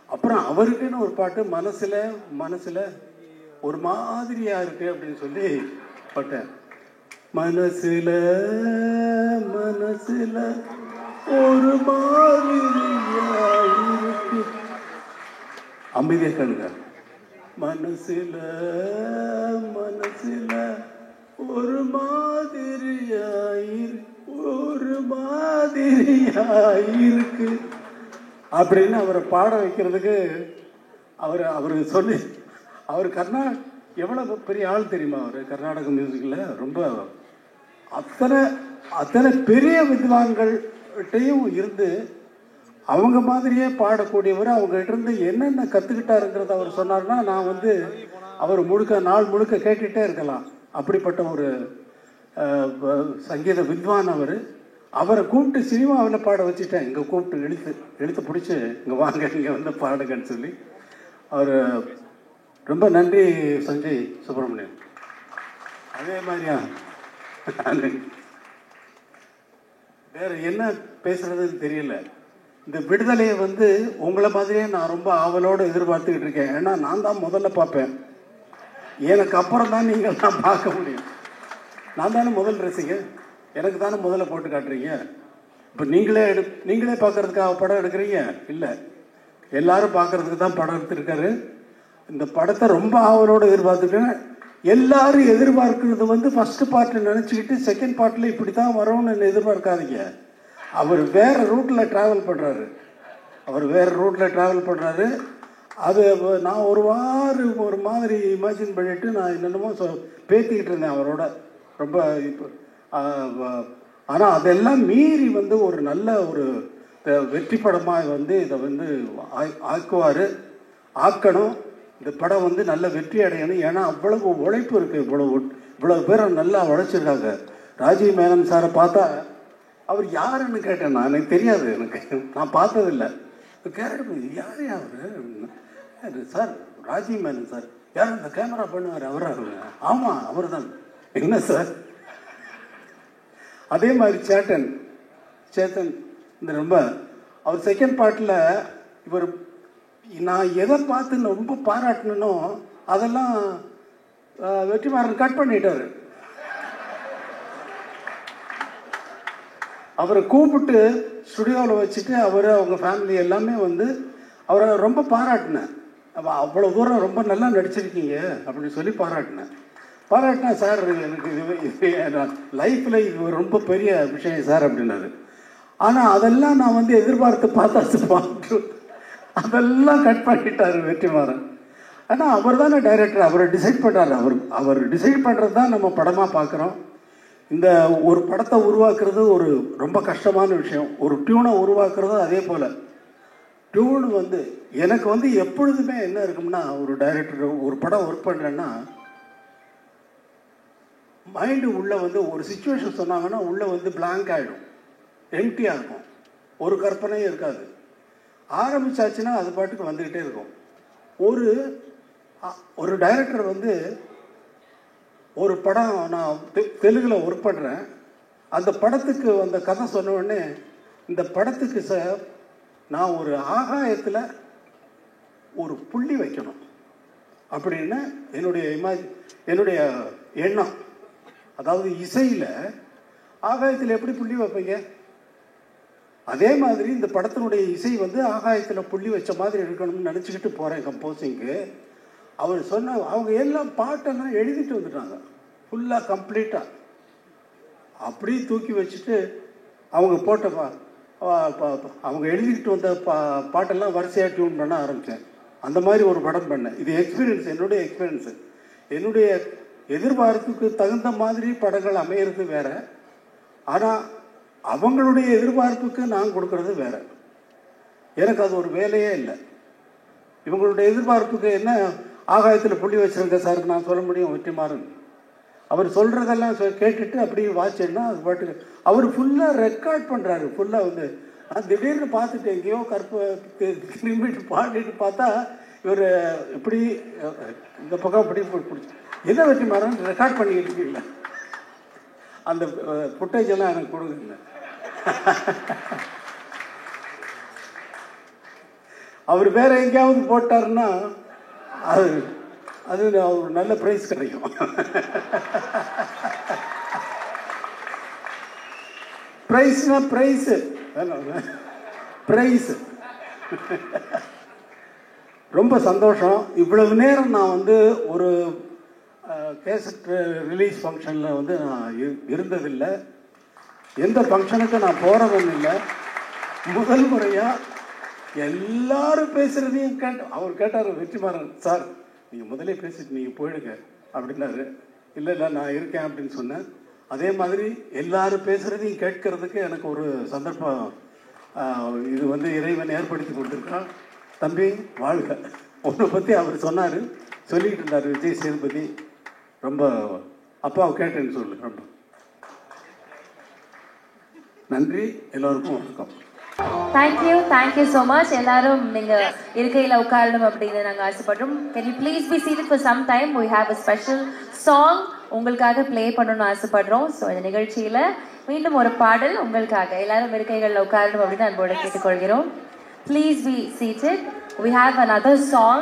அப்புறம் அவருக்குன்னு ஒரு பாட்டு மனசில் ஒரு மாதிரியாக இருக்கு அப்படின்னு சொல்லி பாட்டேன். மனசுல ஒரு மாதிரியா இருக்கு. அமைதியா கணுங்க. மனசுல ஒரு மாதிரியா இருக்கு அப்படின்னு அவரை பாட வைக்கிறதுக்கு அவரு சொல்லி அவர் எவ்வளவு பெரிய ஆள் தெரியுமா? அவர் கர்நாடக மியூசிக்கில் ரொம்ப அத்தனை பெரிய வித்வான்கள்கிட்டையும் இருந்து அவங்க மாதிரியே பாடக்கூடியவர். அவங்ககிட்ட இருந்து என்னென்ன கற்றுக்கிட்டாருங்கிறத அவர் சொன்னார்னா நான் வந்து அவர் நாள் முழுக்க கேட்டுகிட்டே இருக்கலாம். அப்படிப்பட்ட ஒரு சங்கீத வித்வான் அவர். அவரை கூப்பிட்டு சினிமாவில் பாட வச்சுட்டேன். இங்கே கூப்பிட்டு இழுத்து பிடிச்சி இங்கே வாங்க இங்கே வந்து பாடுங்கன்னு சொல்லி அவர் ரொம்ப நன்றி சஞ்சய் சுப்பிரமணியன். அதே மாதிரியா வேற என்ன பேசுறதுன்னு தெரியல. இந்த விடுதலையை வந்து உங்களை மாதிரியே நான் ரொம்ப ஆவலோடு எதிர்பார்த்துக்கிட்டு இருக்கேன். ஏன்னா நான் தான் முதல்ல பார்ப்பேன். எனக்கு அப்புறம் தான் நீங்கள் தான் பார்க்க முடியும். நான் தானே முதல் ரசிகர். எனக்கு தானே முதல்ல போட்டு காட்டுறீங்க. இப்போ நீங்களே பார்க்கறதுக்காக படம் எடுக்கிறீங்க இல்லை, எல்லாரும் பார்க்கறதுக்கு தான் படம் எடுத்துருக்காரு. இந்த படத்தை ரொம்ப ஆவலோடு எதிர்பார்த்துட்டேன். எல்லாரும் எதிர்பார்க்கறது வந்து ஃபர்ஸ்ட் பார்ட் நினச்சிக்கிட்டு செகண்ட் பார்ட்டில் இப்படி தான் வரும்னு எதிர்பார்க்காதீங்க. அவர் வேறு ரூட்டில் ட்ராவல் பண்ணுறாரு. அது நான் ஒரு மாதிரி இமேஜின் பண்ணிவிட்டு நான் என்னென்னமோ பேத்திக்கிட்டு இருந்தேன் அவரோட ரொம்ப. இப்போ ஆனால் அதெல்லாம் மீறி வந்து ஒரு நல்ல ஒரு வெற்றி படமாக வந்து இதை வந்து ஆக்கணும். இந்த படம் வந்து நல்ல வெற்றி அடையணும். ஏன்னா அவ்வளவு உழைப்பு இருக்குது. இவ்வளவு பேரை நல்லா உழைச்சிருக்காங்க. ராஜீவ் மேனன் சாரை பார்த்தா அவர் யாருன்னு கேட்டேன். எனக்கு தெரியாது, நான் பார்த்ததில்லை. கேட்டு யார் அவர் சார்? ராஜீவ் மேனன் சார். யார் இந்த கேமரா பண்ணுவார்? அவராக? ஆமாம் அவர் தான். என்ன சார்? அதே மாதிரி சேத்தன் இந்த ரொம்ப அவர் செகண்ட் பார்ட்டில் இவர் நான் எதை பார்த்து ரொம்ப பாராட்டணும் அதெல்லாம் வெற்றிமாறன் கட் பண்ணிட்டாரு. அவரை கூப்பிட்டு ஸ்டுடியோவில் வச்சுட்டு அவங்க ஃபேமிலி எல்லாமே வந்து அவரை ரொம்ப பாராட்டினேன். அவ்வளோ தூரம் ரொம்ப நல்லா நடிச்சிருக்கீங்க அப்படின்னு சொல்லி பாராட்டினேன். சார் எனக்கு இது லைஃப்பில் இது ரொம்ப பெரிய விஷயம் சார் அப்படின்னாரு. ஆனால் அதெல்லாம் நான் வந்து எதிர்பார்த்து பார்த்து அதெல்லாம் கட் பண்ணிட்டாரு வெற்றிமாறன். ஆனால் அவர் தானே டைரக்டர், அவரை டிசைட் பண்ணுறாரு. அவர் டிசைட் பண்ணுறது தான் நம்ம படமாக பார்க்குறோம். இந்த ஒரு படத்தை உருவாக்குறது ஒரு ரொம்ப கஷ்டமான விஷயம். ஒரு டியூனை உருவாக்குறது அதே போல். டியூன் வந்து எனக்கு வந்து எப்பொழுதுமே என்ன இருக்கும்னா, ஒரு டைரக்டர் ஒரு படம் ஒர்க் பண்ணுறேன்னா மைண்டு உள்ளே வந்து ஒரு சுச்சுவேஷன் சொன்னாங்கன்னா உள்ளே வந்து பிளாங்க் ஆகிடும், எம்டியாக இருக்கும், ஒரு கற்பனையும் இருக்காது. ஆரம்பிச்சாச்சுன்னா அது பாட்டுக்கு வந்துக்கிட்டே இருக்கும். ஒரு டைரக்டர் வந்து ஒரு படம் நான் தெலுங்கில் ஒர்க் பண்ணுறேன், அந்த படத்துக்கு அந்த கதை சொன்ன உடனே இந்த படத்துக்கு நான் ஒரு ஆகாயத்தில் ஒரு புள்ளி வைக்கணும் அப்படின்னு என்னுடைய எண்ணம். அதாவது இசையில் ஆகாயத்தில் எப்படி புள்ளி வைப்பீங்க, அதே மாதிரி இந்த படத்தினுடைய இசை வந்து ஆகாயத்தில் புள்ளி வச்ச மாதிரி இருக்கணும்னு நினச்சிக்கிட்டு போகிறேன் கம்போசிங்க்கு. அவர் சொன்ன அவங்க எல்லாம் பாட்டெல்லாம் எழுதிட்டு வந்துட்டாங்க ஃபுல்லாக கம்ப்ளீட்டாக. அப்படியே தூக்கி வச்சுட்டு அவங்க போட்ட அவங்க எழுதிக்கிட்டு வந்த பாட்டெல்லாம் வரிசையாக டியூன் பண்ண ஆரம்பித்தேன். அந்த மாதிரி ஒரு படம் பண்ணேன். இது எக்ஸ்பீரியன்ஸ், என்னுடைய எக்ஸ்பீரியன்ஸு. என்னுடைய எதிர்பார்ப்புக்கு தகுந்த மாதிரி படங்கள் அமையிறது வேற, ஆனால் அவங்களுடைய எதிர்பார்ப்புக்கு நான் கொடுக்கறது வேற. எனக்கு அது ஒரு வேலையே இல்லை. இவங்களுடைய எதிர்பார்ப்புக்கு என்ன ஆகாயத்தில் புள்ளி வச்சிருங்க சார் நான் சொல்ல முடியும் வெற்றிமாறன். அவர் சொல்கிறதெல்லாம் கேட்டுட்டு அப்படியே வாட்சேன்னா அது பாட்டுக்கு அவர் ஃபுல்லாக ரெக்கார்ட் பண்ணுறாரு. ஃபுல்லாக வந்து நான் திடீர்னு பார்த்துட்டு எங்கேயோ திரும்பிட்டு பாடிட்டு பார்த்தா இவர் இப்படி இந்த பக்கம் இப்படி பிடிச்சி என்ன வெற்றிமாறன் ரெக்கார்ட் பண்ணிக்கிட்டு இருக்கீங்களா, அந்த ஃபுட்டேஜ் எல்லாம் எனக்கு கொடுங்க. அவர் வேற எங்கேயாவது போட்டாருன்னா அது ஒரு நல்ல பிரைஸ் கிடைக்கும். பிரைஸ்னா பிரைஸ். ரொம்ப சந்தோஷம். இவ்வளவு நேரம் நான் வந்து ஒரு கேசட் ரிலீஸ் ஃபங்க்ஷனில் வந்து நான் இருந்ததில்லை, எந்த ஃபங்க்ஷனுக்கும் நான் போகிறதும் இல்லை. முதல் முறையாக எல்லாரும் பேசுகிறதையும் அவர் கேட்டார் வெற்றிமாறன் சார் நீங்கள் முதலே பேசிட்டு நீங்கள் போயிடுங்க அப்படின்னாரு. இல்லை நான் இருக்கேன் அப்படின்னு சொன்னேன். அதே மாதிரி எல்லாரும் பேசுகிறதையும் கேட்கறதுக்கு எனக்கு ஒரு சந்தர்ப்பம் இது வந்து இறைவன் ஏற்படுத்தி கொடுத்துருக்கான். தம்பி வாழ்க. உன்னை பற்றி அவர் சொன்னார், சொல்லிக்கிட்டு இருந்தார் விஜய் சேதுபதி. ரொம்ப அப்பாவை கேட்டேன்னு சொல்லு. ரொம்ப நன்றி, எல்லோருக்கும் வணக்கம். Thank you so much. எல்லாரும் நீங்க இருக்கையில் உட்காரணும் அப்படின்னு நாங்கள் ஆசைப்படுறோம். Can you please be seated for some time. We have a special song உங்களுக்காக ப்ளே பண்ணணும்னு ஆசைப்படுறோம். ஸோ இந்த நிகழ்ச்சியில் மீண்டும் ஒரு பாடல் உங்களுக்காக. எல்லாரும் இருக்கைகளில் உட்காரணும் அப்படின்னு அன்போடு கேட்டுக்கொள்கிறோம். Please be seated. We have another song.